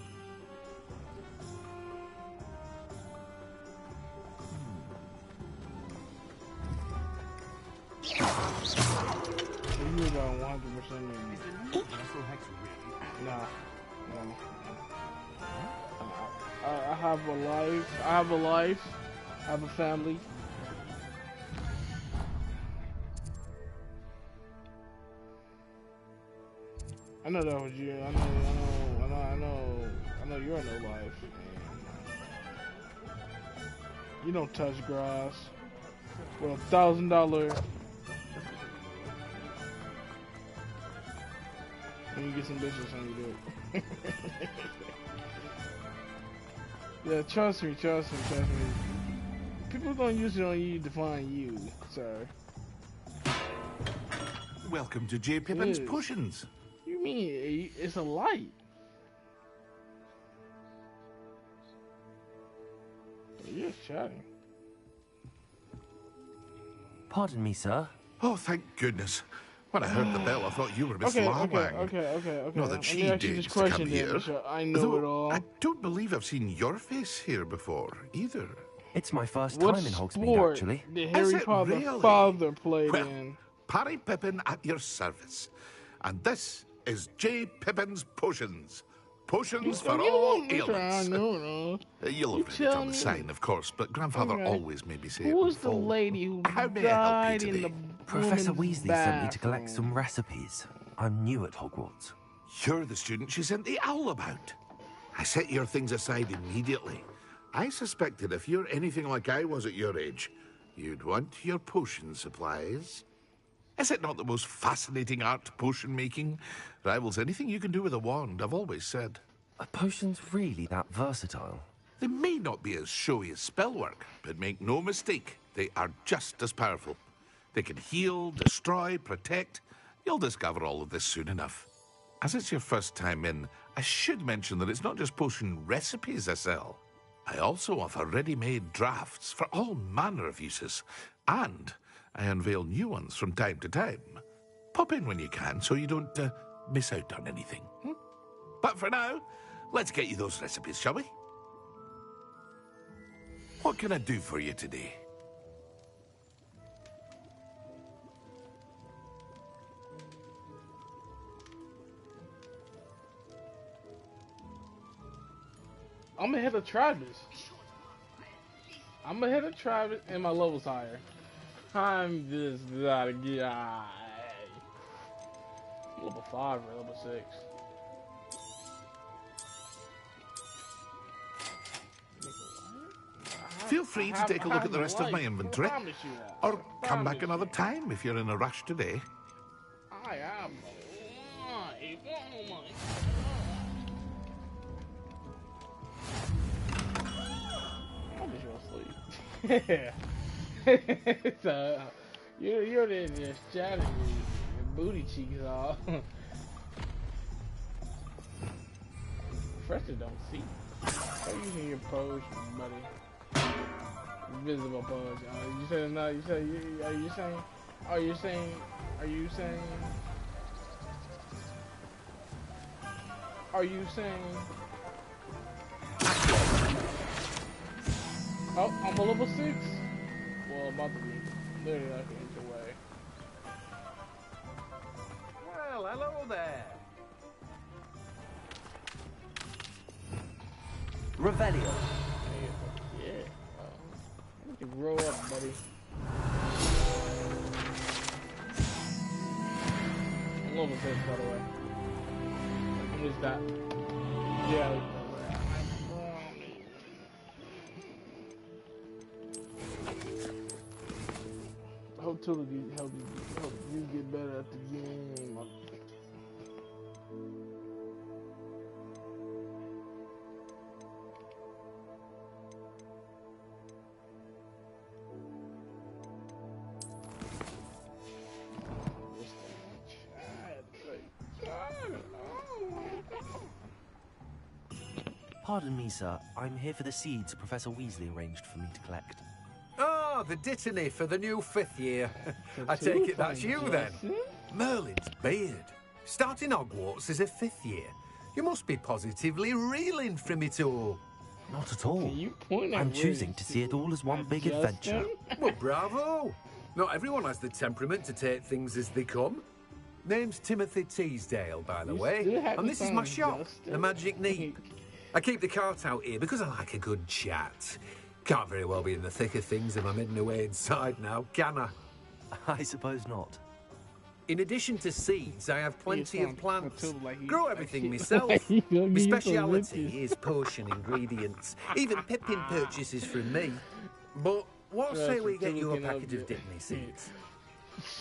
You about 100%. No. I have a life. I have a family. I know that was you. I know you're in no life. You don't touch grass. With $1,000. When you get some bitches on you do it. Yeah, trust me. People gonna use it on you to find you, sir. Welcome to J. Pippin's Potions. You mean it's a light? You're chatting. Pardon me, sir. Oh, thank goodness. When I heard the bell, I thought you were Miss Lawang. Okay. Not that she dares to come here. I know it all. I don't believe I've seen your face here before, either. It's my first time in Hogsmeade, actually. Did Harry Potter's father played in? Parry Pippin at your service. And this is J. Pippin's Potions. Potions for all ailments. You'll have read it on the sign, of course, but Grandfather always made me say Who was the lady who died in the Professor Weasley sent me to collect some recipes. I'm new at Hogwarts. You're the student she sent the owl about. I set your things aside immediately. I suspected if you're anything like I was at your age, you'd want your potion supplies. Is it not the most fascinating art, potion making? Rivals anything you can do with a wand, I've always said. Are potions really that versatile? They may not be as showy as spellwork, but make no mistake, they are just as powerful. They can heal, destroy, protect. You'll discover all of this soon enough. As it's your first time in, I should mention that it's not just potion recipes I sell. I also offer ready-made drafts for all manner of uses, and I unveil new ones from time to time. Pop in when you can so you don't miss out on anything. But for now, let's get you those recipes, shall we? What can I do for you today? I'm ahead of Travis. And my level's higher. I'm just not a guy. Level 5 or level 6. Feel free to take a look at the rest of my inventory. Or come back another time if you're in a rush today. I am alive. Oh my God. I'm just asleep. So, you're there just chatting your booty cheeks off. Professor don't see. How you using your pose, buddy? Invisible pose. You said no. You said are you saying? Are you saying? Are you saying? Are you saying? Oh, I'm a level 6. Well, about to be. Literally like an inch away. Well, hello there. Revelio. Yeah. You can grow up, buddy. I'm level 6, by the way. I'm just that. Yeah. Hope Tilly help you get better at the game. Pardon me, sir. I'm here for the seeds Professor Weasley arranged for me to collect. Oh, the dittany for the new 5th year. I take it that's you then. Merlin's beard. Starting Hogwarts as a 5th year. You must be positively reeling from it all. Not at all. You point at I'm where choosing to see it all as one big adventure. Well, bravo. Not everyone has the temperament to take things as they come. Name's Timothy Teasdale, by the way. And this is my shop, the Magic Neep. I keep the cart out here because I like a good chat. Can't very well be in the thick of things if I'm hidden away inside now, can I? I suppose not. In addition to seeds, I have plenty of plants. Grow everything like myself. he gonna My give you some speciality lipids. is potion ingredients. Even Pippin purchases from me. But what say we get you a packet of Dittany seeds?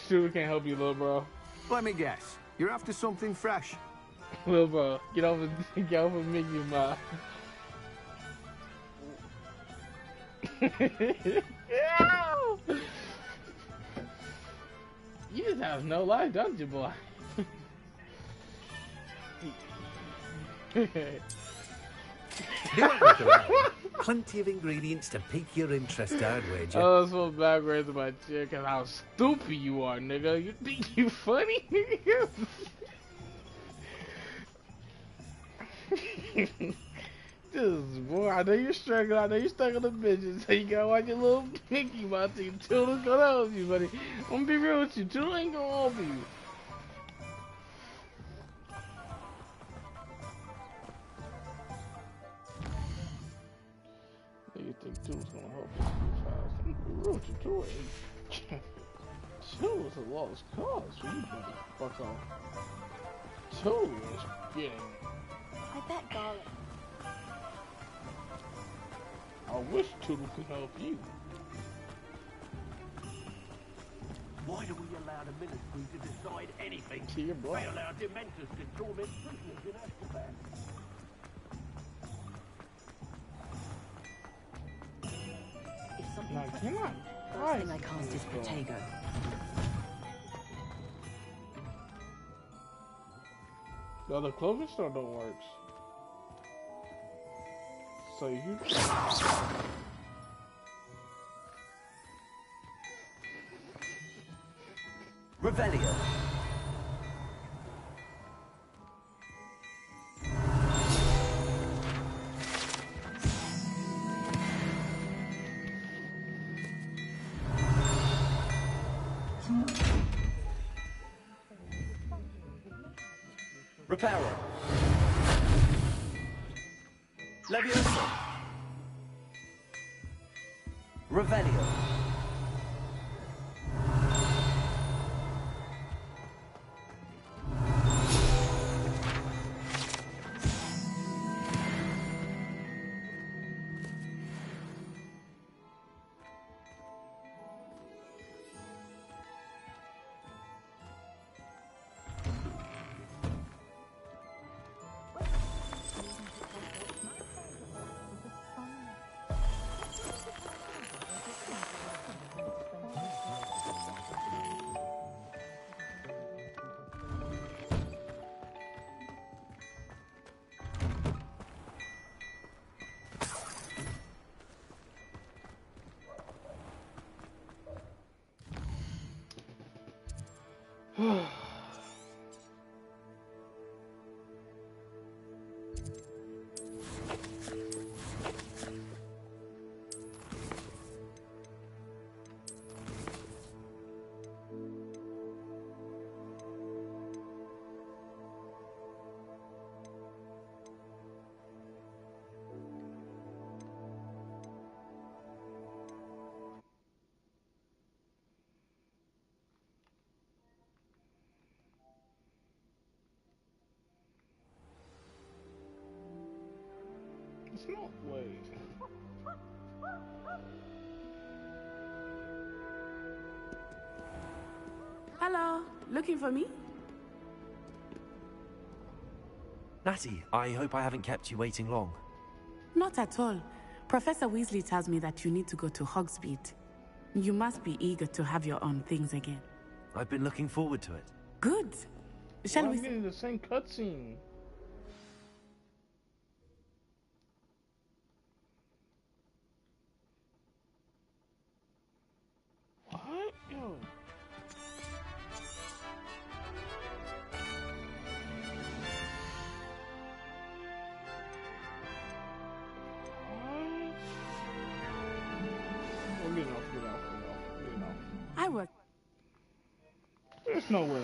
Sure, we can't help you, little bro. Let me guess. You're after something fresh. Little bro, get off of Mickey Mouse. You just have no life, don't you, boy? Plenty of ingredients to pique your interest, I'd wager. Oh, so backwards in my chair because how stupid you are, nigga. You think you funny, nigga? Just, boy, I know you're struggling. I know you're stuck on the bitches. So you gotta watch your little Mickey Mouse team. Toodle's gonna help you, buddy. I'm gonna be real with you. Toodle ain't gonna help you. You think Toodle's gonna help you? I'm gonna be real with you. Toodle ain't. Toodle's a lost cause for you, buddy. Fuck off. Toodle is getting. I bet garlic. I wish Toodle could help you. Why do we allow the ministry to decide anything? See your blood. They allow dementors to torment prisoners in Azkaban. If something Now, threatens can I? me, first thing I cast is Protego. The other clothing store don't work. So you. Revelio. Reparo. Leviosa. Revelio. It's not way. Hello, looking for me? Natty, I hope I haven't kept you waiting long. Not at all. Professor Weasley tells me that you need to go to Hogsmeade. You must be eager to have your own things again. I've been looking forward to it. Good. Shall we? I'm getting the same cutscene. doing? Get off. I was. There's no way.